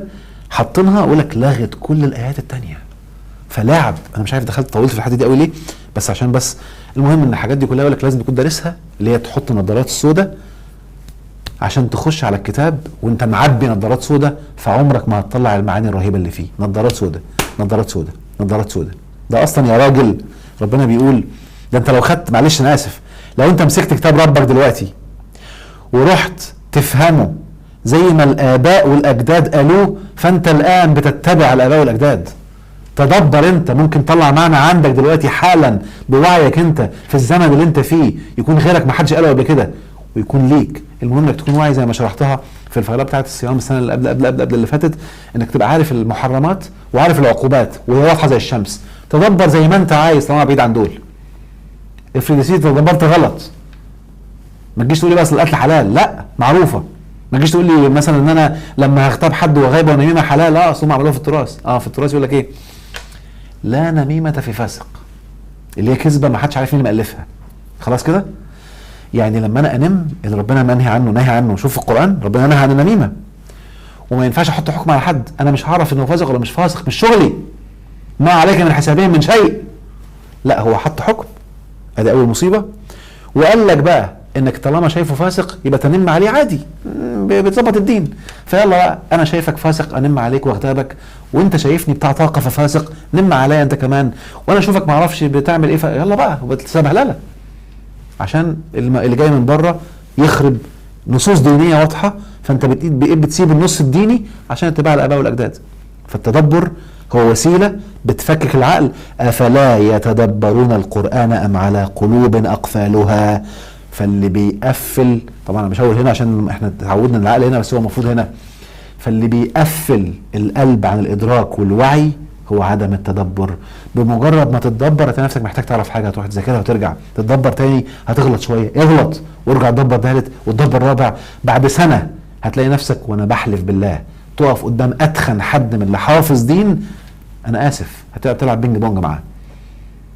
حاطينها يقول لك لغت كل الايات التانية. فلاعب، انا مش عارف دخلت طولت في الحته دي قوي ليه، بس عشان بس المهم ان الحاجات دي كلها يقول لك لازم تكون دارسها، اللي هي تحط النظارات السوداء عشان تخش على الكتاب وانت معبي نظارات سوداء، فعمرك ما هتطلع المعاني الرهيبه اللي فيه. نظارات سوداء، نظارات سوداء، نظارات سوداء. ده اصلا يا راجل ربنا بيقول، ده انت لو خدت، معلش انا اسف، لو انت مسكت كتاب ربك دلوقتي ورحت تفهمه زي ما الاباء والاجداد قالوه، فانت الان بتتبع الاباء والاجداد. تدبر، انت ممكن تطلع معنى عندك دلوقتي حالا بوعيك انت في الزمن اللي انت فيه، يكون غيرك ما حدش قاله قبل كده ويكون ليك. المهم انك تكون واعي زي ما شرحتها في الفقرات بتاعت الصيام السنه اللي قبل اللي فاتت، انك تبقى عارف المحرمات وعارف العقوبات وهي واضحه زي الشمس. تدبر زي ما انت عايز طالما بعيد عن دول. افرض يا سيدي تدبرت غلط، ما تجيش تقول لي بس القتل حلال، لا معروفه. ما تجيش تقول لي مثلا ان انا لما هغتاب حد وغيبه ونميمه حلال، لا اصل هم عملوها في التراث. في التراث يقول لك ايه، لا نميمه في فاسق، اللي هي كذبه ما حدش عارف مين اللي مالفها. خلاص كده، يعني لما انا انم اللي ربنا منهي عنه نهي عنه. شوف في القران ربنا نهى عن النميمه، وما ينفعش احط حكم على حد انا مش هعرف انه فاسق ولا مش فاسق، مش شغلي، ما عليك من حسابهم من شيء. لا، هو حط حكم، ادي اول مصيبه. وقال لك بقى انك طالما شايفه فاسق يبقى تنم عليه عادي، بتظبط الدين. فيلا بقى، انا شايفك فاسق انم عليك واغتابك، وانت شايفني بتاع طاقه ففاسق نم عليا انت كمان، وانا اشوفك ما اعرفش بتعمل ايه، يلا بقى وبتسبهلله عشان اللي جاي من بره يخرب نصوص دينيه واضحه. فانت بتسيب النص الديني عشان اتباع الاباء والاجداد. فالتدبر هو وسيله بتفكك العقل. افلا يتدبرون القران ام على قلوب اقفالها. فاللي بيقفل، طبعا انا بشاور هنا عشان احنا تعودنا العقل هنا، بس هو المفروض هنا. فاللي بيقفل القلب عن الادراك والوعي هو عدم التدبر. بمجرد ما تتدبر هتلاقي نفسك محتاج تعرف حاجه، هتروح تذاكرها وترجع تتدبر تاني، هتغلط شويه اغلط وارجع تدبر ثالث وتدبر رابع. بعد سنه هتلاقي نفسك، وانا بحلف بالله، تقف قدام اتخن حد من اللي حافظ دين، انا اسف، هتبقى بتلعب بينج بونج معاه.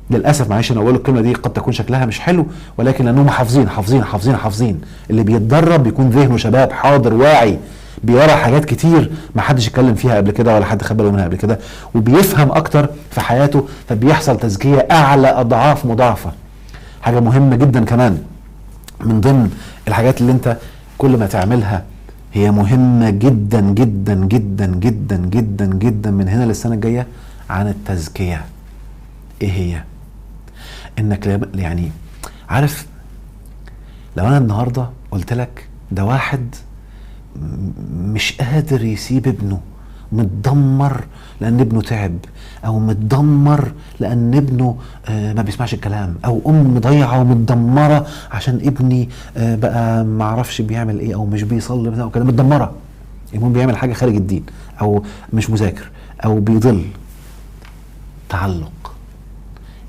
للاسف معلش انا اقول الكلمه دي قد تكون شكلها مش حلو، ولكن لانهم حافظين حافظين حافظين حافظين. اللي بيتدرب بيكون ذهنه شباب حاضر واعي، بيرى حاجات كتير ما حدش اتكلم فيها قبل كده ولا حد خد باله منها قبل كده، وبيفهم اكتر في حياته، فبيحصل تزكيه اعلى اضعاف مضاعفه. حاجه مهمه جدا كمان من ضمن الحاجات اللي انت كل ما تعملها هي مهمه جدا جدا جدا جدا جدا جدا من هنا للسنه الجايه، عن التزكيه. ايه هي؟ انك يعني عارف، لو انا النهارده قلت لك ده واحد مش قادر يسيب ابنه، متدمر لان ابنه تعب، او متدمر لان ابنه ما بيسمعش الكلام، او ام مضيعه ومتدمره عشان ابني بقى ما اعرفش بيعمل ايه، او مش بيصلي مثلا، او كده متدمره، المهم بيعمل حاجه خارج الدين، او مش مذاكر، او بيضل.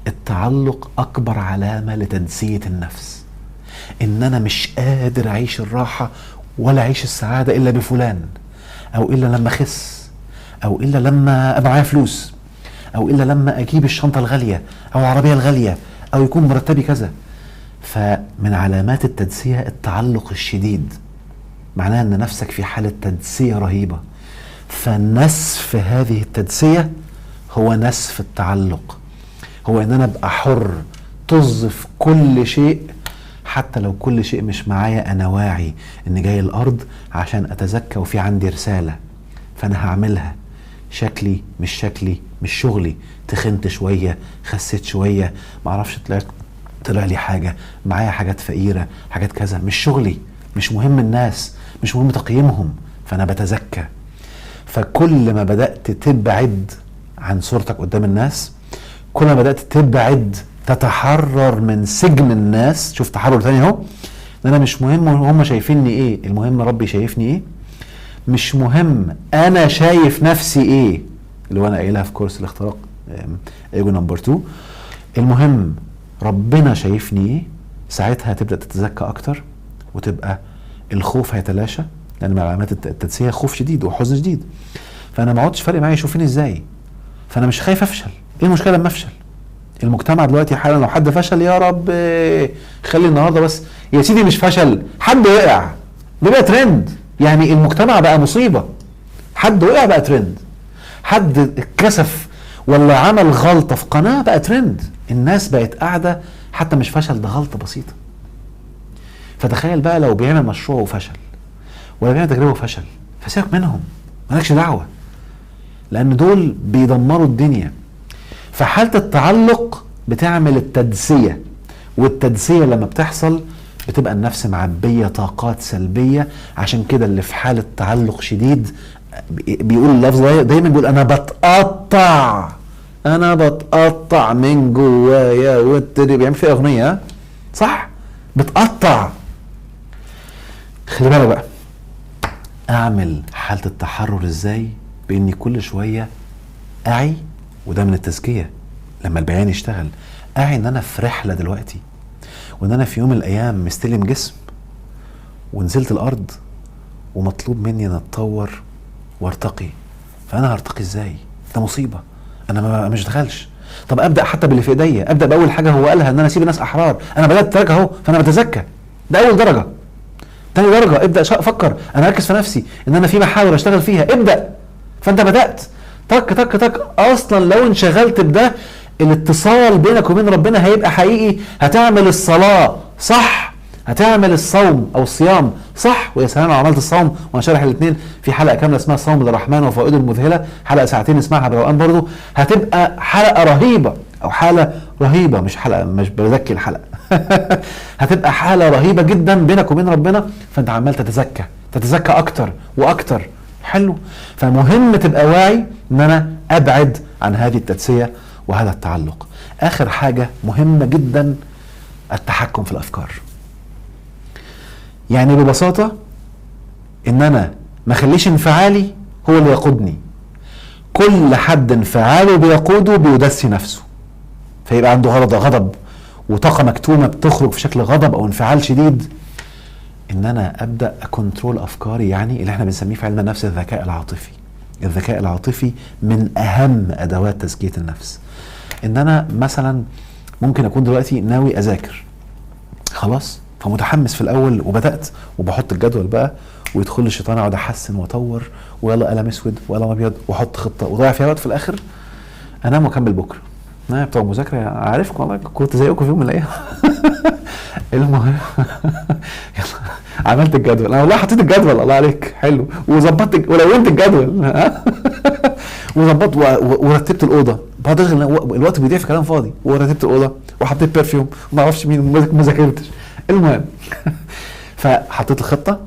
التعلق اكبر علامه لتنسيه النفس. ان انا مش قادر اعيش الراحه ولا اعيش السعاده الا بفلان، او الا لما اخس، او الا لما ابقى معايا فلوس، او الا لما اجيب الشنطه الغاليه او العربيه الغاليه، او يكون مرتبي كذا. فمن علامات التدسيه التعلق الشديد، معناها ان نفسك في حاله تدسيه رهيبه. فنسف هذه التدسيه هو نسف التعلق، هو ان انا ابقى حر طز في كل شيء، حتى لو كل شيء مش معايا انا واعي ان جاي الارض عشان اتزكى وفي عندي رسالة، فانا هعملها شكلي مش شكلي، مش شغلي، تخنت شويه، خسيت شويه، معرفش طلع لي حاجه، معايا حاجات فقيره، حاجات كذا، مش شغلي، مش مهم الناس، مش مهم تقييمهم، فانا بتزكى. فكل ما بدات تبعد عن صورتك قدام الناس، كل ما بدات تبعد تتحرر من سجن الناس. شوف تحرر تاني اهو، ان انا مش مهم هم شايفيني ايه، المهم ربي شايفني ايه. مش مهم انا شايف نفسي ايه، اللي هو انا قايلها في كورس الاختراق ايجو نمبر 2. المهم ربنا شايفني ايه. ساعتها هتبدا تتزكى اكتر، وتبقى الخوف هيتلاشى، لان من علامات التدسيه خوف شديد وحزن شديد. فانا ما عدتش فارق معايا يشوفني ازاي، فانا مش خايف افشل. ايه المشكله لما افشل؟ المجتمع دلوقتي حالا لو حد فشل يا رب خلي النهارده بس يا سيدي مش فشل، حد وقع ده بقى ترند. يعني المجتمع بقى مصيبه، حد وقع بقى ترند، حد اتكسف ولا عمل غلطه في قناه بقى ترند. الناس بقت قاعده حتى مش فشل، ده غلطه بسيطه. فتخيل بقى لو بيعمل مشروع وفشل، ولا بيعمل تجربه وفشل، فسيبك منهم، مالكش دعوه، لان دول بيدمروا الدنيا. فحالة التعلق بتعمل التدسية، والتدسية لما بتحصل بتبقى النفس معبية طاقات سلبية. عشان كده اللي في حالة تعلق شديد بيقول اللفظ دايما، بيقول انا بتقطع من جوايا. والتري بيعمل فيها اغنية صح، بتقطع. خلي بالك بقى، اعمل حالة التحرر ازاي؟ باني كل شوية اعي، وده من التزكية لما البيان يشتغل، اعي ان انا في رحلة دلوقتي، وان انا في يوم من الايام مستلم جسم ونزلت الارض، ومطلوب مني ان اتطور وارتقي. فانا هرتقي ازاي؟ ده مصيبة، انا مش دخلش. طب ابدا حتى باللي في ايديا، ابدا باول حاجة هو قالها، ان انا اسيب الناس احرار. انا بدات ترك اهو، فانا بتزكى، ده اول درجة. تاني درجة ابدا افكر، انا اركز في نفسي ان انا في محاور اشتغل فيها، ابدا. فانت بدات تك اصلا. لو انشغلت بده، الاتصال بينك وبين ربنا هيبقى حقيقي. هتعمل الصلاة صح، هتعمل الصوم او الصيام صح. ويا سلام لو عملت الصوم، وانا شارح الاثنين في حلقة كاملة اسمها الصوم للرحمن وفوائده المذهلة، حلقة ساعتين اسمعها بروقان برضو، هتبقى حلقة رهيبة، او حالة رهيبة، مش حلقة، مش بذكي الحلقة هتبقى حالة رهيبة جدا بينك وبين ربنا. فانت عمال تتزكى اكتر واكتر. حلو. فمهم تبقى واعي ان انا ابعد عن هذه التدسية وهذا التعلق. اخر حاجة مهمة جدا، التحكم في الافكار. يعني ببساطة ان انا ما خليش انفعالي هو اللي يقودني. كل حد انفعاله بيقوده بيدسي نفسه، فيبقى عنده غضب وطاقة مكتومة بتخرج في شكل غضب او انفعال شديد. ان انا ابدا اكنترول افكاري، يعني اللي احنا بنسميه في علم النفس الذكاء العاطفي. الذكاء العاطفي من اهم ادوات تزكية النفس. ان انا مثلا ممكن اكون دلوقتي ناوي اذاكر خلاص، فمتحمس في الاول وبدات، وبحط الجدول بقى، ويدخل الشيطان اقعد احسن واطور، ويلا قلم اسود وقلم ابيض، واحط خطه وضيع فيها وقت، في الاخر انام واكمل بكره. بتوع المذاكره عارفكم والله، كنت زيكم في يوم من الايام المهم عملت الجدول، انا والله حطيت الجدول، الله عليك حلو، وظبطت ولونت الجدول وظبطت ورتبت الاوضه. بعد الوقت بيضيع في كلام فاضي، ورتبت الاوضه وحطيت برفيوم وما اعرفش مين، ما ذاكرتش. المهم فحطيت الخطه،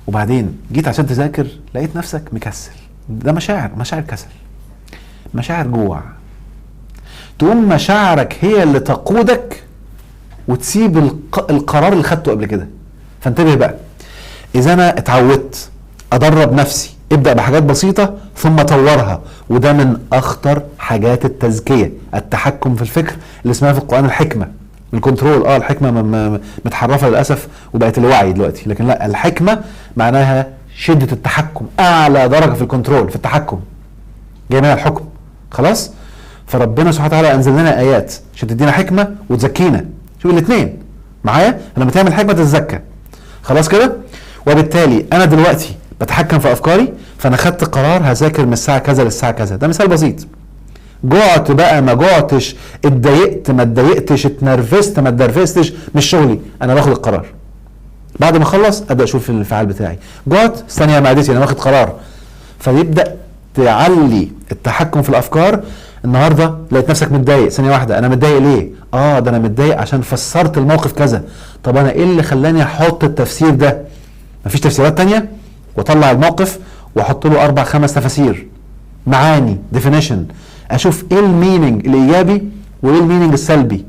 وبعدين جيت عشان تذاكر لقيت نفسك مكسل. ده مشاعر كسل، مشاعر جوع. تقوم مشاعرك هي اللي تقودك وتسيب القرار اللي خدته قبل كده. فانتبه بقى، اذا انا اتعودت ادرب نفسي، ابدأ بحاجات بسيطة ثم طورها. وده من اخطر حاجات التزكية، التحكم في الفكر، اللي اسمها في القرآن الحكمة. الكنترول الحكمة متحرفة للأسف وبقت الوعي دلوقتي، لكن لا، الحكمة معناها شدة التحكم، اعلى درجة في الكنترول، في التحكم جاي منها الحكم. خلاص، فربنا سبحانه وتعالى انزل لنا ايات عشان تدينا حكمة وتزكينا. شوف الاثنين معايا، لما تعمل حكمة تتزكى. خلاص كده. وبالتالي انا دلوقتي بتحكم في افكاري، فانا خدت قرار هذاكر من الساعة كذا للساعة كذا. ده مثال بسيط. جوعت بقى ما جوعتش، اتضايقت ما اتضايقتش، اتنرفزت ما اتنرفزتش، مش شغلي، انا باخد القرار. بعد ما اخلص ابدا اشوف الانفعال بتاعي. جوعت ثانيه معدتي، انا واخد قرار. فيبدا تعلي التحكم في الافكار. النهارده لقيت نفسك متضايق، ثانيه واحده، انا متضايق ليه؟ ده انا متضايق عشان فسرت الموقف كذا. طب انا ايه اللي خلاني احط التفسير ده؟ مفيش تفسيرات تانية؟ واطلع الموقف واحط له 4 5 تفاسير، معاني، ديفينيشن، اشوف ايه المينينج الايجابي وايه المينينج السلبي،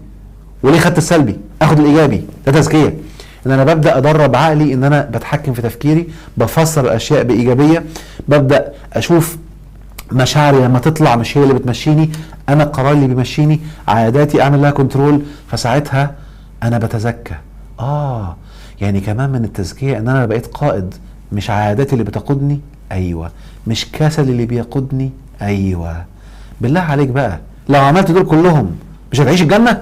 وليه خدت السلبي، اخد الايجابي. ده تزكيه، ان انا ببدا ادرب عقلي ان انا بتحكم في تفكيري، بفسر الاشياء بايجابيه، ببدا اشوف مشاعري لما تطلع مش هي اللي بتمشيني، انا القرار اللي بيمشيني، عاداتي اعمل لها كنترول، فساعتها انا بتزكى. يعني كمان من التزكيه ان انا بقيت قائد، مش عاداتي اللي بتقودني، ايوه، مش كسل اللي بيقودني، ايوه. بالله عليك بقى لو عملت دول كلهم مش هتعيش الجنه؟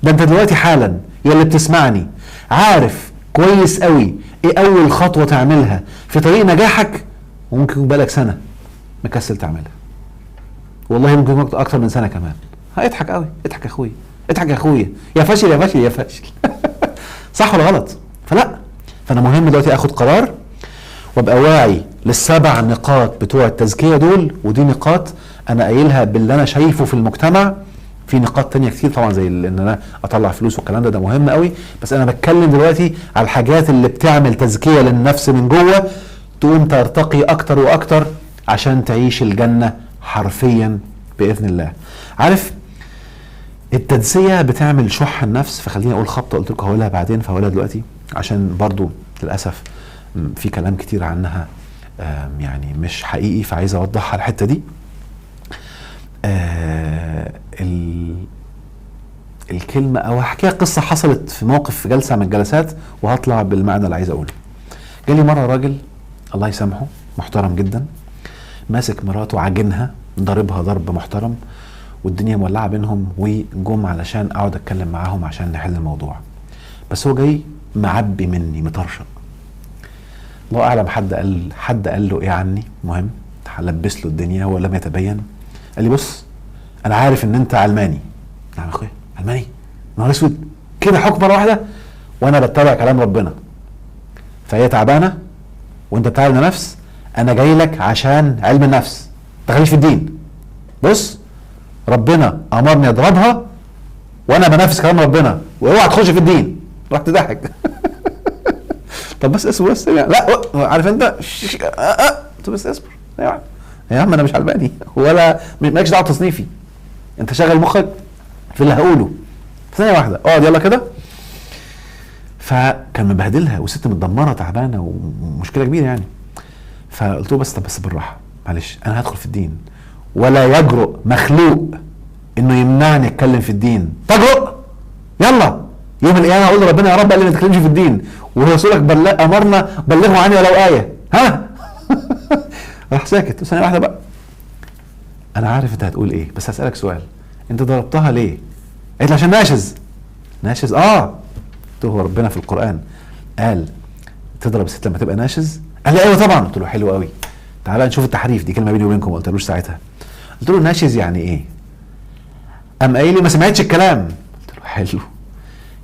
ده انت دلوقتي حالا يا اللي بتسمعني عارف كويس قوي ايه اول خطوه تعملها في طريق نجاحك، وممكن يكون بقالك سنه مكسل تعملها، والله ممكن يكون اكتر من سنه كمان. اضحك قوي، اضحك يا اخويا، اضحك يا اخويا، يا فاشل يا فاشل يا فاشل. صح ولا غلط؟ فانا مهم دلوقتي اخد قرار وابقى واعي ل7 نقاط بتوع التزكيه دول، ودي نقاط انا قايلها باللي انا شايفه في المجتمع. في نقاط تانية كتير طبعا زي ان انا اطلع فلوس والكلام ده مهم قوي، بس انا بتكلم دلوقتي على الحاجات اللي بتعمل تزكيه للنفس من جوه، تقوم ترتقي اكتر واكتر عشان تعيش الجنه حرفيا باذن الله. عارف التدسيه بتعمل شح النفس، فخليني اقول خبطه قلت لكم هقولها بعدين فهقولها دلوقتي عشان برضو للاسف في كلام كتير عنها يعني مش حقيقي، فعايز اوضحها الحته دي. الكلمه او احكيها قصه حصلت في موقف في جلسه من الجلسات، وهطلع بالمعنى اللي عايز اقوله. جالي مره راجل الله يسامحه محترم جدا، ماسك مراته عاجنها ضاربها ضرب محترم، والدنيا مولعه بينهم، وجم علشان اقعد اتكلم معاهم عشان نحل الموضوع. بس هو جاي معبي مني مطرشق، الله اعلم حد قال له ايه عني، مهم لبس له الدنيا هو لم يتبين. قال لي بص انا عارف ان انت علماني. نعم يا اخويا علماني؟ نهار اسود كده حكم مره واحده، وانا بتبع كلام ربنا، فهي تعبانه وانت بتاع علم نفس، انا جاي لك عشان علم النفس، تخليش في الدين. بص ربنا امرني اضربها وانا بنفذ كلام ربنا، واوعى تخش في الدين. رحت ضحك. طب بس اصبر بس، لا عارف انت طب بس اصبر يا عم انا مش علماني ولا مالكش دعوه تصنيفي، انت شغل مخك في اللي هقوله. ثانيه واحده اقعد يلا كده. فكان مبهدلها والست متدمره تعبانه ومشكله كبيره يعني. فقلت له بس بالراحه معلش، انا هدخل في الدين ولا يجرؤ مخلوق انه يمنعني اتكلم في الدين. تجرؤ؟ يلا يوم القيامه اقول لربنا يا رب قال لي ما تتكلمش في الدين، ورسولك امرنا بلغوا عني ولو ايه. ها؟ راح ساكت. ثانيه واحده بقى، انا عارف انت هتقول ايه بس هسالك سؤال، انت ضربتها ليه؟ قالت لي عشان ناشز. قلت له هو ربنا في القران قال تضرب الست لما تبقى ناشز؟ قال لي ايوه طبعا. قلت له حلو قوي، تعالى نشوف التحريف، دي كلمه بيني وبينكم ما قلتلوش ساعتها. قلت له ناشز يعني ايه؟ قام قايل لي ما سمعتش الكلام. قلت له حلو،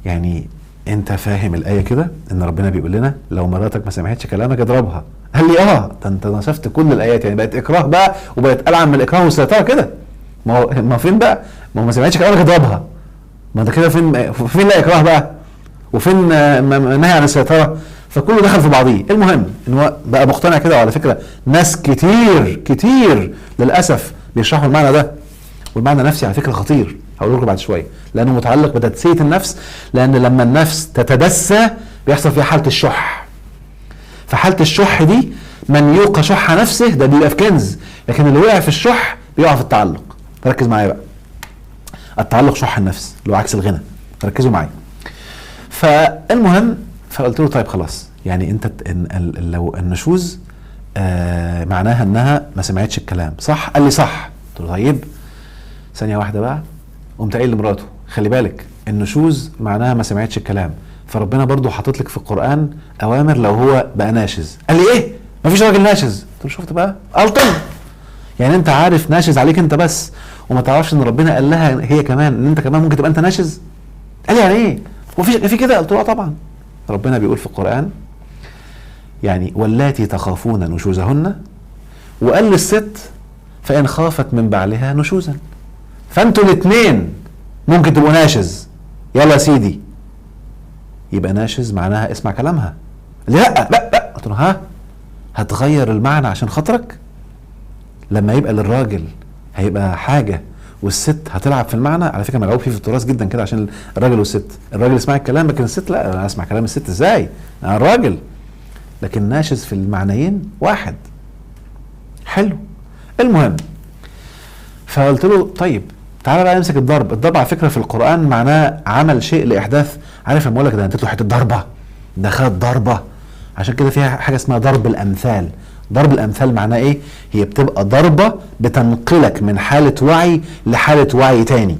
يعني انت فاهم الايه كده ان ربنا بيقول لنا لو مراتك ما سمعتش كلامك اضربها. قال لي ده انت نشفت كل الايات، يعني بقت اكراه بقى وبقت العن من الاكراه والسيطره كده. ما فين بقى؟ ما سمعتش كلامك اضربها، ما ده كده فين لا اكراه بقى، وفين نهي عن السيطره؟ فكله دخل في بعضيه. المهم ان هو بقى مقتنع كده، وعلى فكره ناس كتير للاسف بيشرحوا المعنى ده، والمعنى نفسي على فكره خطير، هقول لكم بعد شويه، لانه متعلق بتدسيه النفس. لان لما النفس تتدسى بيحصل فيها حاله الشح، فحاله الشح دي من يوقى شح نفسه ده بيبقى في كنز، لكن اللي وقع في الشح بيقع في التعلق. فركز معايا بقى، التعلق شح النفس اللي هو عكس الغنى، ركزوا معايا. فالمهم فقلت له طيب خلاص، يعني انت لو النشوز معناها انها ما سمعتش الكلام صح؟ قال لي صح. قلت له طيب ثانيه واحده بقى، قمت قايل لمراته خلي بالك النشوز معناها ما سمعتش الكلام، فربنا برضو حاطط لك في القران اوامر لو هو بقى ناشز. قال لي ايه؟ ما فيش راجل ناشز. قلت له شفت بقى الطن، يعني انت عارف ناشز عليك انت بس، وما تعرفش ان ربنا قال لها هي كمان ان انت كمان ممكن تبقى انت ناشز. قال لي يعني ايه؟ هو في كده؟ قلت له طبعا ربنا بيقول في القران يعني واللاتي تخافون نشوزهن وقال للست فإن خافت من بعلها نشوزا. فانتوا الاثنين ممكن تبقوا ناشز، يلا يا سيدي. يبقى ناشز معناها اسمع كلامها. لا لا لا، قلت له ها هتغير المعنى عشان خاطرك؟ لما يبقى للراجل هيبقى حاجه والست هتلعب في المعنى. على فكره ملعوب فيه في التراث جدا كده عشان الراجل والست. الراجل يسمع الكلام لكن الست لا، انا اسمع كلام الست ازاي؟ انا الراجل. لكن ناشز في المعنيين واحد. حلو. المهم فقلت له طيب تعالى بقى نمسك الضرب. الضرب على فكره في القران معناه عمل شيء لاحداث. عارف لما اقول لك ده انت له حته ضربه، ده خد ضربه. عشان كده فيها حاجه اسمها ضرب الامثال. ضرب الامثال معناه ايه؟ هي بتبقى ضربه بتنقلك من حاله وعي لحاله وعي تاني.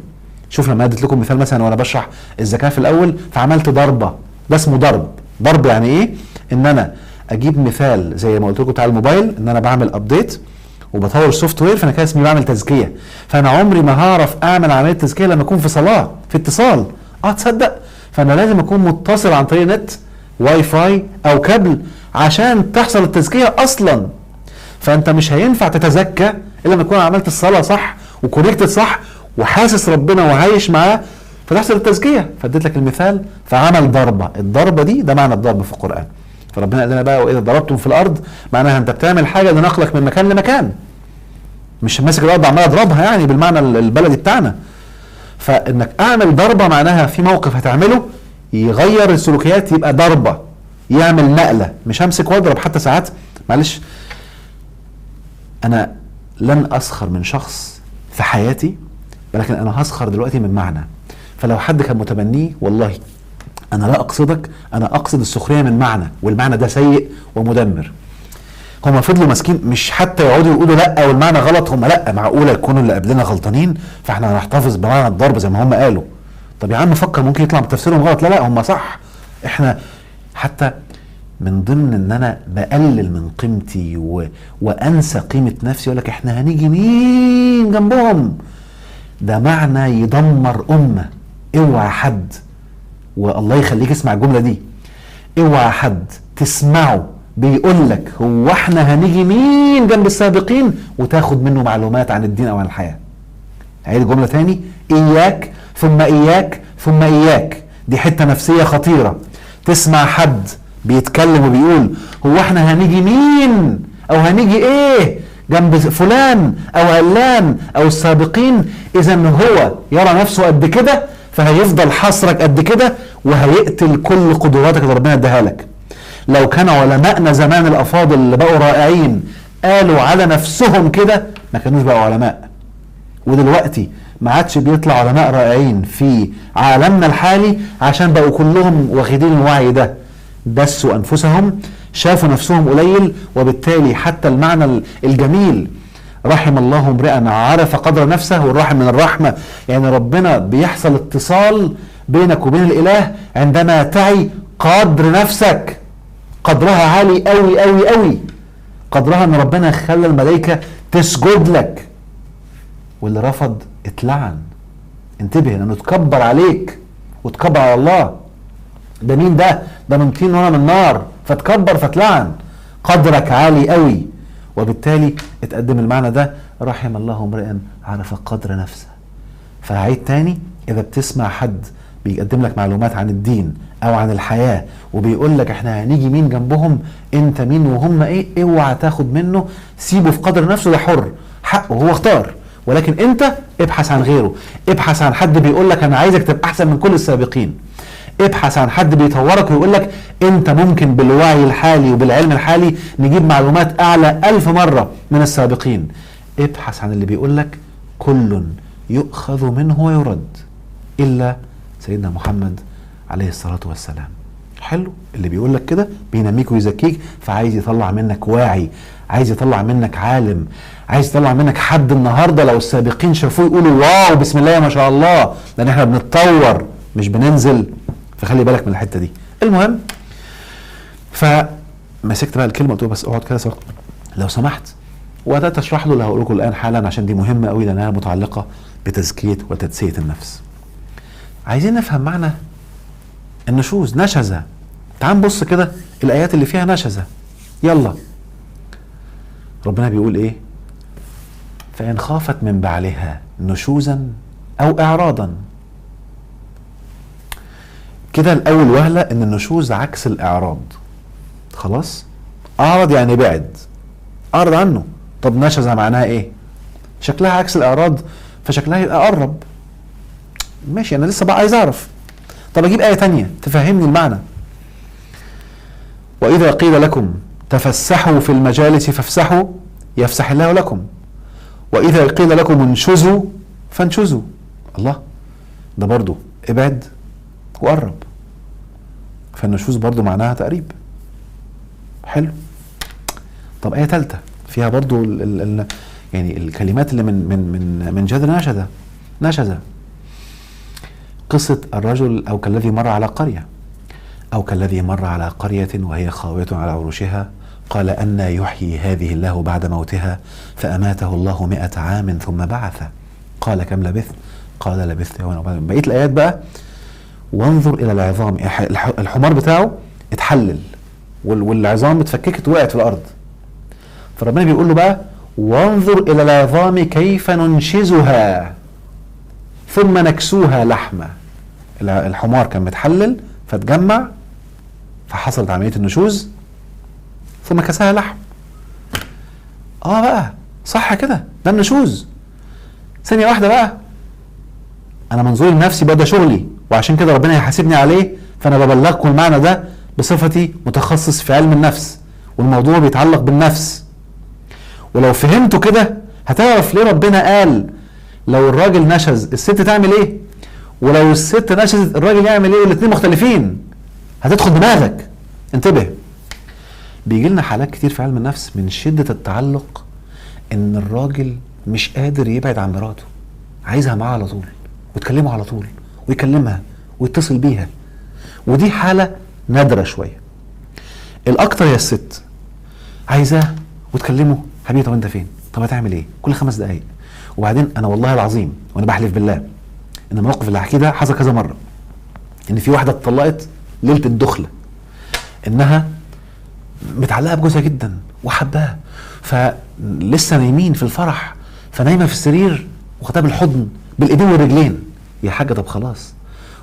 شوف لما اديت لكم مثال مثلا وانا بشرح الزكاه في الاول فعملت ضربه، ده اسمه ضرب. ضرب يعني ايه؟ ان انا اجيب مثال زي ما قلت لكم بتاع الموبايل، ان انا بعمل ابديت وبطور السوفت وير، فانا كده اسمي بعمل تزكيه. فانا عمري ما هعرف اعمل عمليه تزكيه لما اكون في صلاه في اتصال. تصدق؟ فانا لازم اكون متصل عن طريق نت واي فاي او كابل عشان تحصل التزكيه اصلا. فانت مش هينفع تتزكى الا لما تكون عملت الصلاه صح وكونكتد صح وحاسس ربنا وعايش معاه فتحصل التزكيه. فاديت لك المثال فعمل ضربه. الضربه دي ده معنى الضرب في القران. فربنا قال لنا بقى واذا ضربتم في الارض معناها انت بتعمل حاجه لنقلك من مكان لمكان، مش ماسك الارض عمال اضربها يعني بالمعنى البلدي بتاعنا. فانك اعمل ضربه معناها في موقف هتعمله يغير السلوكيات، يبقى ضربه يعمل نقله. مش همسك واضرب. حتى ساعات معلش انا لن اسخر من شخص في حياتي، ولكن انا هسخر دلوقتي من معنى. فلو حد كان متبنيه والله انا لا اقصدك، انا اقصد السخريه من معنى، والمعنى ده سيء ومدمر. هم فضلوا ماسكين، مش حتى يقعدوا يقولوا لا والمعنى غلط. هم لا، معقوله يكونوا اللي قبلنا غلطانين فاحنا هنحتفظ بمعنى الضرب زي ما هم قالوا. طب يا عم فكر، ممكن يطلع بتفسيرهم غلط. لا لا هم صح. احنا حتى من ضمن ان انا بقلل من قيمتي وانسى قيمه نفسي يقول لك احنا هنيجي مين جنبهم. ده معنى يدمر امه. اوعى حد، والله يخليك اسمع الجمله دي، اوعى حد تسمعه بيقول لك هو احنا هنيجي مين جنب السابقين وتاخد منه معلومات عن الدين او عن الحياه. عيد الجمله تاني، اياك ثم اياك ثم اياك. دي حته نفسيه خطيره. تسمع حد بيتكلم وبيقول هو احنا هنيجي مين او هنيجي ايه جنب فلان او علان او السابقين، اذا هو يرى نفسه قد كده فهيفضل حصرك قد كده وهيقتل كل قدراتك اللي ربنا اداها لك. لو كان علماءنا زمان الافاضل اللي بقوا رائعين قالوا على نفسهم كده ما كانوش بقوا علماء. ودلوقتي ما عادش بيطلع علماء رائعين في عالمنا الحالي عشان بقوا كلهم واخدين الوعي ده، دسوا انفسهم، شافوا نفسهم قليل، وبالتالي حتى المعنى الجميل رحم الله امرئا عرف قدر نفسه، والرحم من الرحمه يعني ربنا بيحصل اتصال بينك وبين الاله عندما تعي قدر نفسك. قدرها عالي قوي قوي قوي، قدرها ان ربنا خلى الملائكه تسجد لك، واللي رفض اتلعن. انتبه لانه تكبر عليك وتكبر على الله. ده مين ده؟ ده من طين وانا من نار، فتكبر فتلعن. قدرك عالي قوي، وبالتالي اتقدم المعنى ده رحم الله امرئا عرف قدر نفسه. فهعيد تاني، اذا بتسمع حد بيقدم لك معلومات عن الدين او عن الحياة وبيقول لك احنا هنيجي مين جنبهم، انت مين وهم ايه، اوعى تاخد منه. سيبه في قدر نفسه، ده حر حقه، هو اختار. ولكن انت ابحث عن غيره. ابحث عن حد بيقول لك انا عايزك تبقى احسن من كل السابقين. ابحث عن حد بيطورك ويقول لك انت ممكن بالوعي الحالي وبالعلم الحالي نجيب معلومات اعلى 1000 مرة من السابقين. ابحث عن اللي بيقول لك كل يؤخذ منه ويرد الا سيدنا محمد عليه الصلاة والسلام. حلو. اللي بيقول لك كده بينميك ويزكيك، فعايز يطلع منك واعي، عايز يطلع منك عالم، عايز يطلع منك حد النهارده لو السابقين شافوه يقولوا واو بسم الله ما شاء الله، لان احنا بنتطور مش بننزل. فخلي بالك من الحته دي. المهم فمسكت بقى الكلمه قلت له بس اقعد كده لو سمحت، وبدات اشرح له اللي هقول لكم الان حالا عشان دي مهمه قوي لانها متعلقه بتزكيه وتدسيه النفس. عايزين نفهم معنى النشوز. نشزه. تعال نبص كده الايات اللي فيها نشزه. يلا. ربنا بيقول ايه؟ فإن خافت من بعلها نشوزا أو إعراضا. كده الأول وهلة إن النشوز عكس الإعراض. خلاص؟ أعرض يعني بعد، أعرض عنه. طب نشزة معناها إيه؟ شكلها عكس الإعراض، فشكلها يبقى قرب. ماشي، أنا لسه بقى عايز أعرف. طب أجيب آية تانية تفهمني المعنى. وإذا قيل لكم تفسحوا في المجالس فافسحوا يفسح الله لكم، وإذا قيل لكم انشزوا فانشزوا. الله، ده برضو ابعد وقرب، فالنشوز برضو معناها تقريب. حلو. طب آية تالتة فيها برضو يعني الكلمات اللي من جذر نشزة. قصة الرجل أو كالذي مر على قرية، أو كالذي مر على قرية وهي خاوية على عروشها قال أنى يحيي هذه الله بعد موتها فأماته الله 100 عام ثم بعثه قال كم لبثت؟ قال لبثت يوما. بقية الآيات بقى وانظر إلى العظام، الحمار بتاعه اتحلل والعظام اتفككت وقعت في الأرض، فربنا بيقول له بقى وانظر إلى العظام كيف ننشزها ثم نكسوها لحمة. الحمار كان متحلل فتجمع فحصلت عملية النشوز ثم كساها لحم. بقى صح كده، ده النشوز. ثانية واحدة بقى، انا منظوري لنفسي بقى ده شغلي، وعشان كده ربنا يحاسبني عليه، فانا ببلغكم المعنى ده بصفتي متخصص في علم النفس، والموضوع بيتعلق بالنفس. ولو فهمتوا كده هتعرف ليه ربنا قال لو الراجل نشز الست تعمل ايه، ولو الست نشزت الراجل يعمل ايه، والاتنين مختلفين. هتدخل دماغك. انتبه، بيجي لنا حالات كتير في علم النفس من شدة التعلق ان الراجل مش قادر يبعد عن مراته، عايزها معاه على طول وتكلمه على طول ويكلمها ويتصل بيها، ودي حالة نادرة شوية. الاكتر هي الست عايزاه وتكلمه، حبيبي طب انت فين؟ طب هتعمل ايه؟ كل 5 دقايق. وبعدين انا والله العظيم وانا بحلف بالله ان الموقف اللي هحكيه ده حصل كذا مرة، ان في واحدة اتطلقت ليلة الدخلة، انها متعلقة بجوزها جدا وحبها، فلسه نايمين في الفرح، فنايمة في السرير وخدها بالحضن بالايدين والرجلين. يا حاجة طب خلاص.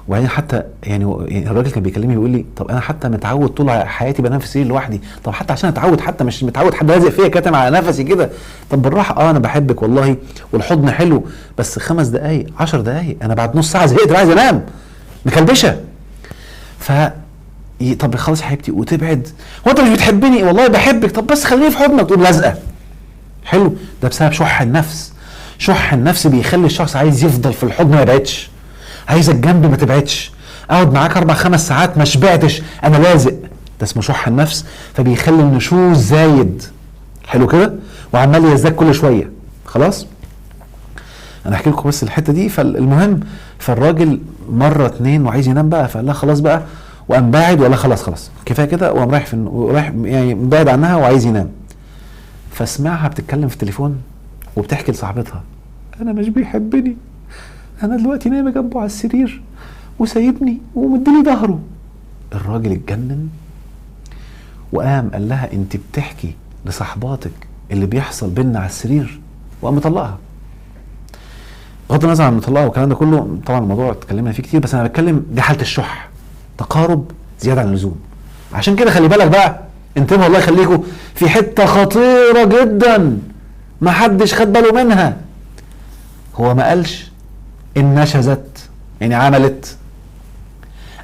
وبعدين حتى يعني الراجل كان بيكلمني بيقول لي طب انا حتى متعود طول حياتي بنام في السرير لوحدي، طب حتى عشان اتعود، حتى مش متعود حد لازق فيا كاتم على نفسي كده، طب بالراحه. انا بحبك والله والحضن حلو، بس 5 دقايق 10 دقايق، انا بعد نص ساعه زهقت عايز انام مكلبشه. طب خلاص يا حبيبتي وتبعد. هو انت مش بتحبني؟ والله بحبك، طب بس خليني في حضنك. تقوم لازقه. حلو. ده بسبب شح النفس. شح النفس بيخلي الشخص عايز يفضل في الحضن ما يبعدش، عايزك جنبي ما تبعدش، اقعد معاك 4-5 ساعات ما شبعتش انا لازق. ده اسمه شح النفس، فبيخلي النشوز زايد. حلو كده، وعمال يزداد كل شويه. خلاص انا احكي لكم بس الحته دي. فالمهم فالراجل مره 2 وعايز ينام بقى، فقال لها خلاص بقى، وقام باعد وقال لها خلاص كفايه كده، وقام رايح يعني بعد عنها وعايز ينام. فسمعها بتتكلم في التليفون وبتحكي لصاحبتها انا مش بيحبني، انا دلوقتي نايمه جنبه على السرير وسايبني ومديلي ظهره. الراجل اتجنن وقام قال لها انت بتحكي لصاحباتك اللي بيحصل بينا على السرير، وقام مطلقها. بغض النظر عن مطلقها والكلام ده كله، طبعا الموضوع اتكلمنا فيه كتير، بس انا بتكلم دي حاله الشح، تقارب زياده عن اللزوم. عشان كده خلي بالك بقى، انتبهوا الله يخليكم في حته خطيره جدا ما حدش خد باله منها. هو ما قالش ان نشزت يعني عملت،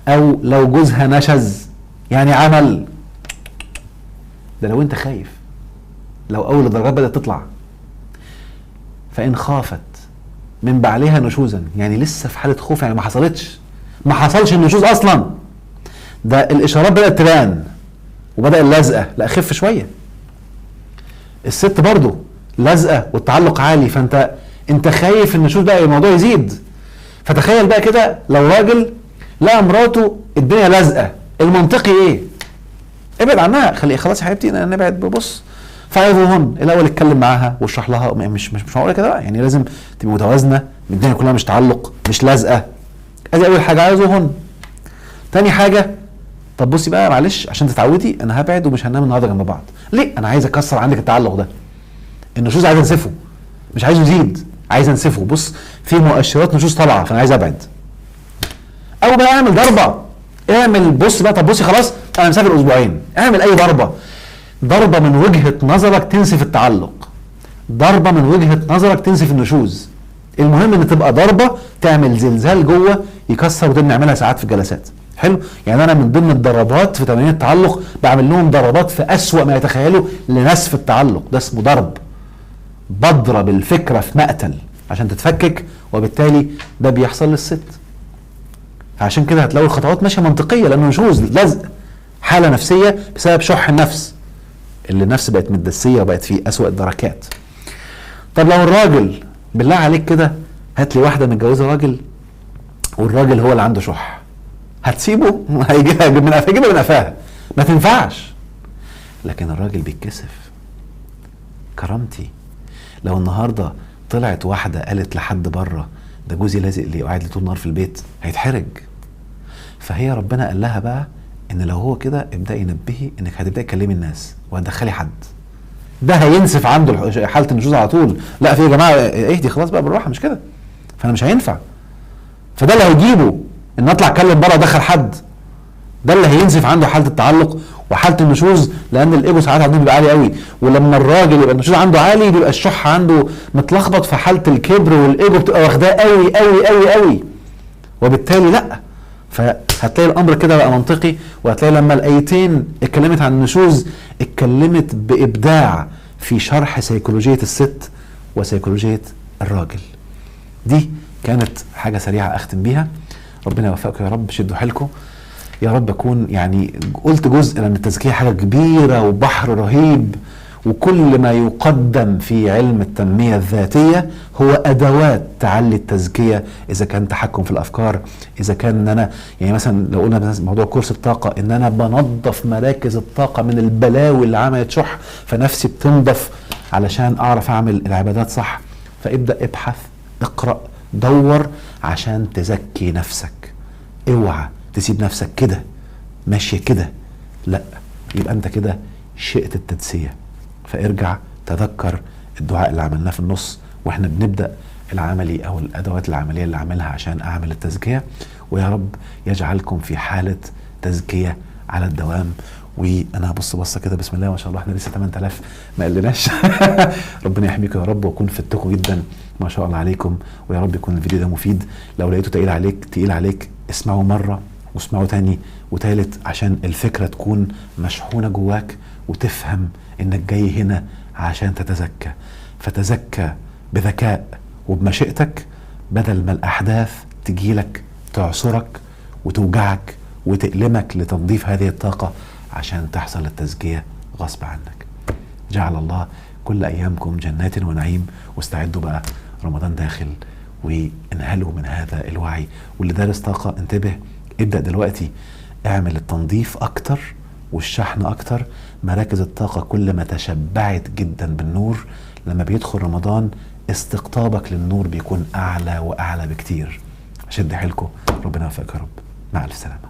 او لو جوزها نشز يعني عمل. ده لو انت خايف، لو اول الدرجات بدأت تطلع. فان خافت من بعلها نشوزا، يعني لسه في حالة خوف، يعني ما حصلش النشوز اصلا، ده الاشارات بدأت تبان وبدأ اللزقة، لا خف شوية. الست برضو لزقة والتعلق عالي، فانت خايف النشوز ده الموضوع يزيد. فتخيل بقى كده لو راجل لقى مراته الدنيا لازقه، المنطقي ايه؟ ابعد عنها، خلاص يا حبيبتي نبعد. ببص فعظوهن الاول، اتكلم معاها واشرح لها مش معقوله كده بقى، يعني لازم تبقى متوازنه، الدنيا كلها مش تعلق مش لازقه. ادي اول حاجه، عظوهن. تاني حاجه، طب بصي بقى معلش عشان تتعودي، انا هبعد ومش هننام النهارده جنب بعض. ليه؟ انا عايز اكسر عندك التعلق ده. النشوز عايز انسفه، مش عايزه يزيد، عايز انسفه. بص في مؤشرات نشوز طالعه فانا عايز ابعد. او بقى اعمل ضربه، اعمل بص بقى، طب بصي خلاص انا مسافر اسبوعين، اعمل اي ضربه من وجهه نظرك تنسف التعلق، ضربه من وجهه نظرك تنسف النشوز. المهم ان تبقى ضربه تعمل زلزال جوه يكسر، ودي بنعملها ساعات في الجلسات. حلو، يعني انا من ضمن الضربات في تمارين التعلق بعمل لهم ضربات في اسوأ ما يتخيلوا لنسف التعلق، ده اسمه ضرب. بضرب الفكره في مقتل عشان تتفكك، وبالتالي ده بيحصل للست. فعشان كده هتلاقوا الخطوات ماشيه منطقيه، لانه نشوز لزق، حاله نفسيه بسبب شح النفس، اللي النفس بقت متدسيه وبقت في اسوأ الدركات. طب لو الراجل بالله عليك كده، هات لي واحده متجوزه راجل والراجل هو اللي عنده شح، هتسيبه؟ هيجيبها من قفاها، ما تنفعش. لكن الراجل بيتكسف. كرامتي لو النهارده طلعت واحده قالت لحد بره ده جوزي لازق لي وقاعد لي طول النهار في البيت، هيتحرج. فهي ربنا قال لها بقى ان لو هو كده ابدأي نبهي انك هتبدأي تكلمي الناس وهتدخلي حد، ده هينسف عنده حاله النشوز على طول. لا في يا جماعه اهدي خلاص بقى بالراحه، مش كده، فانا مش هينفع. فده اللي هيجيبه ان اطلع اتكلم بره ادخل حد، ده اللي هينسف عنده حاله التعلق وحاله النشوز، لان الايجو ساعات عندهم بيبقى عالي قوي، ولما الراجل يبقى النشوز عنده عالي بيبقى الشح عنده متلخبط، في حاله الكبر والايجو بتبقى واخداه قوي قوي قوي قوي، وبالتالي لا. فهتلاقي الامر كده بقى منطقي، وهتلاقي لما الايتين اتكلمت عن النشوز اتكلمت بابداع في شرح سيكولوجيه الست وسيكولوجيه الراجل. دي كانت حاجه سريعه اختم بيها. ربنا يوفقكم يا رب، شدوا حيلكم يا رب. اكون يعني قلت جزء من التزكيه حاجه كبيره وبحر رهيب، وكل ما يقدم في علم التنمية الذاتية هو أدوات تعلي التزكية، إذا كان تحكم في الأفكار، إذا كان إن أنا يعني مثلا لو قلنا موضوع كورس الطاقة، إن أنا بنظف مراكز الطاقة من البلاوي اللي عملت شح، فنفسي بتنضف علشان أعرف أعمل العبادات صح. فابدأ ابحث، اقرأ، دور عشان تزكي نفسك. اوعى تسيب نفسك كده ماشية كده، لا، يبقى أنت كده شئت التدسية. فارجع تذكر الدعاء اللي عملناه في النص واحنا بنبدأ العملي او الادوات العملية اللي عملها عشان اعمل التزكية، ويا رب يجعلكم في حالة تزكية على الدوام. وانا هبص بصة كده بسم الله ما شاء الله، احنا لسه 8000 ما قلناش. ربنا يحميكم يا رب، واكون فدتكم جدا ما شاء الله عليكم، ويا رب يكون الفيديو ده مفيد. لو لقيته تقيل عليك اسمعه مرة واسمعه تاني وتالت، عشان الفكرة تكون مشحونة جواك وتفهم انك جاي هنا عشان تتزكى. فتزكى بذكاء وبمشيئتك، بدل ما الاحداث تجيلك تعصرك وتوجعك وتألمك لتنظيف هذه الطاقة عشان تحصل التزكية غصب عنك. جعل الله كل ايامكم جنات ونعيم، واستعدوا بقى رمضان داخل، وانهلوا من هذا الوعي. واللي دارس طاقة انتبه، ابدأ دلوقتي اعمل التنظيف اكتر والشحن اكتر. مراكز الطاقة كل ما تشبعت جدا بالنور، لما بيدخل رمضان استقطابك للنور بيكون اعلى واعلى بكتير. شد حيلكم، ربنا يوفقك يا رب. مع الف سلامة.